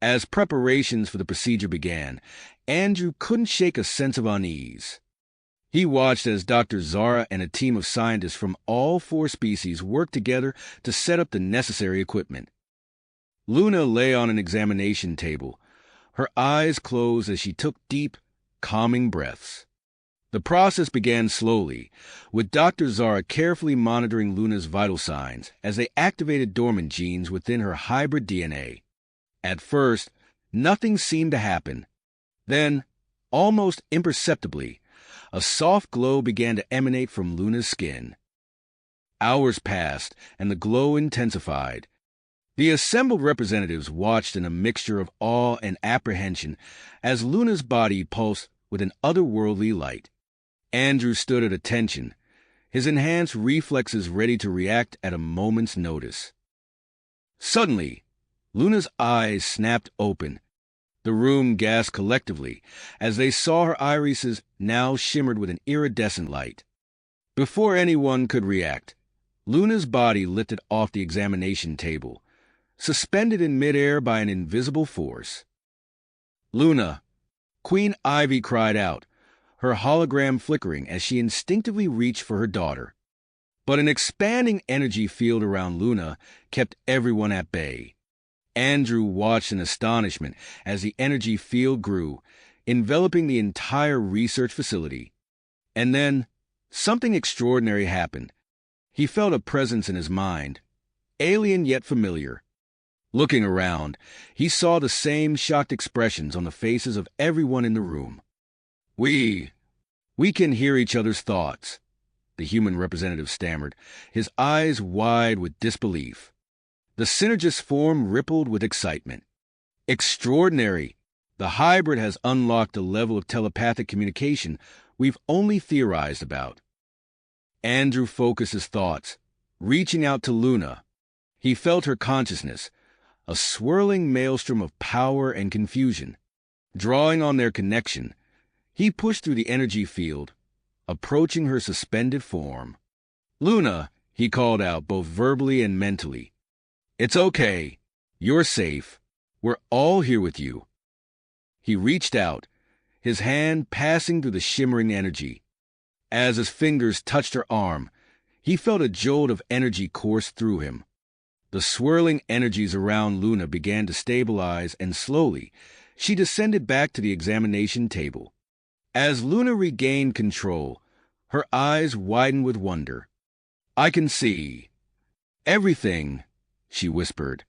As preparations for the procedure began, Andrew couldn't shake a sense of unease. He watched as Dr. Zara and a team of scientists from all 4 species worked together to set up the necessary equipment. Luna lay on an examination table, her eyes closed as she took deep, calming breaths. The process began slowly, with Dr. Zara carefully monitoring Luna's vital signs as they activated dormant genes within her hybrid DNA. At first, nothing seemed to happen. Then, almost imperceptibly, a soft glow began to emanate from Luna's skin. Hours passed, and the glow intensified. The assembled representatives watched in a mixture of awe and apprehension as Luna's body pulsed with an otherworldly light. Andrew stood at attention, his enhanced reflexes ready to react at a moment's notice. Suddenly, Luna's eyes snapped open. The room gasped collectively as they saw her irises now shimmered with an iridescent light. Before anyone could react, Luna's body lifted off the examination table, suspended in midair by an invisible force. Luna, Queen Ivy cried out, her hologram flickering as she instinctively reached for her daughter. But an expanding energy field around Luna kept everyone at bay. Andrew watched in astonishment as the energy field grew, enveloping the entire research facility. And then, something extraordinary happened. He felt a presence in his mind, alien yet familiar. Looking around, he saw the same shocked expressions on the faces of everyone in the room. We can hear each other's thoughts, the human representative stammered, his eyes wide with disbelief. The synergist's form rippled with excitement. Extraordinary! The hybrid has unlocked a level of telepathic communication we've only theorized about. Andrew focused his thoughts, reaching out to Luna. He felt her consciousness, a swirling maelstrom of power and confusion. Drawing on their connection, he pushed through the energy field, approaching her suspended form. Luna, he called out both verbally and mentally. It's okay. You're safe. We're all here with you. He reached out, his hand passing through the shimmering energy. As his fingers touched her arm, he felt a jolt of energy course through him. The swirling energies around Luna began to stabilize, and slowly, she descended back to the examination table. As Luna regained control, her eyes widened with wonder. I can see everything, she whispered.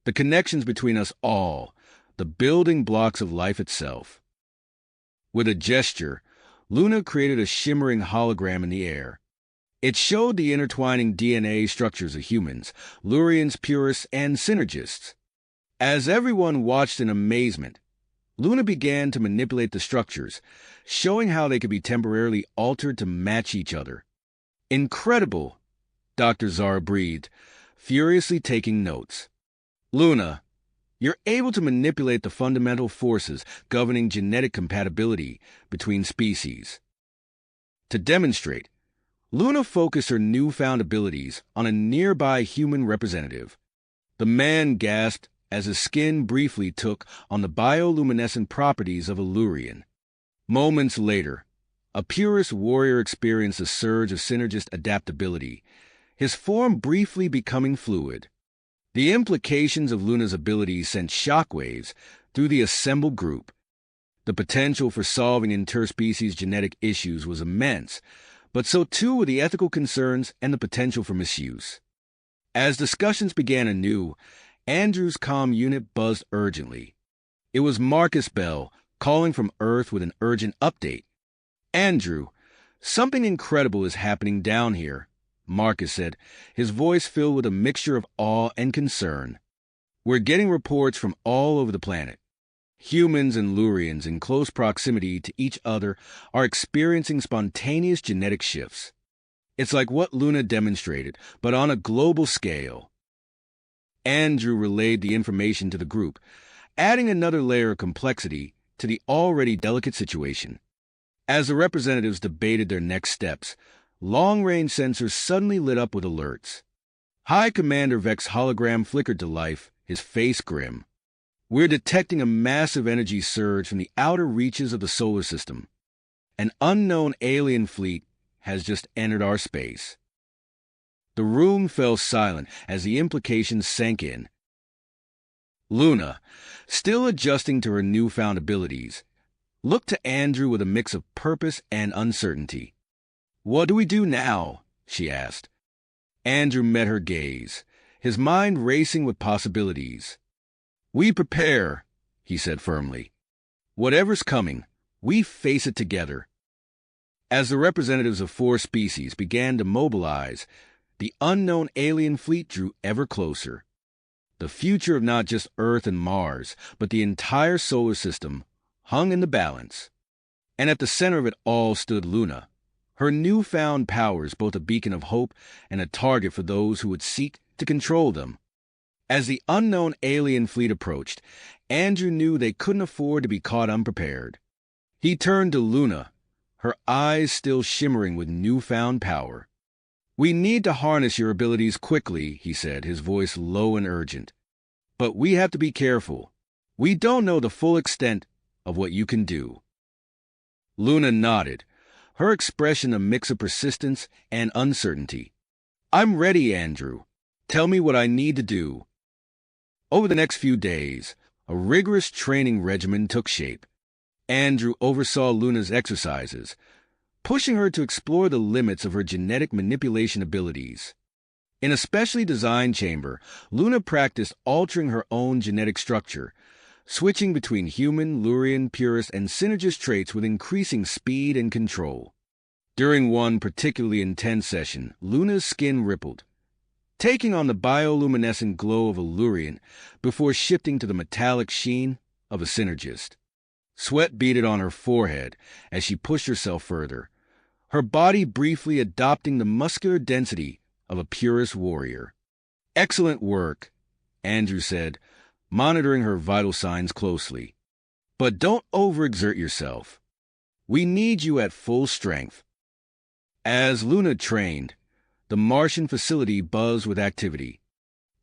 The connections between us all, the building blocks of life itself. With a gesture, Luna created a shimmering hologram in the air. It showed the intertwining DNA structures of humans, Lurians, purists, and synergists. As everyone watched in amazement, Luna began to manipulate the structures, showing how they could be temporarily altered to match each other. Incredible, Dr. Zara breathed, furiously taking notes. Luna, you're able to manipulate the fundamental forces governing genetic compatibility between species. To demonstrate, Luna focused her newfound abilities on a nearby human representative. The man gasped as his skin briefly took on the bioluminescent properties of a Lurian. Moments later, a purist warrior experienced a surge of synergist adaptability, his form briefly becoming fluid. The implications of Luna's abilities sent shockwaves through the assembled group. The potential for solving interspecies genetic issues was immense, but so too were the ethical concerns and the potential for misuse. As discussions began anew, Andrew's comm unit buzzed urgently. It was Marcus Bell, calling from Earth with an urgent update. Andrew, something incredible is happening down here, Marcus said, his voice filled with a mixture of awe and concern. We're getting reports from all over the planet. Humans and Lurians in close proximity to each other are experiencing spontaneous genetic shifts. It's like what Luna demonstrated, but on a global scale. Andrew relayed the information to the group, adding another layer of complexity to the already delicate situation. As the representatives debated their next steps, long-range sensors suddenly lit up with alerts. High Commander Vex's hologram flickered to life, his face grim. "We're detecting a massive energy surge from the outer reaches of the solar system. An unknown alien fleet has just entered our space." The room fell silent as the implications sank in. Luna, still adjusting to her newfound abilities, looked to Andrew with a mix of purpose and uncertainty. "What do we do now?" she asked. Andrew met her gaze, his mind racing with possibilities. "We prepare," he said firmly. "Whatever's coming, we face it together." As the representatives of 4 species began to mobilize, the unknown alien fleet drew ever closer. The future of not just Earth and Mars, but the entire solar system, hung in the balance. And at the center of it all stood Luna, her newfound powers both a beacon of hope and a target for those who would seek to control them. As the unknown alien fleet approached, Andrew knew they couldn't afford to be caught unprepared. He turned to Luna, her eyes still shimmering with newfound power. "We need to harness your abilities quickly," he said, his voice low and urgent. "But we have to be careful. We don't know the full extent of what you can do." Luna nodded, her expression a mix of persistence and uncertainty. "I'm ready, Andrew. Tell me what I need to do." Over the next few days, a rigorous training regimen took shape. Andrew oversaw Luna's exercises, pushing her to explore the limits of her genetic manipulation abilities. In a specially designed chamber, Luna practiced altering her own genetic structure, switching between human, Lurian, purist, and synergist traits with increasing speed and control. During one particularly intense session, Luna's skin rippled, taking on the bioluminescent glow of a Lurian before shifting to the metallic sheen of a synergist. Sweat beaded on her forehead as she pushed herself further, her body briefly adopting the muscular density of a purist warrior. "Excellent work," Andrew said, monitoring her vital signs closely. "But don't overexert yourself. We need you at full strength." As Luna trained, the Martian facility buzzed with activity.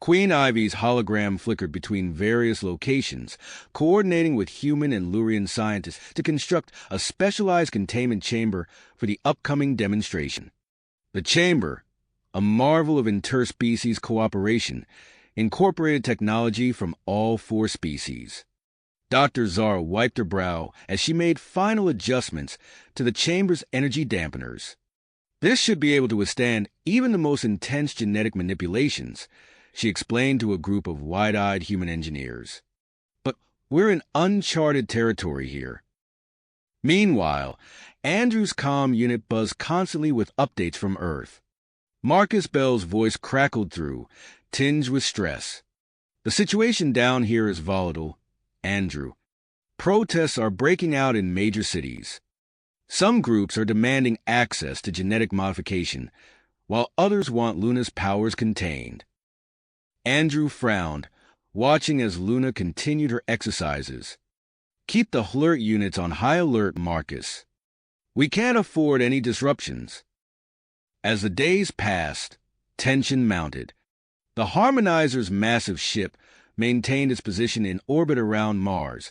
Queen Ivy's hologram flickered between various locations, coordinating with human and Lurian scientists to construct a specialized containment chamber for the upcoming demonstration. The chamber, a marvel of interspecies cooperation, incorporated technology from all 4 species. Dr. Zara wiped her brow as she made final adjustments to the chamber's energy dampeners. "This should be able to withstand even the most intense genetic manipulations," she explained to a group of wide-eyed human engineers. "But we're in uncharted territory here." Meanwhile, Andrew's comm unit buzzed constantly with updates from Earth. Marcus Bell's voice crackled through, tinged with stress. "The situation down here is volatile, Andrew. Protests are breaking out in major cities. Some groups are demanding access to genetic modification, while others want Luna's powers contained." Andrew frowned, watching as Luna continued her exercises. "Keep the HLRT units on high alert, Marcus. We can't afford any disruptions." As the days passed, tension mounted. The Harmonizer's massive ship maintained its position in orbit around Mars,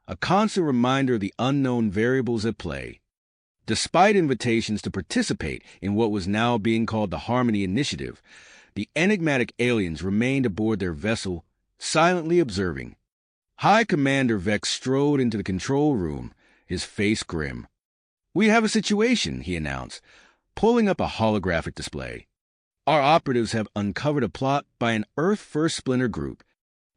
a constant reminder of the unknown variables at play. Despite invitations to participate in what was now being called the Harmony Initiative, the enigmatic aliens remained aboard their vessel, silently observing. High Commander Vex strode into the control room, his face grim. "We have a situation," he announced, pulling up a holographic display. "Our operatives have uncovered a plot by an Earth-First Splinter group.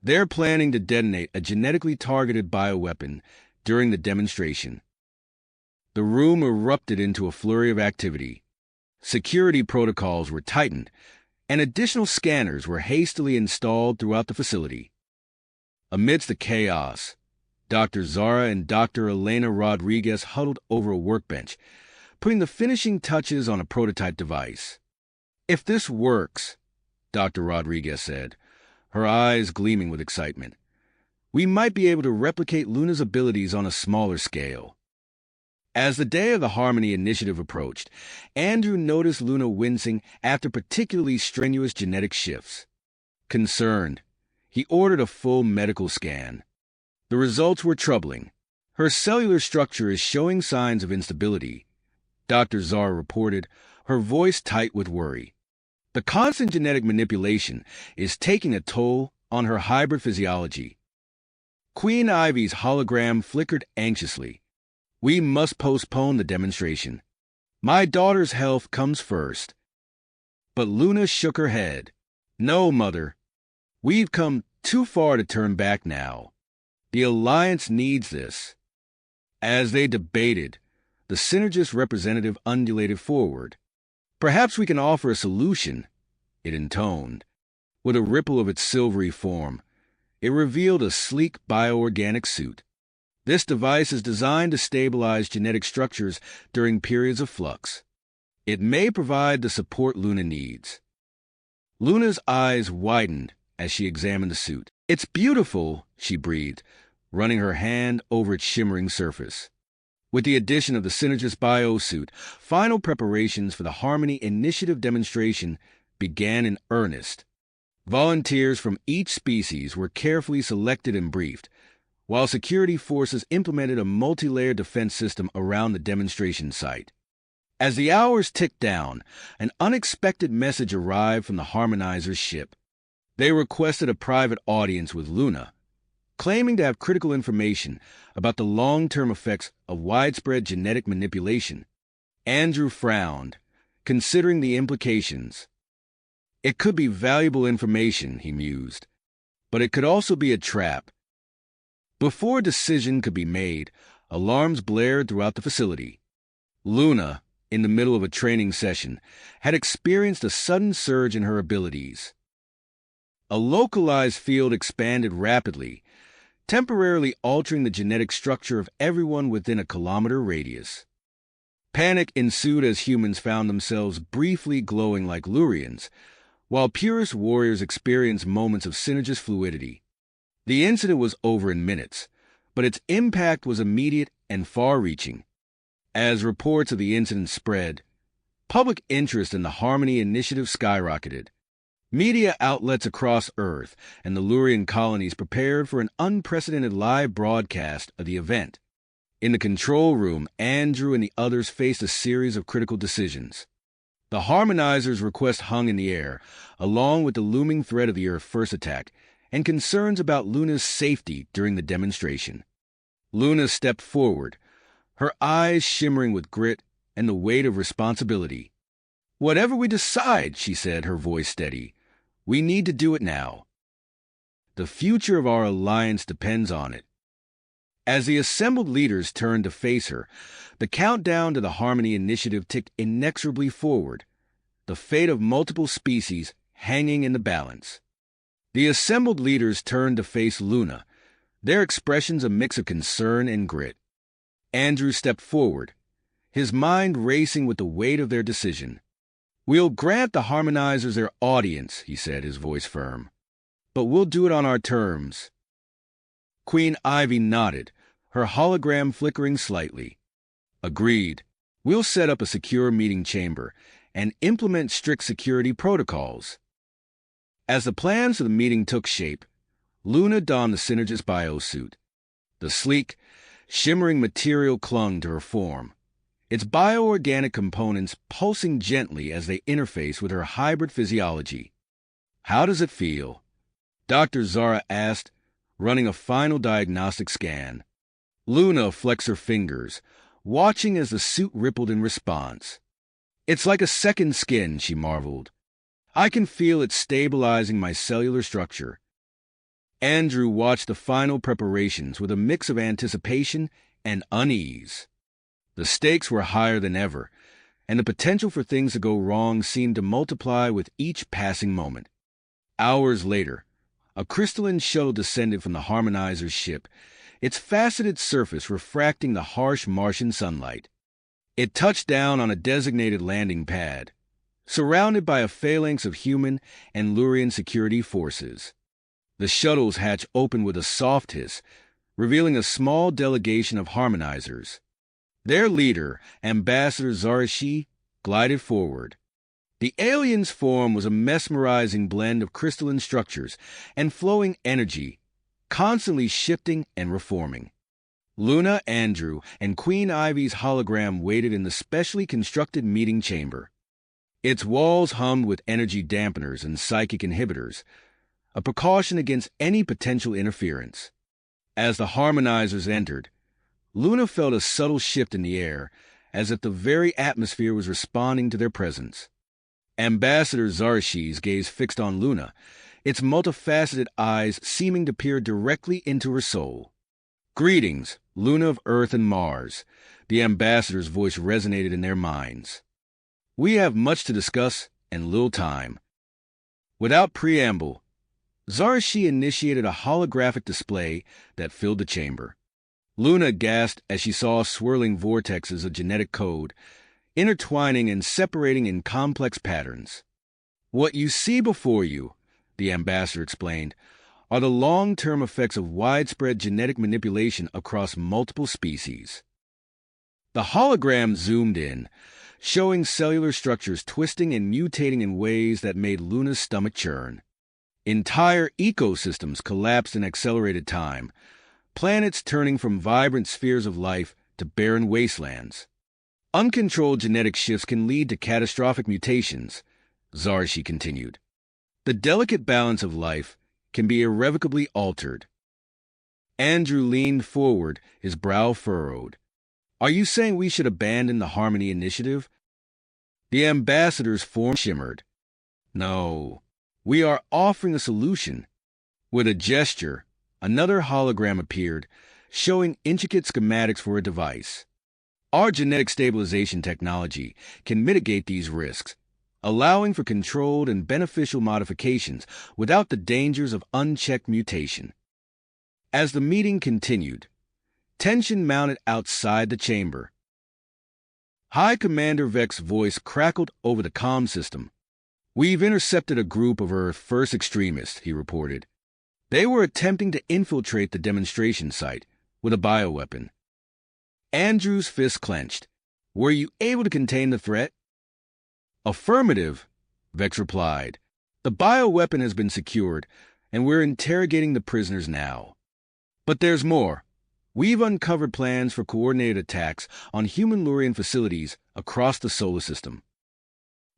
They're planning to detonate a genetically targeted bioweapon during the demonstration." The room erupted into a flurry of activity. Security protocols were tightened, and additional scanners were hastily installed throughout the facility. Amidst the chaos, Dr. Zara and Dr. Elena Rodriguez huddled over a workbench, putting the finishing touches on a prototype device. "If this works," Dr. Rodriguez said, her eyes gleaming with excitement. We might be able to replicate Luna's abilities on a smaller scale. As the day of the Harmony Initiative approached, Andrew noticed Luna wincing after particularly strenuous genetic shifts. Concerned, he ordered a full medical scan. The results were troubling. Her cellular structure is showing signs of instability, Dr. Zara reported, her voice tight with worry. The constant genetic manipulation is taking a toll on her hybrid physiology. Queen Ivy's hologram flickered anxiously. We must postpone the demonstration. My daughter's health comes first. But Luna shook her head. No, Mother. We've come too far to turn back now. The Alliance needs this. As they debated, the Synergist representative undulated forward. Perhaps we can offer a solution, it intoned. With a ripple of its silvery form, it revealed a sleek bioorganic suit. This device is designed to stabilize genetic structures during periods of flux. It may provide the support Luna needs. Luna's eyes widened as she examined the suit. It's beautiful, she breathed, running her hand over its shimmering surface. With the addition of the Synergist biosuit, final preparations for the Harmony Initiative demonstration began in earnest. Volunteers from each species were carefully selected and briefed, while security forces implemented a multi-layered defense system around the demonstration site. As the hours ticked down, an unexpected message arrived from the Harmonizer's ship. They requested a private audience with Luna, claiming to have critical information about the long-term effects of widespread genetic manipulation. Andrew frowned, considering the implications. It could be valuable information, he mused, but it could also be a trap. Before a decision could be made, alarms blared throughout the facility. Luna, in the middle of a training session, had experienced a sudden surge in her abilities. A localized field expanded rapidly, temporarily altering the genetic structure of everyone within a kilometer radius. Panic ensued as humans found themselves briefly glowing like Lurians, while purist warriors experienced moments of synergist fluidity. The incident was over in minutes, but its impact was immediate and far-reaching. As reports of the incident spread, public interest in the Harmony Initiative skyrocketed. Media outlets across Earth and the Lurian colonies prepared for an unprecedented live broadcast of the event. In the control room, Andrew and the others faced a series of critical decisions. The Harmonizer's request hung in the air, along with the looming threat of the Earth First attack and concerns about Luna's safety during the demonstration. Luna stepped forward, her eyes shimmering with grit and the weight of responsibility. "Whatever we decide," she said, her voice steady, "we need to do it now. The future of our alliance depends on it." As the assembled leaders turned to face her, the countdown to the Harmony Initiative ticked inexorably forward, the fate of multiple species hanging in the balance. The assembled leaders turned to face Luna, their expressions a mix of concern and grit. Andrew stepped forward, his mind racing with the weight of their decision. "We'll grant the Harmonizers their audience," he said, his voice firm. "But we'll do it on our terms." Queen Ivy nodded, her hologram flickering slightly. "Agreed. We'll set up a secure meeting chamber and implement strict security protocols." As the plans for the meeting took shape, Luna donned the Synergist biosuit. The sleek, shimmering material clung to her form, its bioorganic components pulsing gently as they interface with her hybrid physiology. "How does it feel?" Dr. Zara asked, running a final diagnostic scan. Luna flexed her fingers, watching as the suit rippled in response. "It's like a second skin," she marveled. "I can feel it stabilizing my cellular structure." Andrew watched the final preparations with a mix of anticipation and unease. The stakes were higher than ever, and the potential for things to go wrong seemed to multiply with each passing moment. Hours later, a crystalline shuttle descended from the Harmonizer's ship, its faceted surface refracting the harsh Martian sunlight. It touched down on a designated landing pad, surrounded by a phalanx of human and Lurian security forces. The shuttle's hatch opened with a soft hiss, revealing a small delegation of harmonizers. Their leader, Ambassador Zarishi, glided forward. The alien's form was a mesmerizing blend of crystalline structures and flowing energy, constantly shifting and reforming. Luna, Andrew, and Queen Ivy's hologram waited in the specially constructed meeting chamber. Its walls hummed with energy dampeners and psychic inhibitors, a precaution against any potential interference. As the harmonizers entered, Luna felt a subtle shift in the air, as if the very atmosphere was responding to their presence. Ambassador Zarishi's gaze fixed on Luna, its multifaceted eyes seeming to peer directly into her soul. "Greetings, Luna of Earth and Mars," the ambassador's voice resonated in their minds. "We have much to discuss and little time." Without preamble, Zarishi initiated a holographic display that filled the chamber. Luna gasped as she saw swirling vortexes of genetic code, intertwining and separating in complex patterns. "What you see before you," the ambassador explained, "are the long-term effects of widespread genetic manipulation across multiple species." The hologram zoomed in, showing cellular structures twisting and mutating in ways that made Luna's stomach churn. Entire ecosystems collapsed in accelerated time, planets turning from vibrant spheres of life to barren wastelands. "Uncontrolled genetic shifts can lead to catastrophic mutations," Zarishi continued. "The delicate balance of life can be irrevocably altered." Andrew leaned forward, his brow furrowed. "Are you saying we should abandon the Harmony Initiative?" The ambassador's form shimmered. "No, we are offering a solution." With a gesture, another hologram appeared, showing intricate schematics for a device. "Our genetic stabilization technology can mitigate these risks, allowing for controlled and beneficial modifications without the dangers of unchecked mutation." As the meeting continued, tension mounted outside the chamber. High Commander Vex's voice crackled over the comm system. "We've intercepted a group of Earth First extremists," he reported. "They were attempting to infiltrate the demonstration site with a bioweapon." Andrew's fist clenched. "Were you able to contain the threat?" "Affirmative," Vex replied. "The bioweapon has been secured, and we're interrogating the prisoners now. But there's more. We've uncovered plans for coordinated attacks on human Lurian facilities across the solar system."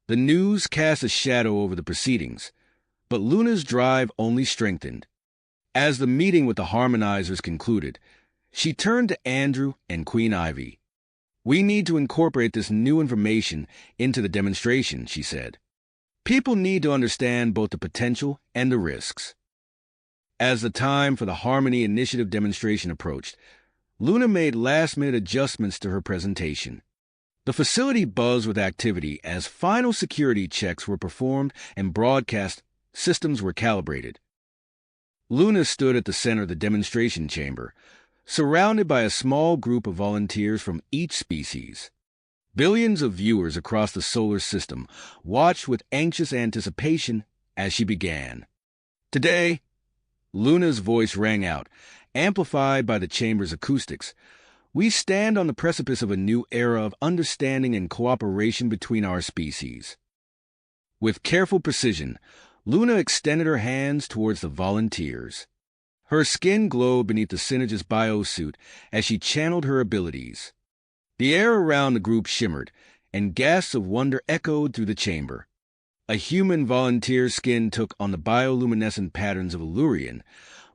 The news cast a shadow over the proceedings, but Luna's drive only strengthened. As the meeting with the harmonizers concluded, she turned to Andrew and Queen Ivy. "We need to incorporate this new information into the demonstration," she said. "People need to understand both the potential and the risks." As the time for the Harmony Initiative demonstration approached, Luna made last-minute adjustments to her presentation. The facility buzzed with activity as final security checks were performed and broadcast systems were calibrated. Luna stood at the center of the demonstration chamber, surrounded by a small group of volunteers from each species. Billions of viewers across the solar system watched with anxious anticipation as she began. "Today," Luna's voice rang out, amplified by the chamber's acoustics, "we stand on the precipice of a new era of understanding and cooperation between our species." With careful precision, Luna extended her hands towards the volunteers. Her skin glowed beneath the Synergist biosuit as she channeled her abilities. The air around the group shimmered, and gasps of wonder echoed through the chamber. A human volunteer's skin took on the bioluminescent patterns of a Lurian,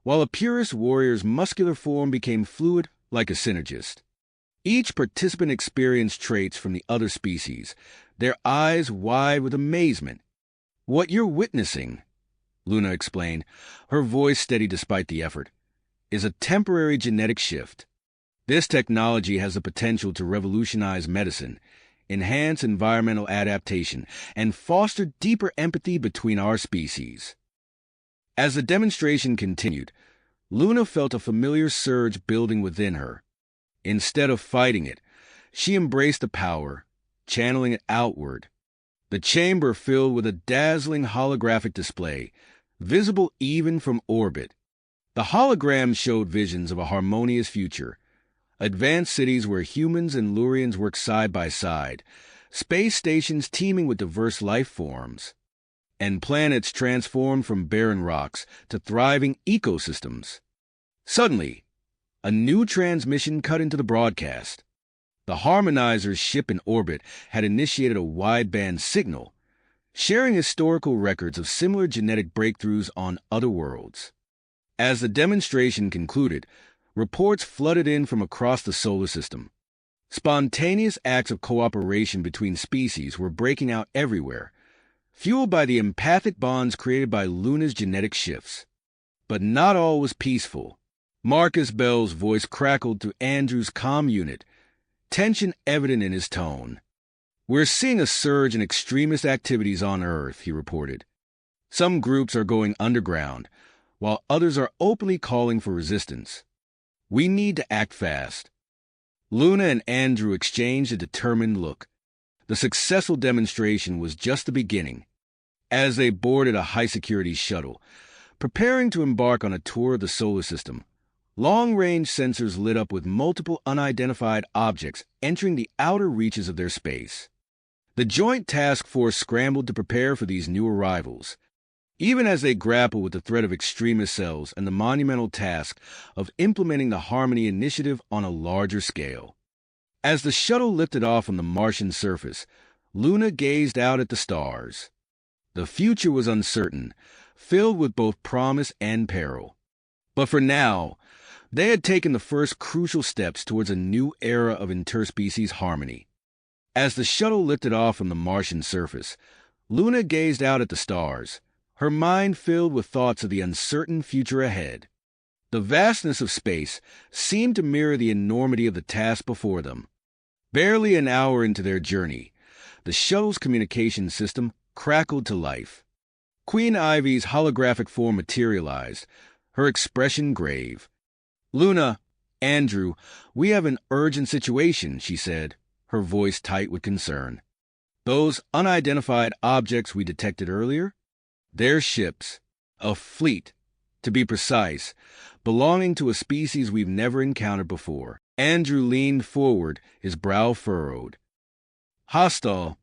while a purist warrior's muscular form became fluid like a Synergist. Each participant experienced traits from the other species, their eyes wide with amazement. "What you're witnessing," Luna explained, her voice steady despite the effort, "is a temporary genetic shift. This technology has the potential to revolutionize medicine, enhance environmental adaptation, and foster deeper empathy between our species." As the demonstration continued, Luna felt a familiar surge building within her. Instead of fighting it, she embraced the power, channeling it outward. The chamber filled with a dazzling holographic display, visible even from orbit. The holograms showed visions of a harmonious future, advanced cities where humans and Lurians work side by side, space stations teeming with diverse life forms, and planets transformed from barren rocks to thriving ecosystems. Suddenly, a new transmission cut into the broadcast. The Harmonizer's ship in orbit had initiated a wideband signal, sharing historical records of similar genetic breakthroughs on other worlds. As the demonstration concluded, reports flooded in from across the solar system. Spontaneous acts of cooperation between species were breaking out everywhere, fueled by the empathic bonds created by Luna's genetic shifts. But not all was peaceful. Marcus Bell's voice crackled through Andrew's comm unit, tension evident in his tone. "We're seeing a surge in extremist activities on Earth," he reported. "Some groups are going underground, while others are openly calling for resistance. We need to act fast." Luna and Andrew exchanged a determined look. The successful demonstration was just the beginning. As they boarded a high-security shuttle, preparing to embark on a tour of the solar system, long-range sensors lit up with multiple unidentified objects entering the outer reaches of their space. The Joint Task Force scrambled to prepare for these new arrivals, even as they grapple with the threat of extremist cells and the monumental task of implementing the Harmony Initiative on a larger scale. As the shuttle lifted off on the Martian surface, Luna gazed out at the stars. The future was uncertain, filled with both promise and peril. But for now, they had taken the first crucial steps towards a new era of interspecies harmony. As the shuttle lifted off from the Martian surface, Luna gazed out at the stars, her mind filled with thoughts of the uncertain future ahead. The vastness of space seemed to mirror the enormity of the task before them. Barely an hour into their journey, the shuttle's communication system crackled to life. Queen Ivy's holographic form materialized, her expression grave. "Luna, Andrew, we have an urgent situation," she said, her voice tight with concern. "Those unidentified objects we detected earlier? They're ships, a fleet, to be precise, belonging to a species we've never encountered before." Andrew leaned forward, his brow furrowed. "Hostile."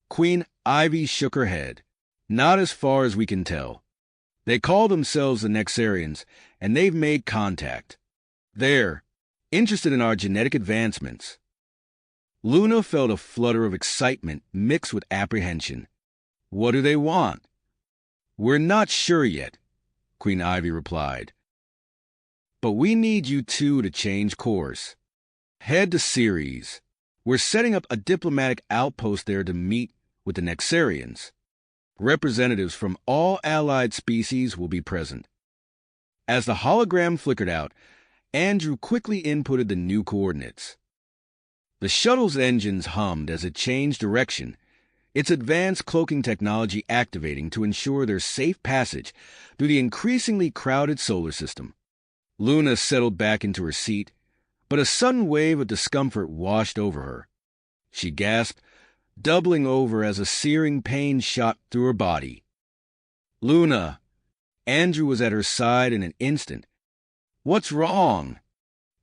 Queen Ivy shook her head. "Not as far as we can tell. They call themselves the Nexarians, and they've made contact. They're interested in our genetic advancements." Luna felt a flutter of excitement mixed with apprehension. "What do they want?" "We're not sure yet," Queen Ivy replied. "But we need you two to change course. Head to Ceres. We're setting up a diplomatic outpost there to meet with the Nexarians. Representatives from all allied species will be present." As the hologram flickered out, Andrew quickly inputted the new coordinates. The shuttle's engines hummed as it changed direction, its advanced cloaking technology activating to ensure their safe passage through the increasingly crowded solar system. Luna settled back into her seat, but a sudden wave of discomfort washed over her. She gasped, doubling over as a searing pain shot through her body. "Luna!" Andrew was at her side in an instant. "What's wrong?"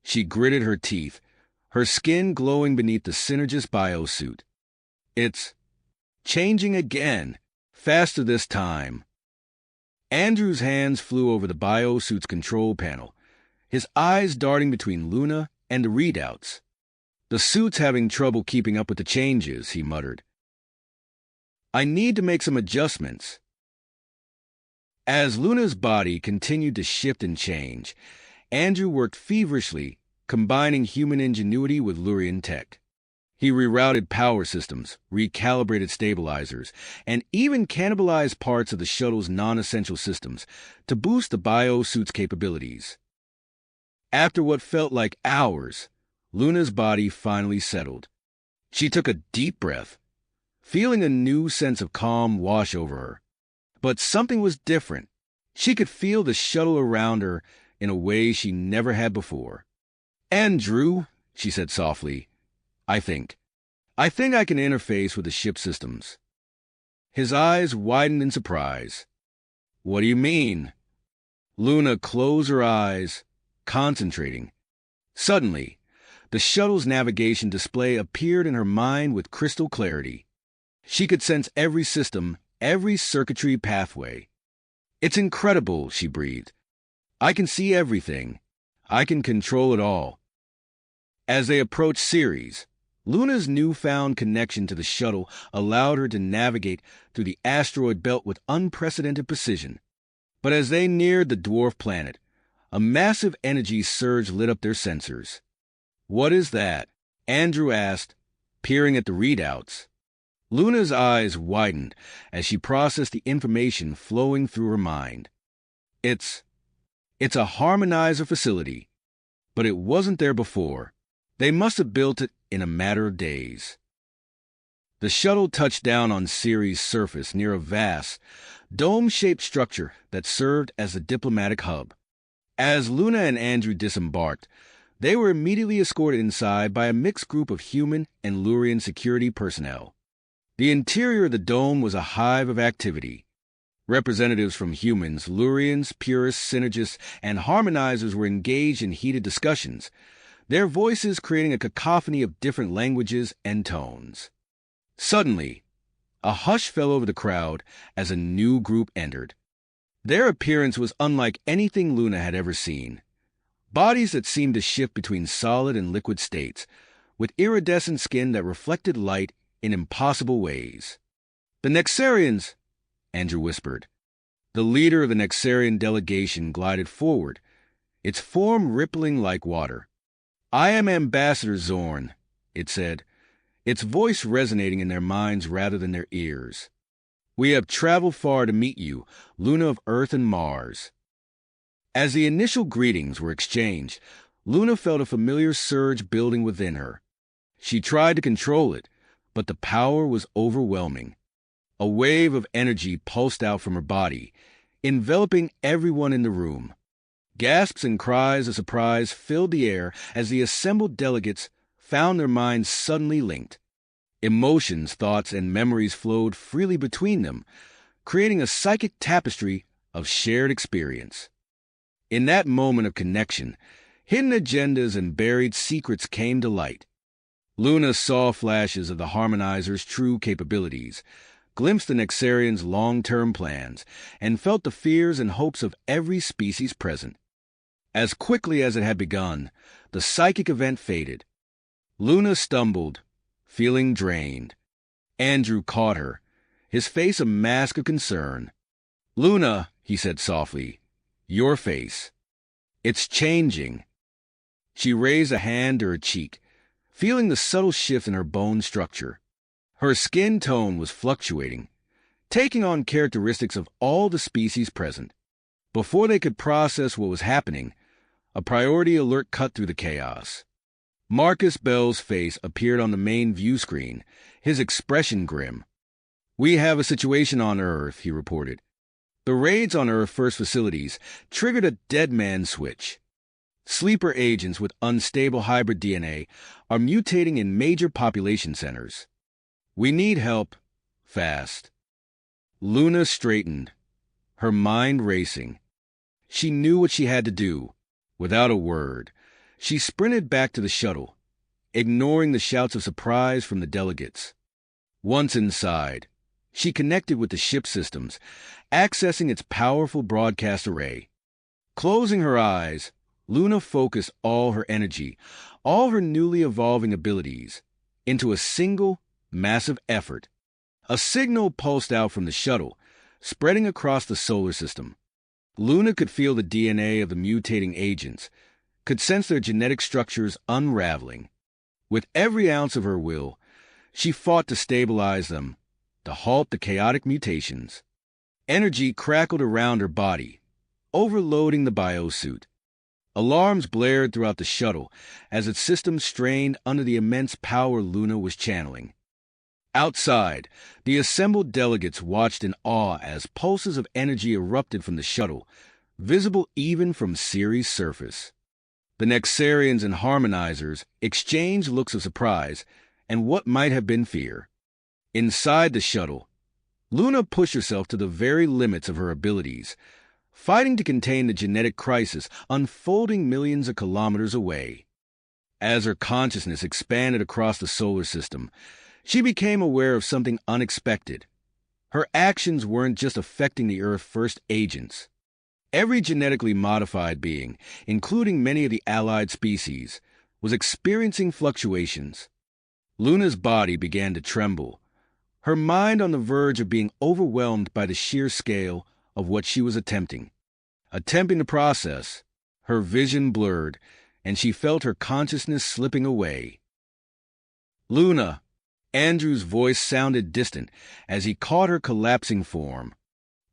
She gritted her teeth, her skin glowing beneath the Synergist biosuit. "It's changing again, faster this time." Andrew's hands flew over the biosuit's control panel, his eyes darting between Luna and the readouts. "The suit's having trouble keeping up with the changes," he muttered. "I need to make some adjustments." As Luna's body continued to shift and change, Andrew worked feverishly, combining human ingenuity with Lurian tech. He rerouted power systems, recalibrated stabilizers, and even cannibalized parts of the shuttle's non-essential systems to boost the biosuit's capabilities. After what felt like hours, Luna's body finally settled. She took a deep breath, feeling a new sense of calm wash over her. But something was different. She could feel the shuttle around her in a way she never had before. "Andrew," she said softly, I think I can interface with the ship systems." His eyes widened in surprise. What do you mean? Luna closed her eyes, concentrating. Suddenly, the shuttle's navigation display appeared in her mind with crystal clarity. She could sense every system, every circuitry pathway. It's incredible, she breathed. I can see everything. I can control it all. As they approached Ceres, Luna's newfound connection to the shuttle allowed her to navigate through the asteroid belt with unprecedented precision. But as they neared the dwarf planet, a massive energy surge lit up their sensors. What is that? Andrew asked, peering at the readouts. Luna's eyes widened as she processed the information flowing through her mind. It's a harmonizer facility, but it wasn't there before. They must have built it in a matter of days. The shuttle touched down on Ceres' surface near a vast, dome-shaped structure that served as a diplomatic hub. As Luna and Andrew disembarked, they were immediately escorted inside by a mixed group of human and Lurian security personnel. The interior of the dome was a hive of activity. Representatives from humans, Lurians, purists, synergists, and harmonizers were engaged in heated discussions, their voices creating a cacophony of different languages and tones. Suddenly, a hush fell over the crowd as a new group entered. Their appearance was unlike anything Luna had ever seen. Bodies that seemed to shift between solid and liquid states, with iridescent skin that reflected light in impossible ways. "The Nexarians," Andrew whispered. The leader of the Nexarian delegation glided forward, its form rippling like water. "I am Ambassador Zorn," it said, its voice resonating in their minds rather than their ears. "We have traveled far to meet you, Luna of Earth and Mars." As the initial greetings were exchanged, Luna felt a familiar surge building within her. She tried to control it, but the power was overwhelming. A wave of energy pulsed out from her body, enveloping everyone in the room. Gasps and cries of surprise filled the air as the assembled delegates found their minds suddenly linked. Emotions, thoughts, and memories flowed freely between them, creating a psychic tapestry of shared experience. In that moment of connection, hidden agendas and buried secrets came to light. Luna saw flashes of the harmonizer's true capabilities, glimpsed the Nexarians' long-term plans, and felt the fears and hopes of every species present. As quickly as it had begun, the psychic event faded. Luna stumbled, feeling drained. Andrew caught her, his face a mask of concern. "Luna," he said softly, "your face. It's changing." She raised a hand to her cheek, feeling the subtle shift in her bone structure. Her skin tone was fluctuating, taking on characteristics of all the species present. Before they could process what was happening, a priority alert cut through the chaos. Marcus Bell's face appeared on the main view screen, his expression grim. "We have a situation on Earth," he reported. "The raids on Earth First facilities triggered a dead man switch. Sleeper agents with unstable hybrid DNA are mutating in major population centers. We need help, fast." Luna straightened, her mind racing. She knew what she had to do. Without a word, she sprinted back to the shuttle, ignoring the shouts of surprise from the delegates. Once inside, she connected with the ship systems, accessing its powerful broadcast array. Closing her eyes, Luna focused all her energy, all her newly evolving abilities, into a single, massive effort. A signal pulsed out from the shuttle, spreading across the solar system. Luna could feel the DNA of the mutating agents, could sense their genetic structures unraveling. With every ounce of her will, she fought to stabilize them, to halt the chaotic mutations. Energy crackled around her body, overloading the biosuit. Alarms blared throughout the shuttle as its systems strained under the immense power Luna was channeling. Outside, the assembled delegates watched in awe as pulses of energy erupted from the shuttle, visible even from Ceres' surface. The Nexarians and harmonizers exchanged looks of surprise and what might have been fear. Inside the shuttle, Luna pushed herself to the very limits of her abilities, fighting to contain the genetic crisis unfolding millions of kilometers away. As her consciousness expanded across the solar system, she became aware of something unexpected. Her actions weren't just affecting the Earth's first agents. Every genetically modified being, including many of the allied species, was experiencing fluctuations. Luna's body began to tremble, her mind on the verge of being overwhelmed by the sheer scale of what she was attempting. Attempting to process, her vision blurred, and she felt her consciousness slipping away. "Luna!" Andrew's voice sounded distant as he caught her collapsing form.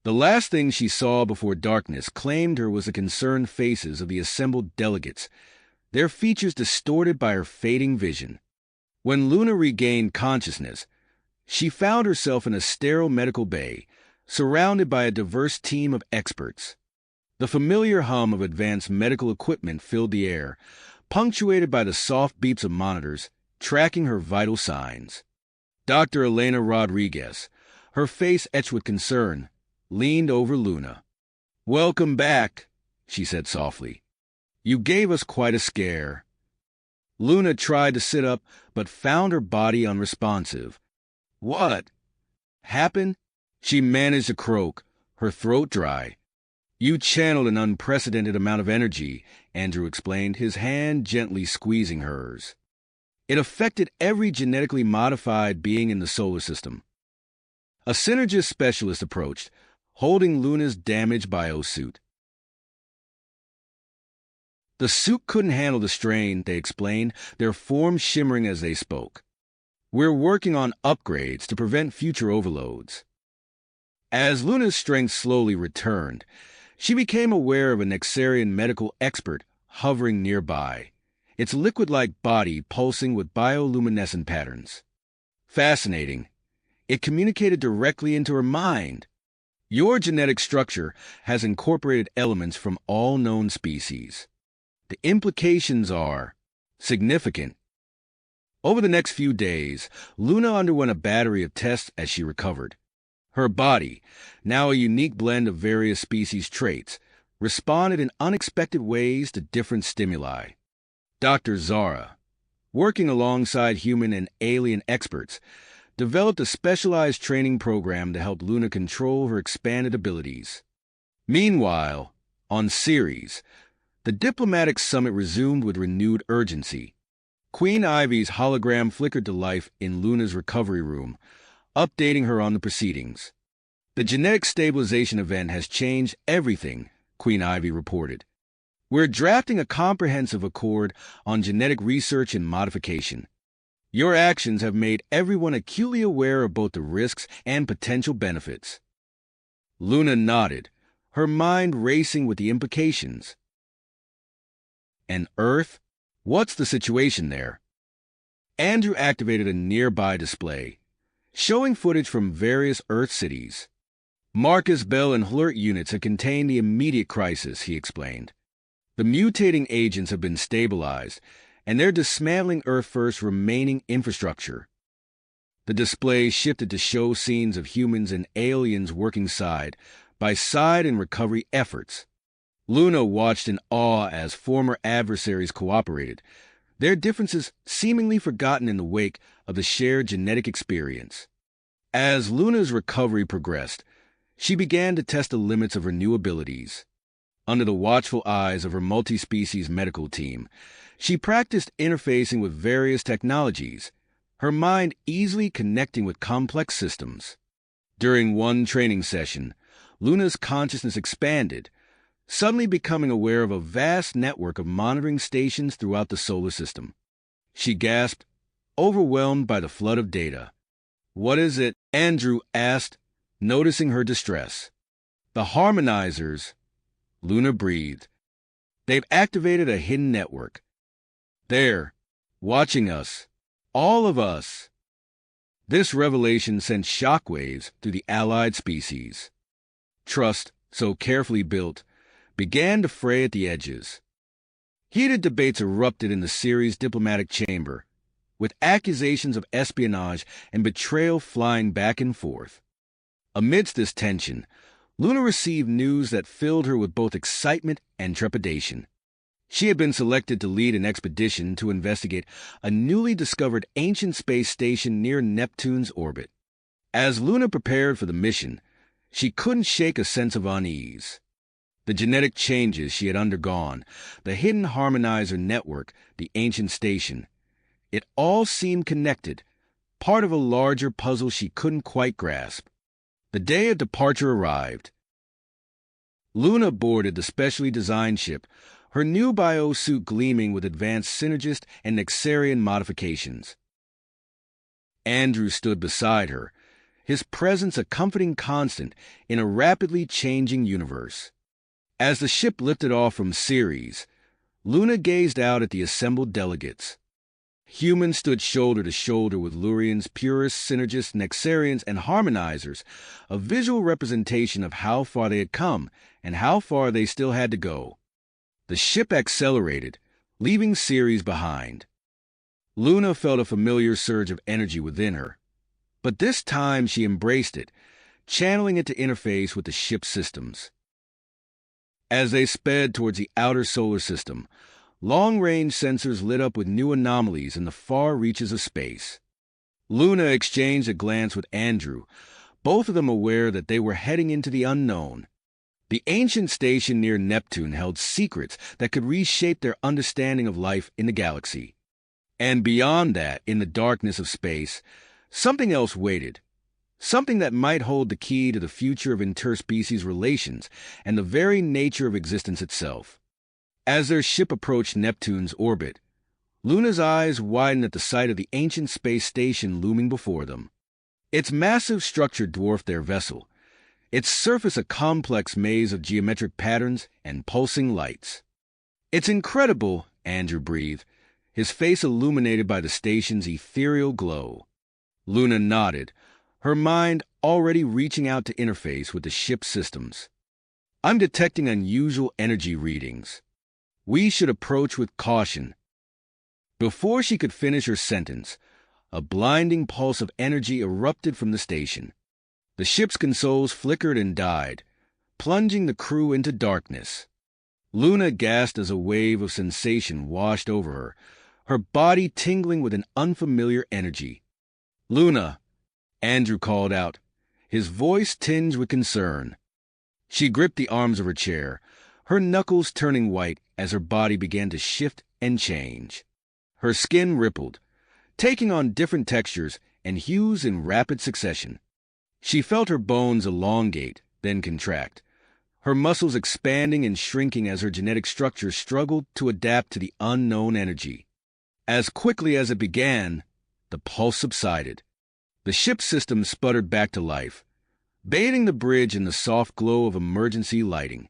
The last thing she saw before darkness claimed her was the concerned faces of the assembled delegates, their features distorted by her fading vision. When Luna regained consciousness, she found herself in a sterile medical bay, surrounded by a diverse team of experts. The familiar hum of advanced medical equipment filled the air, punctuated by the soft beeps of monitors, tracking her vital signs. Dr. Elena Rodriguez, her face etched with concern, leaned over Luna. "Welcome back," she said softly. "You gave us quite a scare." Luna tried to sit up, but found her body unresponsive. "What happened?" She managed to croak, her throat dry. "You channeled an unprecedented amount of energy," Andrew explained, his hand gently squeezing hers. "It affected every genetically modified being in the solar system." A synergist specialist approached, holding Luna's damaged biosuit. The suit couldn't handle the strain, they explained, their forms shimmering as they spoke. "We're working on upgrades to prevent future overloads." As Luna's strength slowly returned, she became aware of a Nexarian medical expert hovering nearby, its liquid-like body pulsing with bioluminescent patterns. Fascinating. It communicated directly into her mind. "Your genetic structure has incorporated elements from all known species. The implications are significant." Over the next few days, Luna underwent a battery of tests as she recovered. Her body, now a unique blend of various species traits, responded in unexpected ways to different stimuli. Dr. Zara, working alongside human and alien experts, developed a specialized training program to help Luna control her expanded abilities. Meanwhile, on Ceres, the diplomatic summit resumed with renewed urgency. Queen Ivy's hologram flickered to life in Luna's recovery room, updating her on the proceedings. "The genetic stabilization event has changed everything," Queen Ivy reported. "We're drafting a comprehensive accord on genetic research and modification. Your actions have made everyone acutely aware of both the risks and potential benefits." Luna nodded, her mind racing with the implications. "And Earth? What's the situation there?" Andrew activated a nearby display, showing footage from various Earth cities. Marcus Bell and Alert units had contained the immediate crisis, he explained. The mutating agents have been stabilized, and they're dismantling Earth-First's remaining infrastructure. The display shifted to show scenes of humans and aliens working side by side in recovery efforts. Luna watched in awe as former adversaries cooperated, their differences seemingly forgotten in the wake of the shared genetic experience. As Luna's recovery progressed, she began to test the limits of her new abilities. Under the watchful eyes of her multi-species medical team, she practiced interfacing with various technologies, her mind easily connecting with complex systems. During one training session, Luna's consciousness expanded, suddenly becoming aware of a vast network of monitoring stations throughout the solar system. She gasped, overwhelmed by the flood of data. "What is it?" Andrew asked, noticing her distress. "The harmonizers," Luna breathed. "They've activated a hidden network. They're watching us. All of us." This revelation sent shockwaves through the allied species. Trust, so carefully built, began to fray at the edges. Heated debates erupted in the Ceres diplomatic chamber, with accusations of espionage and betrayal flying back and forth. Amidst this tension, Luna received news that filled her with both excitement and trepidation. She had been selected to lead an expedition to investigate a newly discovered ancient space station near Neptune's orbit. As Luna prepared for the mission, she couldn't shake a sense of unease. The genetic changes she had undergone, the hidden harmonizer network, the ancient station, it all seemed connected, part of a larger puzzle she couldn't quite grasp. The day of departure arrived. Luna boarded the specially designed ship, her new biosuit gleaming with advanced synergist and Nexarian modifications. Andrew stood beside her, his presence a comforting constant in a rapidly changing universe. As the ship lifted off from Ceres, Luna gazed out at the assembled delegates. Humans stood shoulder to shoulder with Lurians, purists, synergists, Nexarians, and harmonizers, a visual representation of how far they had come and how far they still had to go. The ship accelerated, leaving Ceres behind. Luna felt a familiar surge of energy within her, but this time she embraced it, channeling it to interface with the ship's systems. As they sped towards the outer solar system, long-range sensors lit up with new anomalies in the far reaches of space. Luna exchanged a glance with Andrew, both of them aware that they were heading into the unknown. The ancient station near Neptune held secrets that could reshape their understanding of life in the galaxy. And beyond that, in the darkness of space, something else waited. Something that might hold the key to the future of interspecies relations and the very nature of existence itself. As their ship approached Neptune's orbit, Luna's eyes widened at the sight of the ancient space station looming before them. Its massive structure dwarfed their vessel, its surface a complex maze of geometric patterns and pulsing lights. "It's incredible," Andrew breathed, his face illuminated by the station's ethereal glow. Luna nodded, her mind already reaching out to interface with the ship's systems. "I'm detecting unusual energy readings. We should approach with caution." Before she could finish her sentence, a blinding pulse of energy erupted from the station. The ship's consoles flickered and died, plunging the crew into darkness. Luna gasped as a wave of sensation washed over her body tingling with an unfamiliar energy. "Luna!" Andrew called out, his voice tinged with concern. She gripped the arms of her chair, her knuckles turning white as her body began to shift and change. Her skin rippled, taking on different textures and hues in rapid succession. She felt her bones elongate, then contract, her muscles expanding and shrinking as her genetic structure struggled to adapt to the unknown energy. As quickly as it began, the pulse subsided. The ship's system sputtered back to life, bathing the bridge in the soft glow of emergency lighting.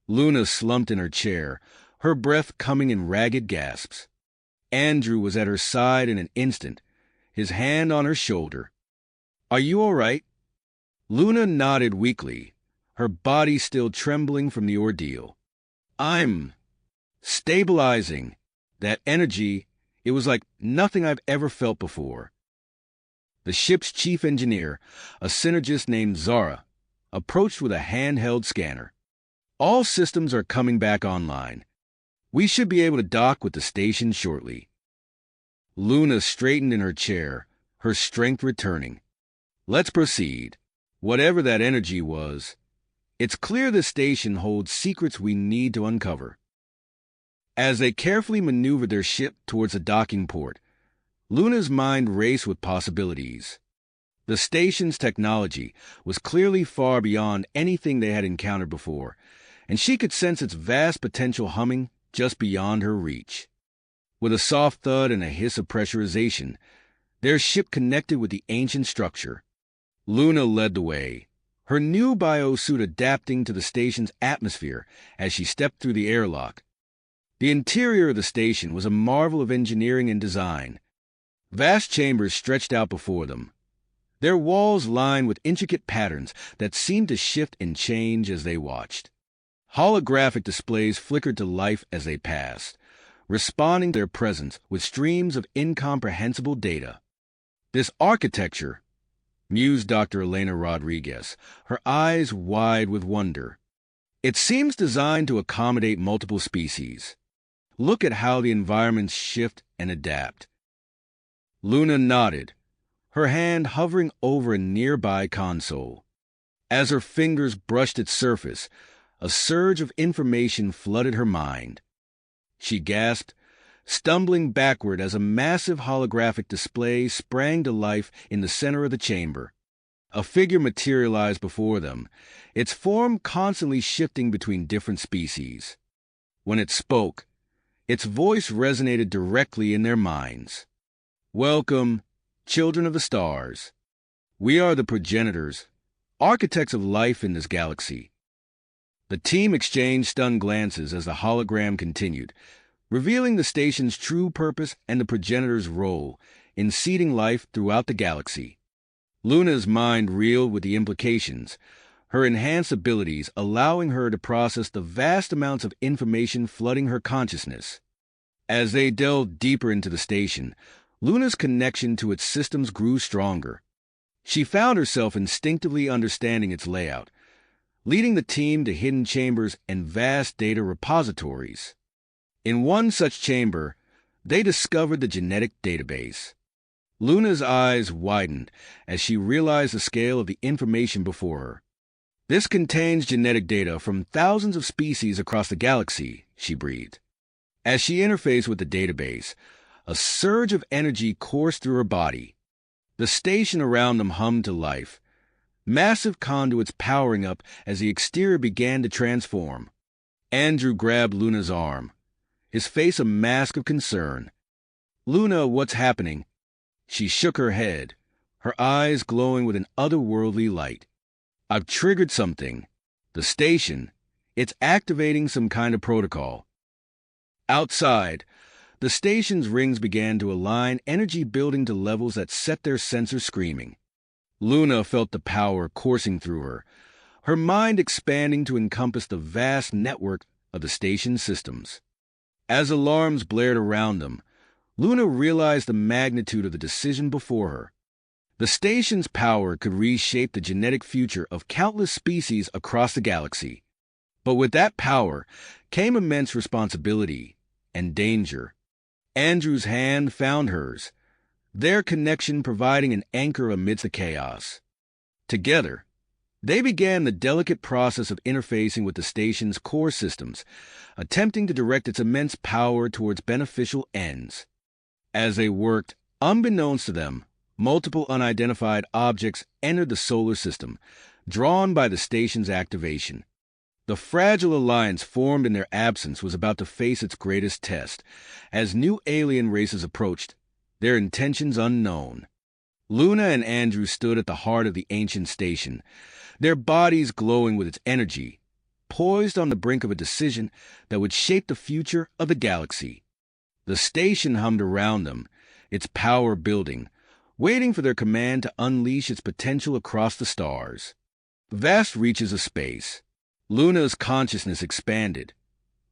Luna slumped in her chair, her breath coming in ragged gasps. Andrew was at her side in an instant, his hand on her shoulder. "Are you all right?" Luna nodded weakly, her body still trembling from the ordeal. "I'm stabilizing. That energy, it was like nothing I've ever felt before." The ship's chief engineer, a synergist named Zara, approached with a handheld scanner. "All systems are coming back online. We should be able to dock with the station shortly." Luna straightened in her chair, her strength returning. "Let's proceed. Whatever that energy was, it's clear the station holds secrets we need to uncover." As they carefully maneuvered their ship towards the docking port, Luna's mind raced with possibilities. The station's technology was clearly far beyond anything they had encountered before, and she could sense its vast potential humming just beyond her reach. With a soft thud and a hiss of pressurization, their ship connected with the ancient structure. Luna led the way, her new biosuit adapting to the station's atmosphere as she stepped through the airlock. The interior of the station was a marvel of engineering and design. Vast chambers stretched out before them, their walls lined with intricate patterns that seemed to shift and change as they watched. Holographic displays flickered to life as they passed, responding to their presence with streams of incomprehensible data. This architecture, mused Dr. Elena Rodriguez, her eyes wide with wonder. It seems designed to accommodate multiple species. Look at how the environments shift and adapt. Luna nodded, her hand hovering over a nearby console. As her fingers brushed its surface, a surge of information flooded her mind. She gasped, stumbling backward as a massive holographic display sprang to life in the center of the chamber. A figure materialized before them, its form constantly shifting between different species. When it spoke, its voice resonated directly in their minds. "Welcome, children of the stars. We are the progenitors, architects of life in this galaxy." The team exchanged stunned glances as the hologram continued, revealing the station's true purpose and the progenitor's role in seeding life throughout the galaxy. Luna's mind reeled with the implications, her enhanced abilities allowing her to process the vast amounts of information flooding her consciousness. As they delved deeper into the station, Luna's connection to its systems grew stronger. She found herself instinctively understanding its layout, leading the team to hidden chambers and vast data repositories. In one such chamber, they discovered the genetic database. Luna's eyes widened as she realized the scale of the information before her. "This contains genetic data from thousands of species across the galaxy," she breathed. As she interfaced with the database, a surge of energy coursed through her body. The station around them hummed to life, massive conduits powering up as the exterior began to transform. Andrew grabbed Luna's arm, his face a mask of concern. "Luna, what's happening?" She shook her head, her eyes glowing with an otherworldly light. "I've triggered something. The station, it's activating some kind of protocol." Outside, the station's rings began to align, energy building to levels that set their sensors screaming. Luna felt the power coursing through her mind expanding to encompass the vast network of the station's systems. As alarms blared around them, Luna realized the magnitude of the decision before her. The station's power could reshape the genetic future of countless species across the galaxy. But with that power came immense responsibility and danger. Andrew's hand found hers, their connection providing an anchor amidst the chaos. Together, they began the delicate process of interfacing with the station's core systems, attempting to direct its immense power towards beneficial ends. As they worked, unbeknownst to them, multiple unidentified objects entered the solar system, drawn by the station's activation. The fragile alliance formed in their absence was about to face its greatest test, as new alien races approached, their intentions unknown. Luna and Andrew stood at the heart of the ancient station, their bodies glowing with its energy, poised on the brink of a decision that would shape the future of the galaxy. The station hummed around them, its power building, waiting for their command to unleash its potential across the stars. Vast reaches of space. Luna's consciousness expanded,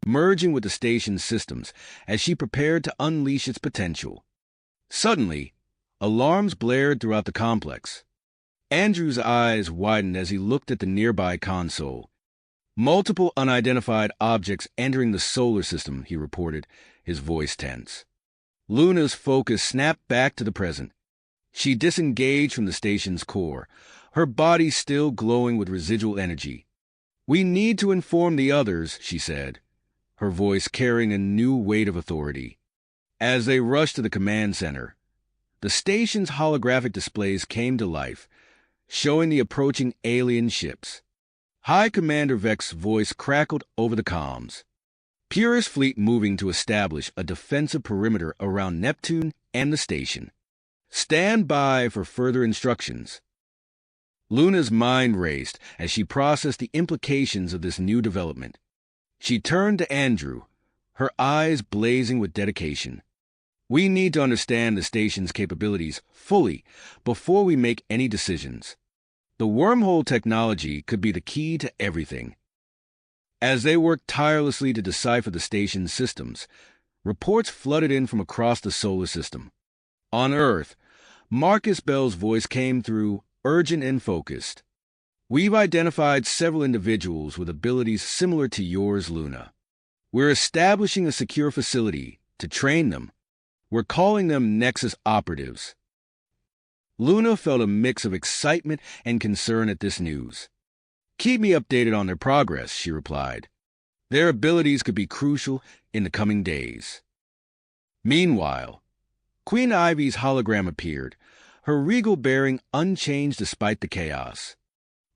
merging with the station's systems as she prepared to unleash its potential. Suddenly, alarms blared throughout the complex. Andrew's eyes widened as he looked at the nearby console. "Multiple unidentified objects entering the solar system," he reported, his voice tense. Luna's focus snapped back to the present. She disengaged from the station's core, her body still glowing with residual energy. "We need to inform the others," she said, her voice carrying a new weight of authority. As they rushed to the command center, the station's holographic displays came to life, showing the approaching alien ships. High Commander Vex's voice crackled over the comms. "Purist fleet moving to establish a defensive perimeter around Neptune and the station. Stand by for further instructions." Luna's mind raced as she processed the implications of this new development. She turned to Andrew, her eyes blazing with dedication. "We need to understand the station's capabilities fully before we make any decisions. The wormhole technology could be the key to everything." As they worked tirelessly to decipher the station's systems, reports flooded in from across the solar system. On Earth, Marcus Bell's voice came through, urgent and focused. We've identified several individuals with abilities similar to yours, Luna. We're establishing a secure facility to train them. We're calling them Nexus operatives. Luna felt a mix of excitement and concern at this news. Keep me updated on their progress, she replied. Their abilities could be crucial in the coming days. Meanwhile, Queen Ivy's hologram appeared, her regal bearing unchanged despite the chaos.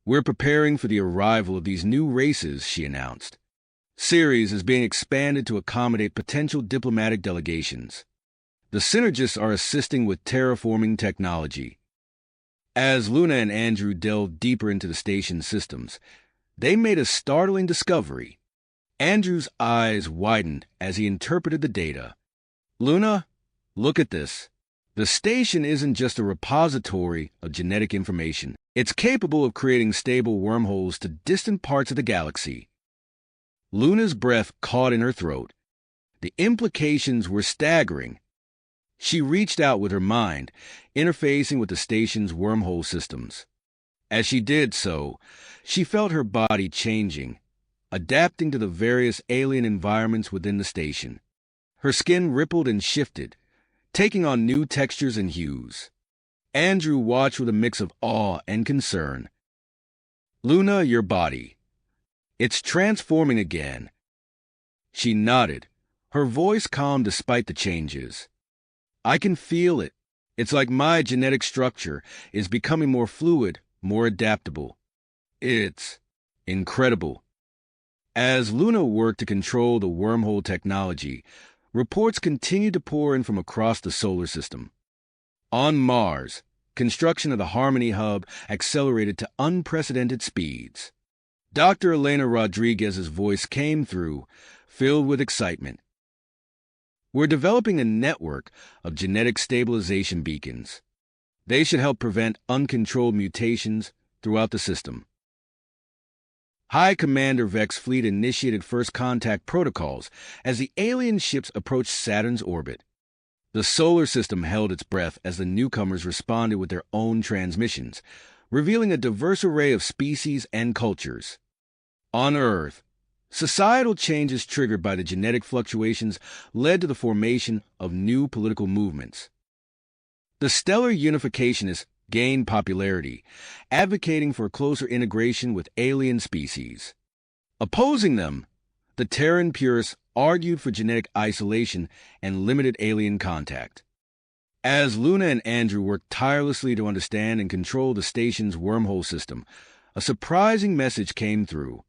We're preparing for the arrival of these new races, she announced. Ceres is being expanded to accommodate potential diplomatic delegations. The Synergists are assisting with terraforming technology. As Luna and Andrew delved deeper into the station's systems, they made a startling discovery. Andrew's eyes widened as he interpreted the data. Luna, look at this. The station isn't just a repository of genetic information. It's capable of creating stable wormholes to distant parts of the galaxy. Luna's breath caught in her throat. The implications were staggering. She reached out with her mind, interfacing with the station's wormhole systems. As she did so, she felt her body changing, adapting to the various alien environments within the station. Her skin rippled and shifted, taking on new textures and hues. Andrew watched with a mix of awe and concern. Luna, your body. It's transforming again. She nodded, her voice calm despite the changes. I can feel it. It's like my genetic structure is becoming more fluid, more adaptable. It's incredible. As Luna worked to control the wormhole technology, reports continued to pour in from across the solar system. On Mars, construction of the Harmony Hub accelerated to unprecedented speeds. Dr. Elena Rodriguez's voice came through, filled with excitement. We're developing a network of genetic stabilization beacons. They should help prevent uncontrolled mutations throughout the system. High Commander Vex Fleet initiated first contact protocols as the alien ships approached Saturn's orbit. The solar system held its breath as the newcomers responded with their own transmissions, revealing a diverse array of species and cultures. On Earth, societal changes triggered by the genetic fluctuations led to the formation of new political movements. The stellar unificationists gained popularity, advocating for closer integration with alien species. Opposing them, the Terran purists argued for genetic isolation and limited alien contact. As Luna and Andrew worked tirelessly to understand and control the station's wormhole system, a surprising message came through.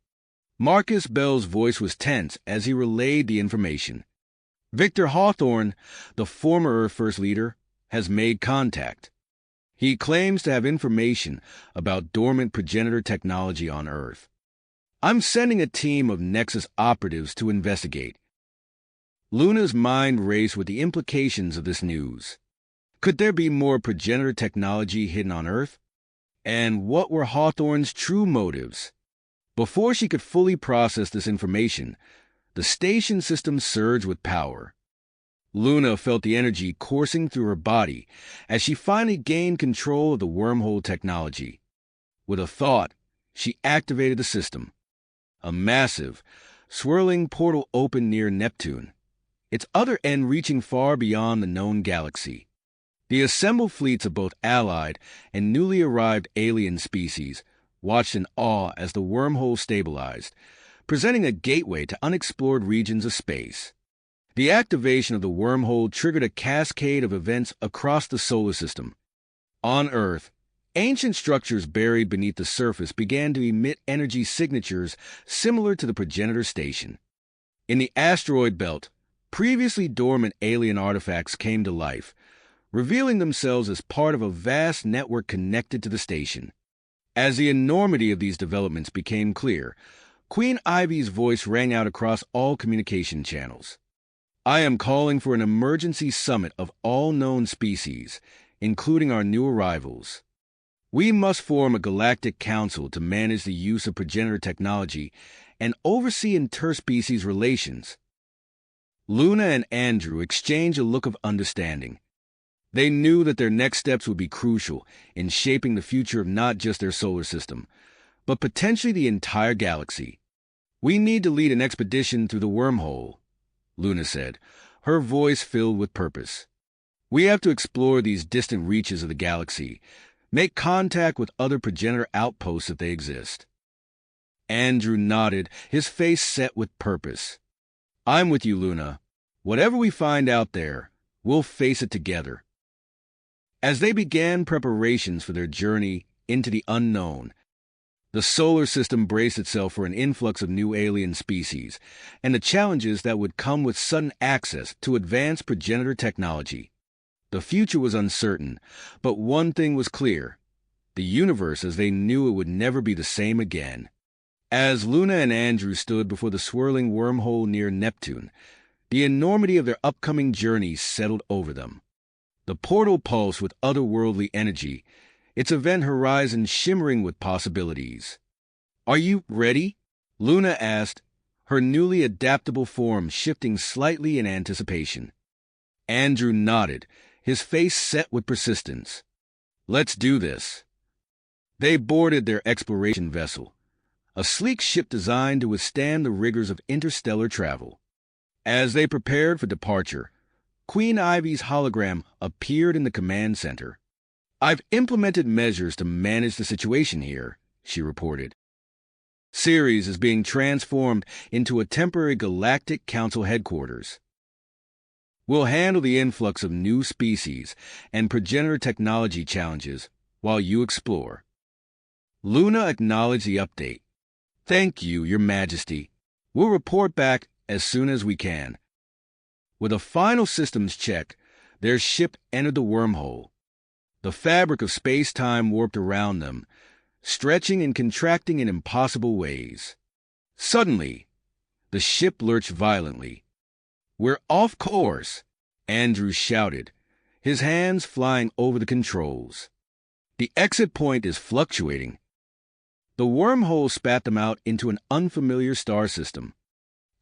Marcus Bell's voice was tense as he relayed the information. Victor Hawthorne, the former Earth First leader, has made contact. He claims to have information about dormant progenitor technology on Earth. I'm sending a team of Nexus operatives to investigate. Luna's mind raced with the implications of this news. Could there be more progenitor technology hidden on Earth? And what were Hawthorne's true motives? Before she could fully process this information, the station system surged with power. Luna felt the energy coursing through her body as she finally gained control of the wormhole technology. With a thought, she activated the system. A massive, swirling portal opened near Neptune, its other end reaching far beyond the known galaxy. The assembled fleets of both allied and newly arrived alien species watched in awe as the wormhole stabilized, presenting a gateway to unexplored regions of space. The activation of the wormhole triggered a cascade of events across the solar system. On Earth, ancient structures buried beneath the surface began to emit energy signatures similar to the progenitor station. In the asteroid belt, previously dormant alien artifacts came to life, revealing themselves as part of a vast network connected to the station. As the enormity of these developments became clear, Queen Ivy's voice rang out across all communication channels. I am calling for an emergency summit of all known species, including our new arrivals. We must form a galactic council to manage the use of progenitor technology and oversee interspecies relations. Luna and Andrew exchanged a look of understanding. They knew that their next steps would be crucial in shaping the future of not just their solar system, but potentially the entire galaxy. "We need to lead an expedition through the wormhole," Luna said, her voice filled with purpose. "We have to explore these distant reaches of the galaxy, make contact with other progenitor outposts if they exist." Andrew nodded, his face set with purpose. "I'm with you, Luna. Whatever we find out there, we'll face it together." As they began preparations for their journey into the unknown, the solar system braced itself for an influx of new alien species and the challenges that would come with sudden access to advanced progenitor technology. The future was uncertain, but one thing was clear: the universe as they knew it would never be the same again. As Luna and Andrew stood before the swirling wormhole near Neptune, the enormity of their upcoming journey settled over them. The portal pulsed with otherworldly energy, its event horizon shimmering with possibilities. "Are you ready?" Luna asked, her newly adaptable form shifting slightly in anticipation. Andrew nodded, his face set with persistence. "Let's do this." They boarded their exploration vessel, a sleek ship designed to withstand the rigors of interstellar travel. As they prepared for departure, Queen Ivy's hologram appeared in the command center. "I've implemented measures to manage the situation here," she reported. "Ceres is being transformed into a temporary galactic council headquarters. We'll handle the influx of new species and progenitor technology challenges while you explore." Luna acknowledged the update. "Thank you, Your Majesty. We'll report back as soon as we can." With a final systems check, their ship entered the wormhole. The fabric of space-time warped around them, stretching and contracting in impossible ways. Suddenly, the ship lurched violently. "We're off course," Andrew shouted, his hands flying over the controls. "The exit point is fluctuating." The wormhole spat them out into an unfamiliar star system.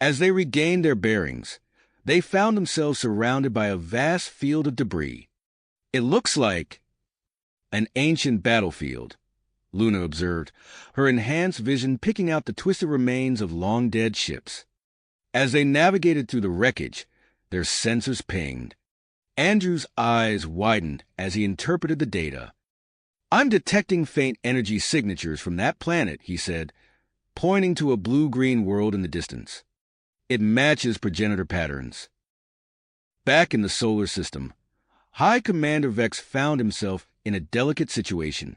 As they regained their bearings, they found themselves surrounded by a vast field of debris. "It looks like an ancient battlefield," Luna observed, her enhanced vision picking out the twisted remains of long-dead ships. As they navigated through the wreckage, their sensors pinged. Andrew's eyes widened as he interpreted the data. "I'm detecting faint energy signatures from that planet," he said, pointing to a blue-green world in the distance. "It matches progenitor patterns." Back in the solar system, High Commander Vex found himself in a delicate situation.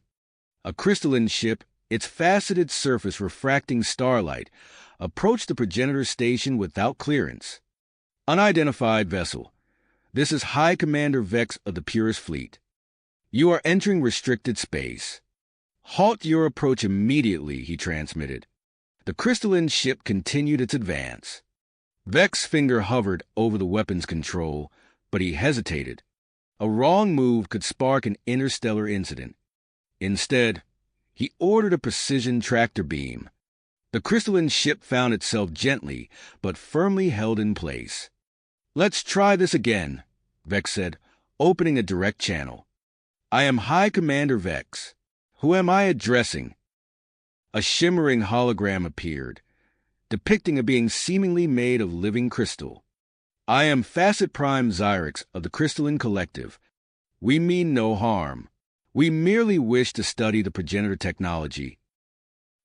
A crystalline ship, its faceted surface refracting starlight, approached the progenitor station without clearance. "Unidentified vessel. This is High Commander Vex of the Purist Fleet. You are entering restricted space. Halt your approach immediately," he transmitted. The crystalline ship continued its advance. Vex's finger hovered over the weapon's control, but he hesitated. A wrong move could spark an interstellar incident. Instead, he ordered a precision tractor beam. The crystalline ship found itself gently but firmly held in place. "Let's try this again," Vex said, opening a direct channel. "I am High Commander Vex. Who am I addressing?" A shimmering hologram appeared, depicting a being seemingly made of living crystal. "I am Facet Prime Xyrix of the Crystalline Collective. We mean no harm. We merely wish to study the progenitor technology."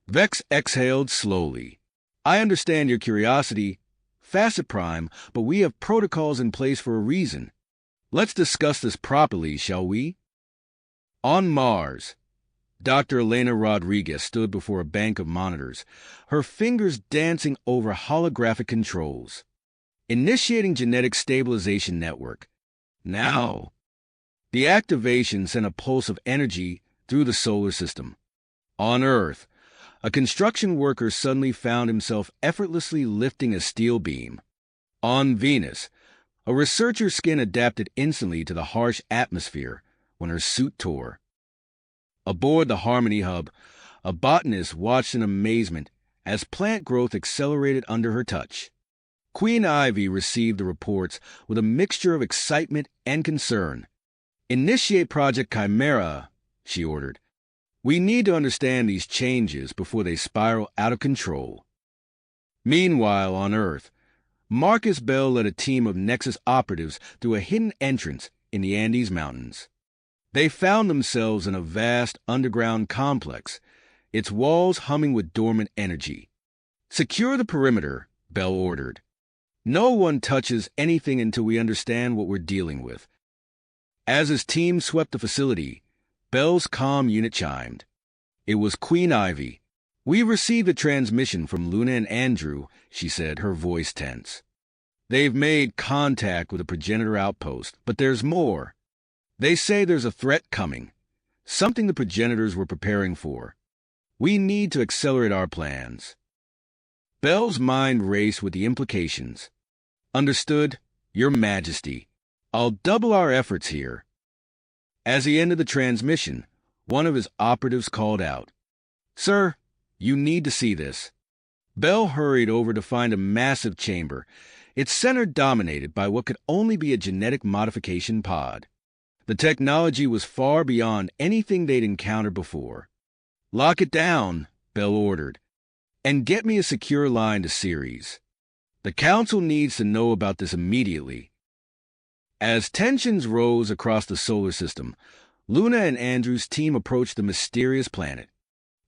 Vex exhaled slowly. "I understand your curiosity, Facet Prime, but we have protocols in place for a reason. Let's discuss this properly, shall we?" On Mars, Dr. Elena Rodriguez stood before a bank of monitors, her fingers dancing over holographic controls. "Initiating genetic stabilization network. Now." The activation sent a pulse of energy through the solar system. On Earth, a construction worker suddenly found himself effortlessly lifting a steel beam. On Venus, a researcher's skin adapted instantly to the harsh atmosphere when her suit tore. Aboard the Harmony Hub, a botanist watched in amazement as plant growth accelerated under her touch. Queen Ivy received the reports with a mixture of excitement and concern. "Initiate Project Chimera," she ordered. "We need to understand these changes before they spiral out of control." Meanwhile, on Earth, Marcus Bell led a team of Nexus operatives through a hidden entrance in the Andes Mountains. They found themselves in a vast underground complex, its walls humming with dormant energy. "Secure the perimeter," Bell ordered. "No one touches anything until we understand what we're dealing with." As his team swept the facility, Bell's comm unit chimed. It was Queen Ivy. "We've received a transmission from Luna and Andrew," she said, her voice tense. "They've made contact with a progenitor outpost, but there's more. They say there's a threat coming, something the progenitors were preparing for. We need to accelerate our plans." Bell's mind raced with the implications. "Understood, Your Majesty. I'll double our efforts here." As he ended the transmission, one of his operatives called out, "Sir, you need to see this." Bell hurried over to find a massive chamber, its center dominated by what could only be a genetic modification pod. The technology was far beyond anything they'd encountered before. "Lock it down," Bell ordered, "and get me a secure line to Ceres. The Council needs to know about this immediately." As tensions rose across the solar system, Luna and Andrew's team approached the mysterious planet.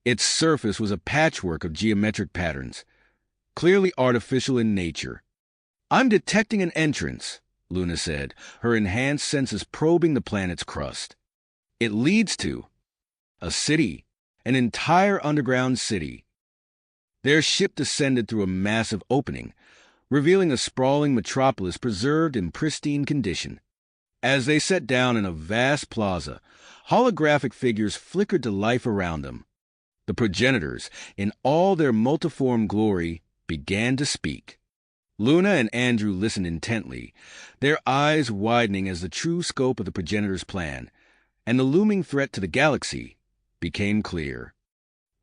Its surface was a patchwork of geometric patterns, clearly artificial in nature. "I'm detecting an entrance," Luna said, her enhanced senses probing the planet's crust. "It leads to a city, an entire underground city." Their ship descended through a massive opening, revealing a sprawling metropolis preserved in pristine condition. As they sat down in a vast plaza, holographic figures flickered to life around them. The progenitors, in all their multiform glory, began to speak. Luna and Andrew listened intently, their eyes widening as the true scope of the progenitors' plan, and the looming threat to the galaxy, became clear.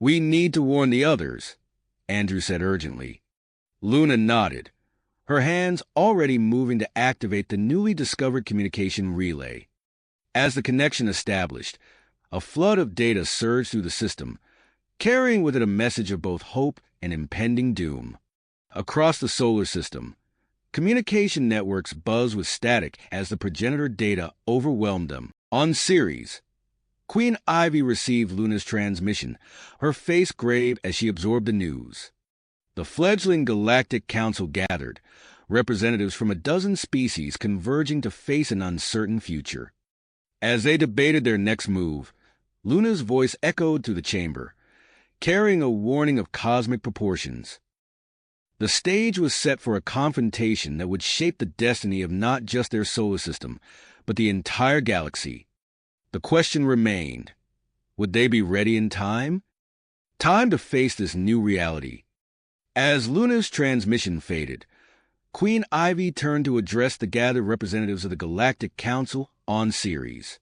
"We need to warn the others," Andrew said urgently. Luna nodded, her hands already moving to activate the newly discovered communication relay. As the connection established, a flood of data surged through the system, carrying with it a message of both hope and impending doom. Across the solar system, communication networks buzzed with static as the progenitor data overwhelmed them. On Ceres, Queen Ivy received Luna's transmission, her face grave as she absorbed the news. The fledgling Galactic Council gathered, representatives from a dozen species converging to face an uncertain future. As they debated their next move, Luna's voice echoed through the chamber, carrying a warning of cosmic proportions. The stage was set for a confrontation that would shape the destiny of not just their solar system, but the entire galaxy. The question remained, would they be ready in time? Time to face this new reality. As Luna's transmission faded, Queen Ivy turned to address the gathered representatives of the Galactic Council on Ceres.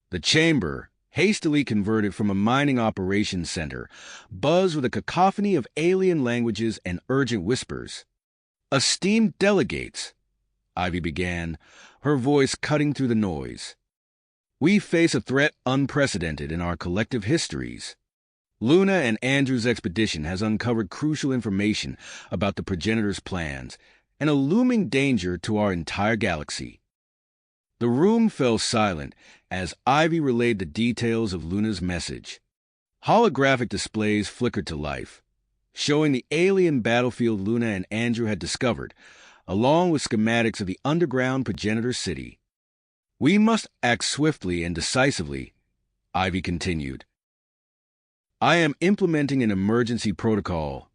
The chamber, hastily converted from a mining operations center, buzzed with a cacophony of alien languages and urgent whispers. "Esteemed delegates," Ivy began, her voice cutting through the noise. "We face a threat unprecedented in our collective histories. Luna and Andrew's expedition has uncovered crucial information about the progenitors' plans and a looming danger to our entire galaxy." The room fell silent as Ivy relayed the details of Luna's message. Holographic displays flickered to life, showing the alien battlefield Luna and Andrew had discovered, along with schematics of the underground progenitor city. "We must act swiftly and decisively," Ivy continued. "I am implementing an emergency protocol,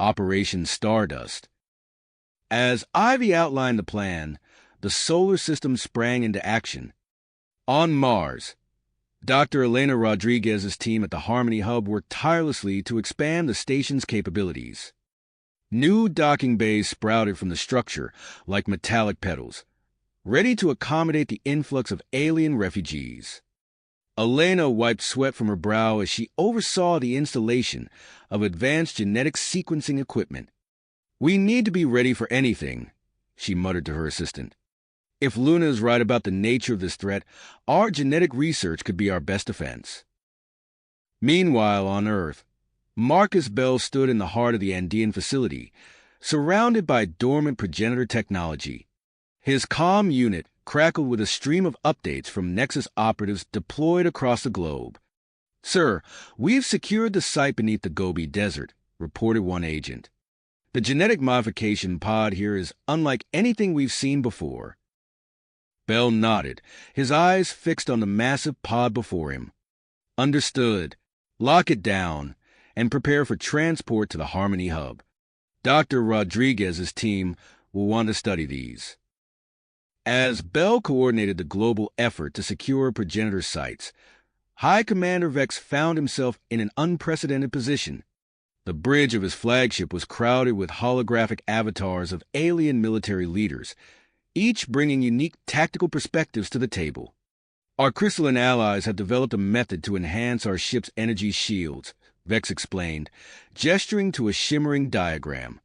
Operation Stardust." As Ivy outlined the plan, the solar system sprang into action. On Mars, Dr. Elena Rodriguez's team at the Harmony Hub worked tirelessly to expand the station's capabilities. New docking bays sprouted from the structure like metallic petals, ready to accommodate the influx of alien refugees. Elena wiped sweat from her brow as she oversaw the installation of advanced genetic sequencing equipment. "We need to be ready for anything," she muttered to her assistant. If Luna is right about the nature of this threat, our genetic research could be our best defense. Meanwhile, on Earth, Marcus Bell stood in the heart of the Andean facility, surrounded by dormant progenitor technology. His comm unit crackled with a stream of updates from Nexus operatives deployed across the globe. "Sir, we've secured the site beneath the Gobi Desert," reported one agent. "The genetic modification pod here is unlike anything we've seen before." Bell nodded, his eyes fixed on the massive pod before him. "Understood. Lock it down and prepare for transport to the Harmony Hub. Dr. Rodriguez's team will want to study these." As Bell coordinated the global effort to secure progenitor sites, High Commander Vex found himself in an unprecedented position. The bridge of his flagship was crowded with holographic avatars of alien military leaders, each bringing unique tactical perspectives to the table. "Our crystalline allies have developed a method to enhance our ship's energy shields," Vex explained, gesturing to a shimmering diagram.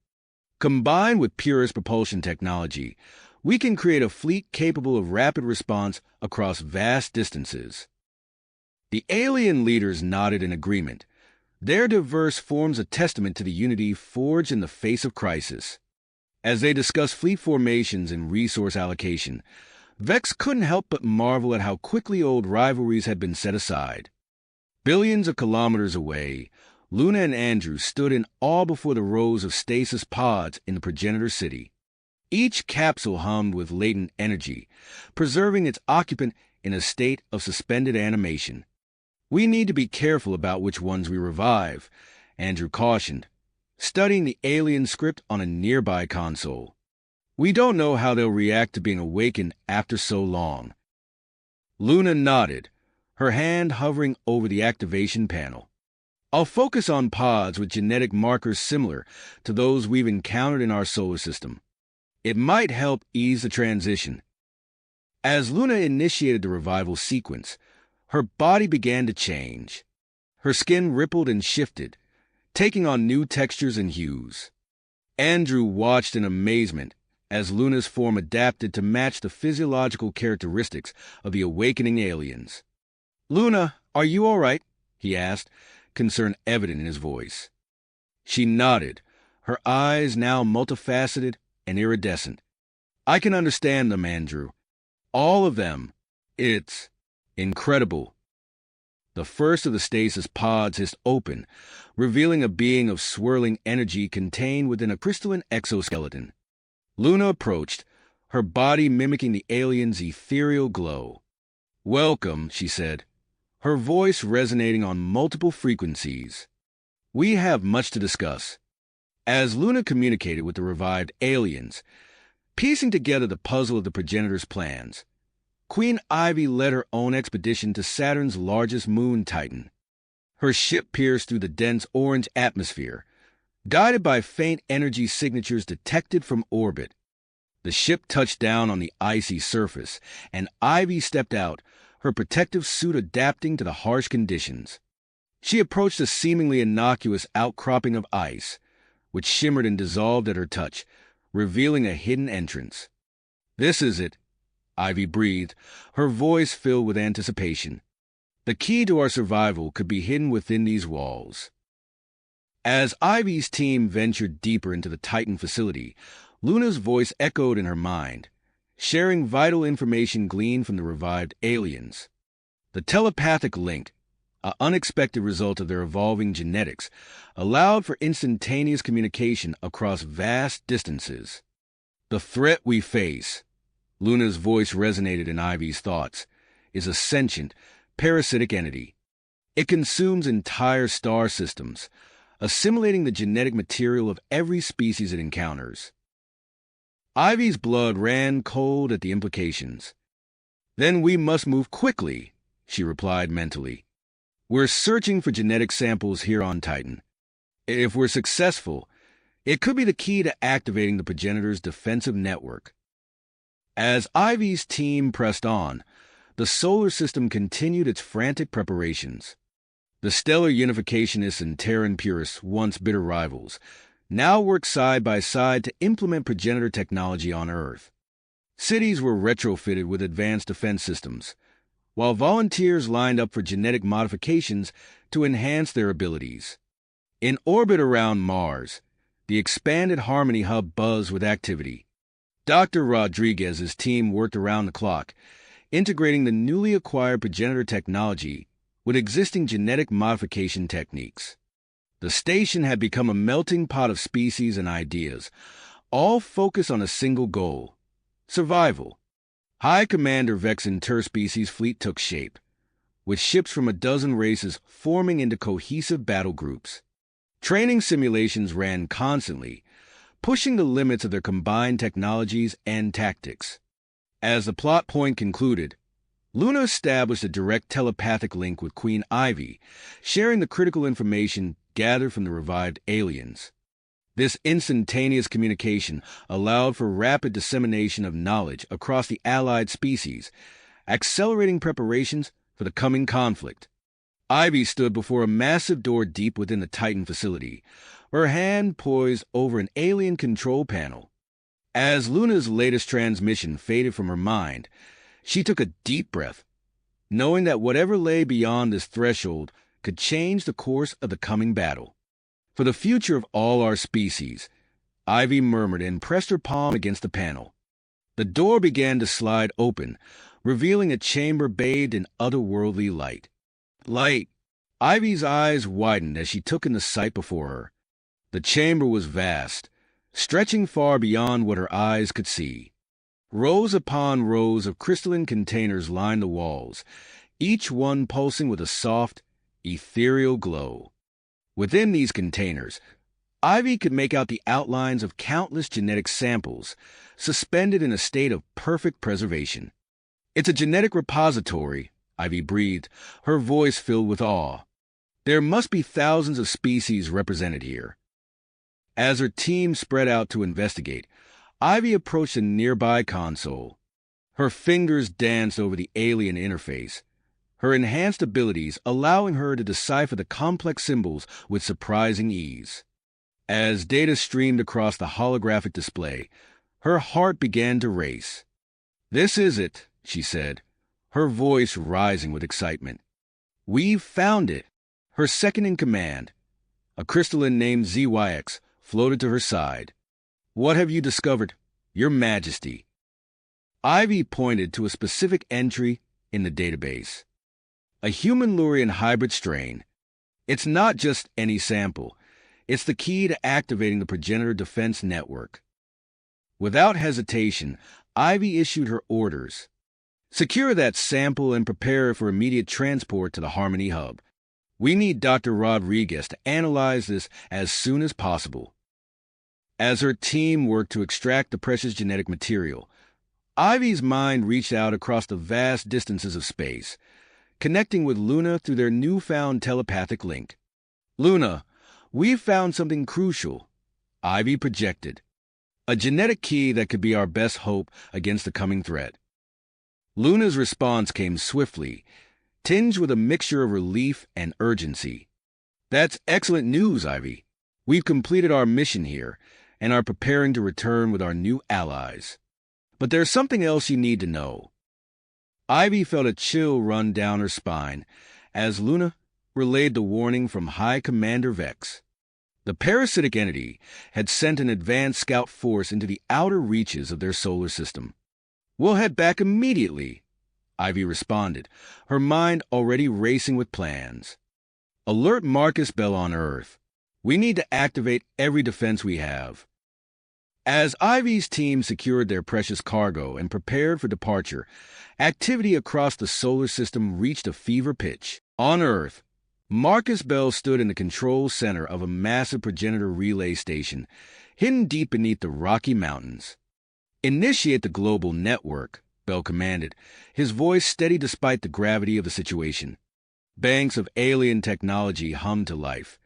"Combined with purest propulsion technology, we can create a fleet capable of rapid response across vast distances." The alien leaders nodded in agreement. Their diverse forms a testament to the unity forged in the face of crisis. As they discussed fleet formations and resource allocation, Vex couldn't help but marvel at how quickly old rivalries had been set aside. Billions of kilometers away, Luna and Andrew stood in awe before the rows of stasis pods in the progenitor city. Each capsule hummed with latent energy, preserving its occupant in a state of suspended animation. "We need to be careful about which ones we revive," Andrew cautioned, studying the alien script on a nearby console. "We don't know how they'll react to being awakened after so long." Luna nodded, her hand hovering over the activation panel. "I'll focus on pods with genetic markers similar to those we've encountered in our solar system. It might help ease the transition." As Luna initiated the revival sequence, her body began to change. Her skin rippled and shifted, taking on new textures and hues. Andrew watched in amazement as Luna's form adapted to match the physiological characteristics of the awakening aliens. "Luna, are you all right?" he asked, concern evident in his voice. She nodded, her eyes now multifaceted and iridescent. "I can understand them, Andrew. All of them. It's incredible." The first of the stasis pods hissed open, revealing a being of swirling energy contained within a crystalline exoskeleton. Luna approached, her body mimicking the alien's ethereal glow. "Welcome," she said, her voice resonating on multiple frequencies. "We have much to discuss." As Luna communicated with the revived aliens, piecing together the puzzle of the progenitor's plans, Queen Ivy led her own expedition to Saturn's largest moon, Titan. Her ship pierced through the dense orange atmosphere, guided by faint energy signatures detected from orbit. The ship touched down on the icy surface, and Ivy stepped out, her protective suit adapting to the harsh conditions. She approached a seemingly innocuous outcropping of ice, which shimmered and dissolved at her touch, revealing a hidden entrance. "This is it," Ivy breathed, her voice filled with anticipation. "The key to our survival could be hidden within these walls." As Ivy's team ventured deeper into the Titan facility, Luna's voice echoed in her mind, sharing vital information gleaned from the revived aliens. The telepathic link, an unexpected result of their evolving genetics, allowed for instantaneous communication across vast distances. "The threat we face," Luna's voice resonated in Ivy's thoughts, "is a sentient, parasitic entity. It consumes entire star systems, assimilating the genetic material of every species it encounters." Ivy's blood ran cold at the implications. "Then we must move quickly," she replied mentally. "We're searching for genetic samples here on Titan. If we're successful, it could be the key to activating the progenitor's defensive network." As Ivy's team pressed on, the solar system continued its frantic preparations. The stellar unificationists and Terran purists, once bitter rivals, now worked side by side to implement progenitor technology on Earth. Cities were retrofitted with advanced defense systems, while volunteers lined up for genetic modifications to enhance their abilities. In orbit around Mars, the expanded Harmony Hub buzzed with activity. Dr. Rodriguez's team worked around the clock, integrating the newly acquired progenitor technology with existing genetic modification techniques. The station had become a melting pot of species and ideas, all focused on a single goal: survival. High Commander Vex's interspecies fleet took shape, with ships from a dozen races forming into cohesive battle groups. Training simulations ran constantly, pushing the limits of their combined technologies and tactics. As the plot point concluded, Luna established a direct telepathic link with Queen Ivy, sharing the critical information gathered from the revived aliens. This instantaneous communication allowed for rapid dissemination of knowledge across the allied species, accelerating preparations for the coming conflict. Ivy stood before a massive door deep within the Titan facility, her hand poised over an alien control panel. As Luna's latest transmission faded from her mind, she took a deep breath, knowing that whatever lay beyond this threshold could change the course of the coming battle. For the future of all our species, Ivy murmured and pressed her palm against the panel. The door began to slide open, revealing a chamber bathed in otherworldly light. Light! Ivy's eyes widened as she took in the sight before her. The chamber was vast, stretching far beyond what her eyes could see. Rows upon rows of crystalline containers lined the walls, each one pulsing with a soft, ethereal glow. Within these containers, Ivy could make out the outlines of countless genetic samples, suspended in a state of perfect preservation. "It's a genetic repository," Ivy breathed, her voice filled with awe. "There must be thousands of species represented here." As her team spread out to investigate, Ivy approached a nearby console. Her fingers danced over the alien interface, her enhanced abilities allowing her to decipher the complex symbols with surprising ease. As data streamed across the holographic display, her heart began to race. "This is it," she said, her voice rising with excitement. "We've found it." Her second-in-command, a crystalline named ZYX, floated to her side. "What have you discovered, Your Majesty?" Ivy pointed to a specific entry in the database. "A human-Lurian hybrid strain. It's not just any sample. It's the key to activating the progenitor defense network." Without hesitation, Ivy issued her orders. "Secure that sample and prepare it for immediate transport to the Harmony Hub. We need Dr. Rodriguez to analyze this as soon as possible." As her team worked to extract the precious genetic material, Ivy's mind reached out across the vast distances of space, connecting with Luna through their newfound telepathic link. "Luna, we've found something crucial," Ivy projected. "A genetic key that could be our best hope against the coming threat." Luna's response came swiftly, tinged with a mixture of relief and urgency. "That's excellent news, Ivy. We've completed our mission here and are preparing to return with our new allies. But there's something else you need to know." Ivy felt a chill run down her spine as Luna relayed the warning from High Commander Vex. The parasitic entity had sent an advanced scout force into the outer reaches of their solar system. "We'll head back immediately," Ivy responded, her mind already racing with plans. "Alert Marcus Bell on Earth. We need to activate every defense we have." As Ivy's team secured their precious cargo and prepared for departure, activity across the solar system reached a fever pitch. On Earth, Marcus Bell stood in the control center of a massive progenitor relay station, hidden deep beneath the Rocky Mountains. "Initiate the global network," Bell commanded, his voice steady despite the gravity of the situation. Banks of alien technology hummed to life,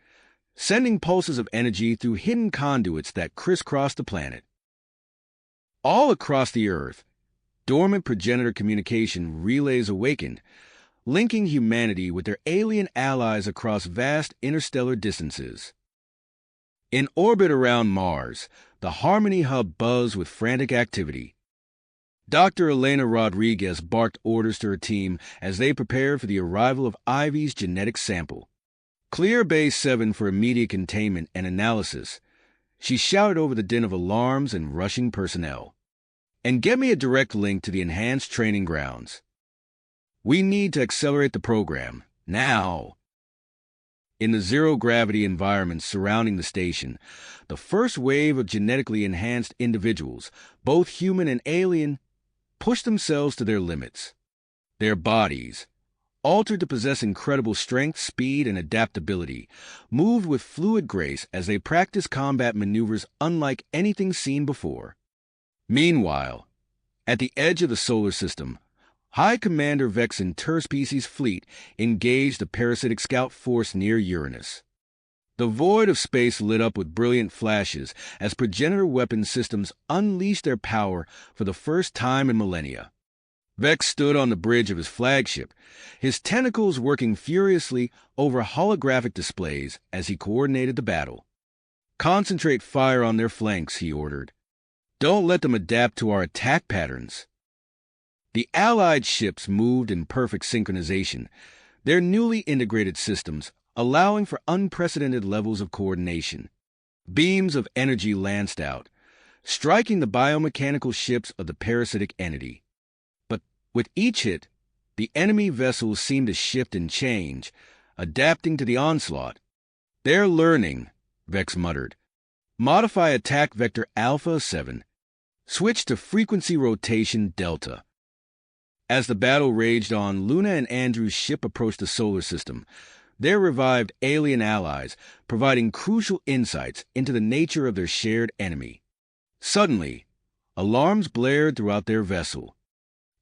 sending pulses of energy through hidden conduits that crisscrossed the planet. All across the Earth, dormant progenitor communication relays awakened, linking humanity with their alien allies across vast interstellar distances. In orbit around Mars, the Harmony Hub buzzed with frantic activity. Dr. Elena Rodriguez barked orders to her team as they prepared for the arrival of Ivy's genetic sample. Clear Base 7 for immediate containment and analysis, she shouted over the din of alarms and rushing personnel. And get me a direct link to the enhanced training grounds. We need to accelerate the program, now. In the zero-gravity environment surrounding the station, the first wave of genetically enhanced individuals, both human and alien, pushed themselves to their limits. Their bodies, altered to possess incredible strength, speed, and adaptability, moved with fluid grace as they practiced combat maneuvers unlike anything seen before. Meanwhile, at the edge of the solar system, High Commander Vex Interspecies Fleet engaged the parasitic scout force near Uranus. The void of space lit up with brilliant flashes as progenitor weapon systems unleashed their power for the first time in millennia. Vex stood on the bridge of his flagship, his tentacles working furiously over holographic displays as he coordinated the battle. "Concentrate fire on their flanks," he ordered. "Don't let them adapt to our attack patterns." The Allied ships moved in perfect synchronization, their newly integrated systems allowing for unprecedented levels of coordination. Beams of energy lanced out, striking the biomechanical ships of the parasitic entity. But with each hit, the enemy vessels seemed to shift and change, adapting to the onslaught. "They're learning," Vex muttered. "Modify attack vector Alpha 7. Switch to frequency rotation Delta." As the battle raged on, Luna and Andrew's ship approached the solar system, their revived alien allies providing crucial insights into the nature of their shared enemy. Suddenly, alarms blared throughout their vessel.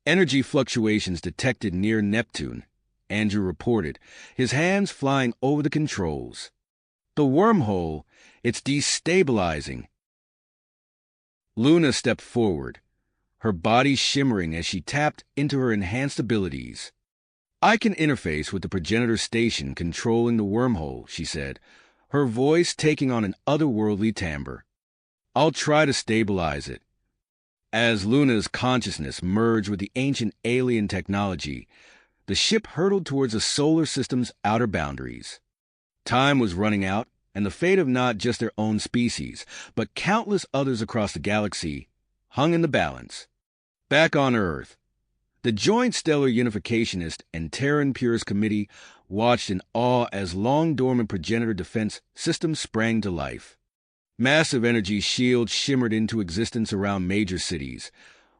"Energy fluctuations detected near Neptune," Andrew reported, his hands flying over the controls. "The wormhole, it's destabilizing." Luna stepped forward, her body shimmering as she tapped into her enhanced abilities. "I can interface with the progenitor station controlling the wormhole," she said, her voice taking on an otherworldly timbre. "I'll try to stabilize it." As Luna's consciousness merged with the ancient alien technology, the ship hurtled towards the solar system's outer boundaries. Time was running out, and the fate of not just their own species, but countless others across the galaxy, hung in the balance. Back on Earth, the Joint Stellar Unificationist and Terran Purist Committee watched in awe as long-dormant progenitor defense systems sprang to life. Massive energy shields shimmered into existence around major cities,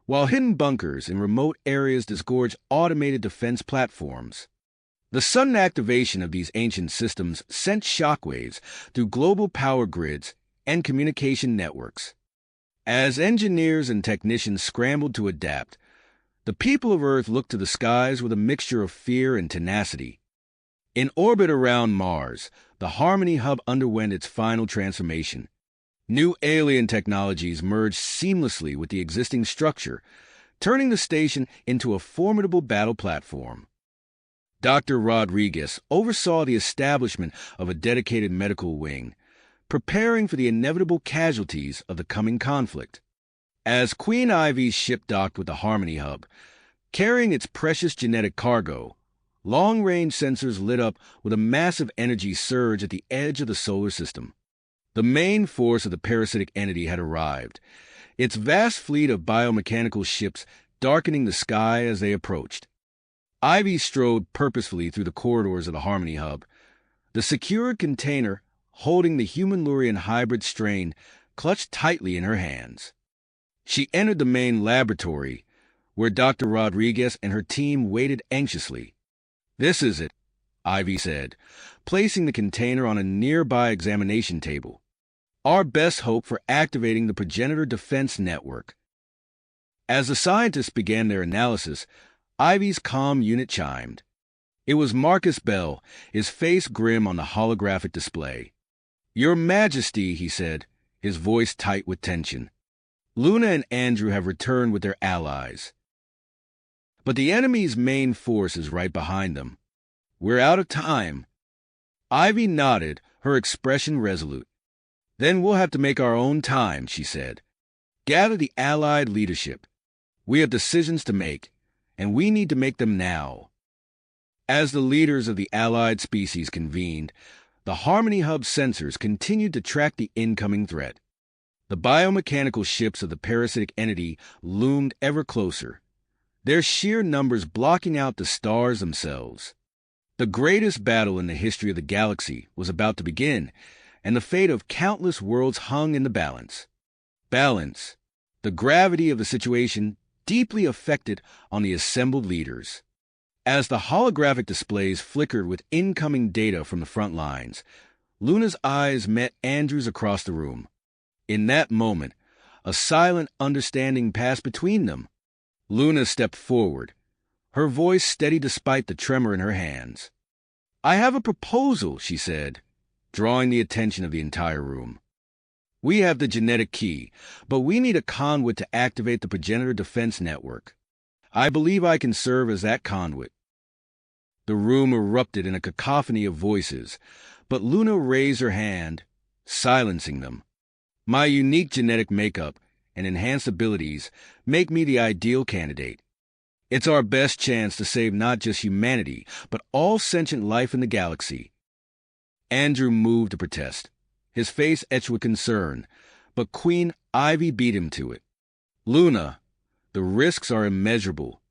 while hidden bunkers in remote areas disgorged automated defense platforms. The sudden activation of these ancient systems sent shockwaves through global power grids and communication networks. As engineers and technicians scrambled to adapt, the people of Earth looked to the skies with a mixture of fear and tenacity. In orbit around Mars, the Harmony Hub underwent its final transformation. New alien technologies merged seamlessly with the existing structure, turning the station into a formidable battle platform. Dr. Rodriguez oversaw the establishment of a dedicated medical wing, preparing for the inevitable casualties of the coming conflict. As Queen Ivy's ship docked with the Harmony Hub, carrying its precious genetic cargo, long-range sensors lit up with a massive energy surge at the edge of the solar system. The main force of the parasitic entity had arrived, its vast fleet of biomechanical ships darkening the sky as they approached. Ivy strode purposefully through the corridors of the Harmony Hub, the secured container holding the human-Lurian hybrid strain clutched tightly in her hands. She entered the main laboratory, where Dr. Rodriguez and her team waited anxiously. "This is it," Ivy said, placing the container on a nearby examination table. "Our best hope for activating the progenitor defense network." As the scientists began their analysis, Ivy's comm unit chimed. It was Marcus Bell, his face grim on the holographic display. "Your Majesty," he said, his voice tight with tension. "Luna and Andrew have returned with their allies. But the enemy's main force is right behind them. We're out of time." Ivy nodded, her expression resolute. "Then we'll have to make our own time," she said. "Gather the Allied leadership. We have decisions to make, and we need to make them now. As the leaders of the allied species convened, the Harmony Hub sensors continued to track the incoming threat. The biomechanical ships of the parasitic entity loomed ever closer, their sheer numbers blocking out the stars themselves. The greatest battle in the history of the galaxy was about to begin, and the fate of countless worlds hung in the balance. Balance, the gravity of the situation deeply affected on the assembled leaders. As the holographic displays flickered with incoming data from the front lines, Luna's eyes met Andrew's across the room. In that moment, a silent understanding passed between them. Luna stepped forward, her voice steady despite the tremor in her hands. "I have a proposal," she said, drawing the attention of the entire room. "We have the genetic key, but we need a conduit to activate the progenitor defense network. I believe I can serve as that conduit." The room erupted in a cacophony of voices, but Luna raised her hand, silencing them. "My unique genetic makeup and enhanced abilities make me the ideal candidate. It's our best chance to save not just humanity, but all sentient life in the galaxy." Andrew moved to protest, his face etched with concern, but Queen Ivy beat him to it. "Luna, the risks are immeasurable.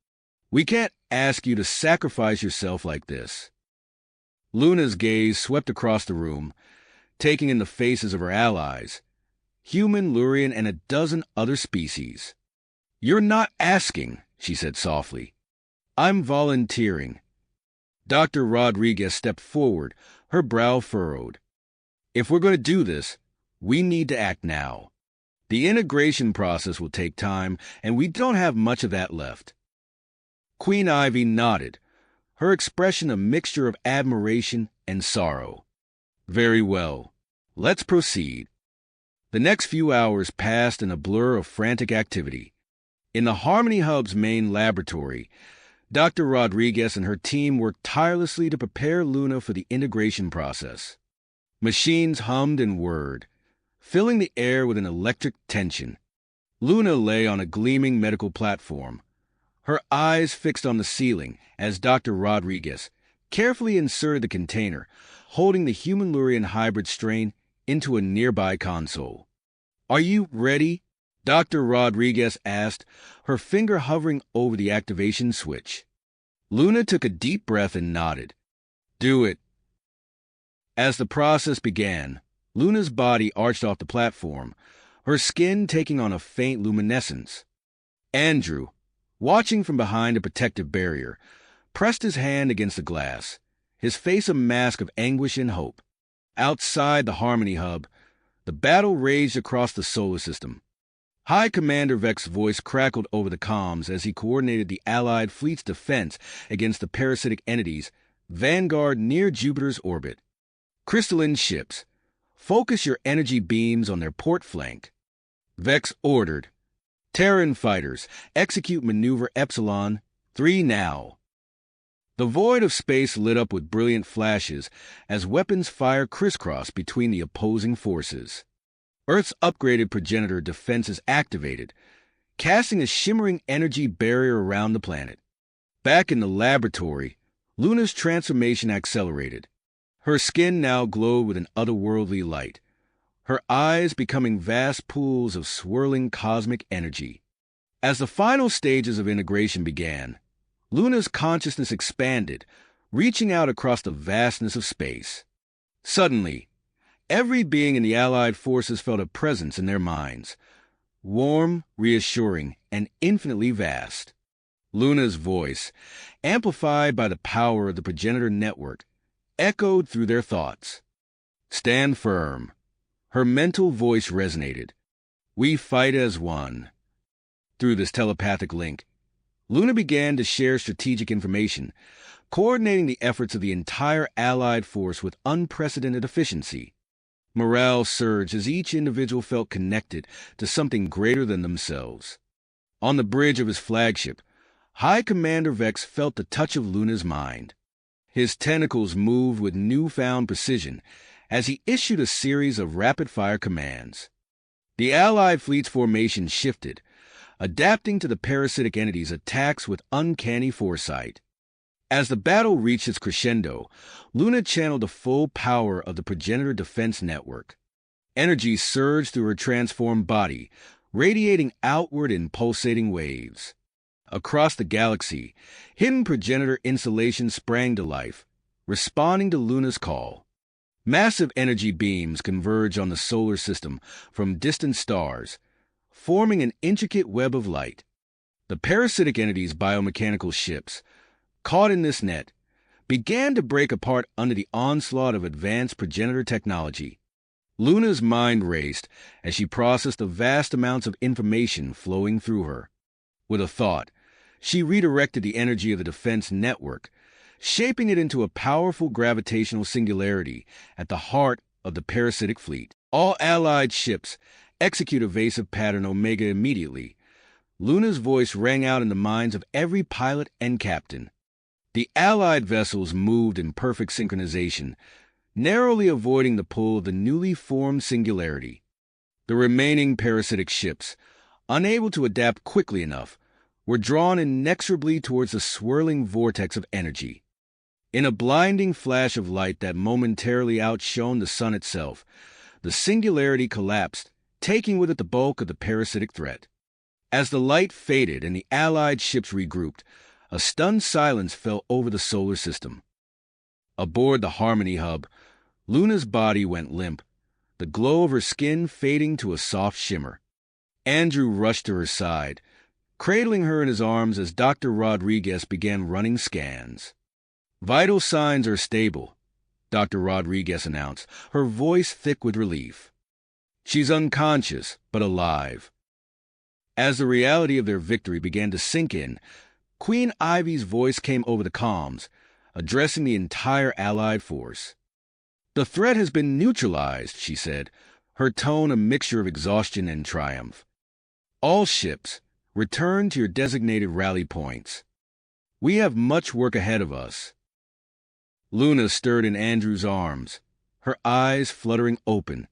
We can't ask you to sacrifice yourself like this." Luna's gaze swept across the room, taking in the faces of her allies, human, Lurian, and a dozen other species. "You're not asking," she said softly. "I'm volunteering." Dr. Rodriguez stepped forward, her brow furrowed. "If we're going to do this, we need to act now. The integration process will take time, and we don't have much of that left." Queen Ivy nodded, her expression a mixture of admiration and sorrow. "Very well. Let's proceed." The next few hours passed in a blur of frantic activity. In the Harmony Hub's main laboratory, Dr. Rodriguez and her team worked tirelessly to prepare Luna for the integration process. Machines hummed and whirred, filling the air with an electric tension. Luna lay on a gleaming medical platform, her eyes fixed on the ceiling as Dr. Rodriguez carefully inserted the container, holding the human-Lurian hybrid strain into a nearby console. "Are you ready?" Dr. Rodriguez asked, her finger hovering over the activation switch. Luna took a deep breath and nodded. "Do it." As the process began, Luna's body arched off the platform, her skin taking on a faint luminescence. Andrew, watching from behind a protective barrier, pressed his hand against the glass, his face a mask of anguish and hope. Outside the Harmony Hub, the battle raged across the solar system. High Commander Vex's voice crackled over the comms as he coordinated the Allied fleet's defense against the parasitic entities vanguard near Jupiter's orbit. "Crystalline ships, focus your energy beams on their port flank." Vex ordered. "Terran fighters, execute maneuver Epsilon 3 now." The void of space lit up with brilliant flashes as weapons fire crisscrossed between the opposing forces. Earth's upgraded progenitor defenses activated, casting a shimmering energy barrier around the planet. Back in the laboratory, Luna's transformation accelerated. Her skin now glowed with an otherworldly light, her eyes becoming vast pools of swirling cosmic energy. As the final stages of integration began, Luna's consciousness expanded, reaching out across the vastness of space. Suddenly, every being in the Allied forces felt a presence in their minds, warm, reassuring, and infinitely vast. Luna's voice, amplified by the power of the progenitor network, echoed through their thoughts. "Stand firm." Her mental voice resonated. "We fight as one." Through this telepathic link, Luna began to share strategic information, coordinating the efforts of the entire Allied force with unprecedented efficiency. Morale surged as each individual felt connected to something greater than themselves. On the bridge of his flagship, High Commander Vex felt the touch of Luna's mind. His tentacles moved with newfound precision as he issued a series of rapid-fire commands. The Allied fleet's formation shifted, adapting to the parasitic entity's attacks with uncanny foresight. As the battle reached its crescendo, Luna channeled the full power of the progenitor defense network. Energy surged through her transformed body, radiating outward in pulsating waves. Across the galaxy, hidden progenitor installations sprang to life, responding to Luna's call. Massive energy beams converge on the solar system from distant stars, forming an intricate web of light. The parasitic entity's biomechanical ships, caught in this net, began to break apart under the onslaught of advanced progenitor technology. Luna's mind raced as she processed the vast amounts of information flowing through her. With a thought, she redirected the energy of the defense network, shaping it into a powerful gravitational singularity at the heart of the parasitic fleet. All Allied ships execute evasive pattern Omega immediately. Luna's voice rang out in the minds of every pilot and captain. The Allied vessels moved in perfect synchronization, narrowly avoiding the pull of the newly formed singularity. The remaining parasitic ships, unable to adapt quickly enough, were drawn inexorably towards the swirling vortex of energy. In a blinding flash of light that momentarily outshone the sun itself, the singularity collapsed, taking with it the bulk of the parasitic threat. As the light faded and the Allied ships regrouped, a stunned silence fell over the solar system. Aboard the Harmony Hub, Luna's body went limp, the glow of her skin fading to a soft shimmer. Andrew rushed to her side, cradling her in his arms as Dr. Rodriguez began running scans. "Vital signs are stable," Dr. Rodriguez announced, her voice thick with relief. "She's unconscious, but alive." As the reality of their victory began to sink in, Queen Ivy's voice came over the comms, addressing the entire Allied force. "The threat has been neutralized," she said, her tone a mixture of exhaustion and triumph. "All ships, return to your designated rally points. We have much work ahead of us." Luna stirred in Andrew's arms, her eyes fluttering open.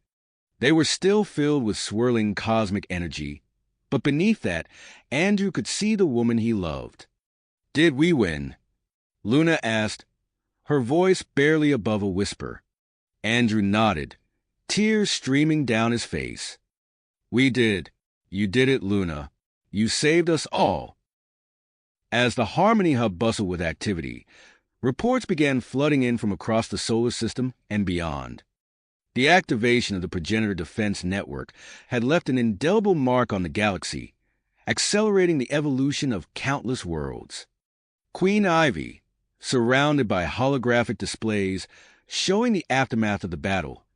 They were still filled with swirling cosmic energy, but beneath that, Andrew could see the woman he loved. "Did we win?" Luna asked, her voice barely above a whisper. Andrew nodded, tears streaming down his face. "We did. You did it, Luna. You saved us all." As the Harmony Hub bustled with activity, reports began flooding in from across the solar system and beyond. The activation of the progenitor defense network had left an indelible mark on the galaxy, accelerating the evolution of countless worlds. Queen Ivy, surrounded by holographic displays showing the aftermath of the battle,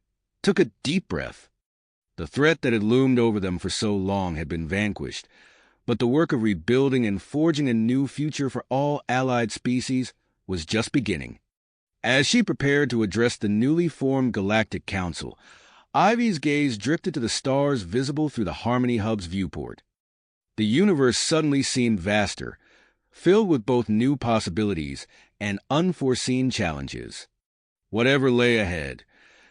took a deep breath. The threat that had loomed over them for so long had been vanquished, but the work of rebuilding and forging a new future for all Allied species was just beginning. As she prepared to address the newly formed Galactic Council, Ivy's gaze drifted to the stars visible through the Harmony Hub's viewport. The universe suddenly seemed vaster, filled with both new possibilities and unforeseen challenges. Whatever lay ahead,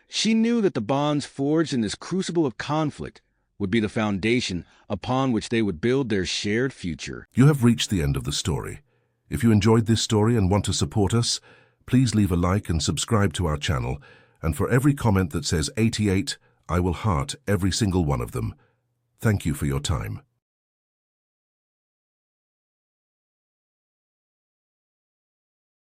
she knew that the bonds forged in this crucible of conflict would be the foundation upon which they would build their shared future. You have reached the end of the story. If you enjoyed this story and want to support us, please leave a like and subscribe to our channel, and for every comment that says 88, I will heart every single one of them. Thank you for your time.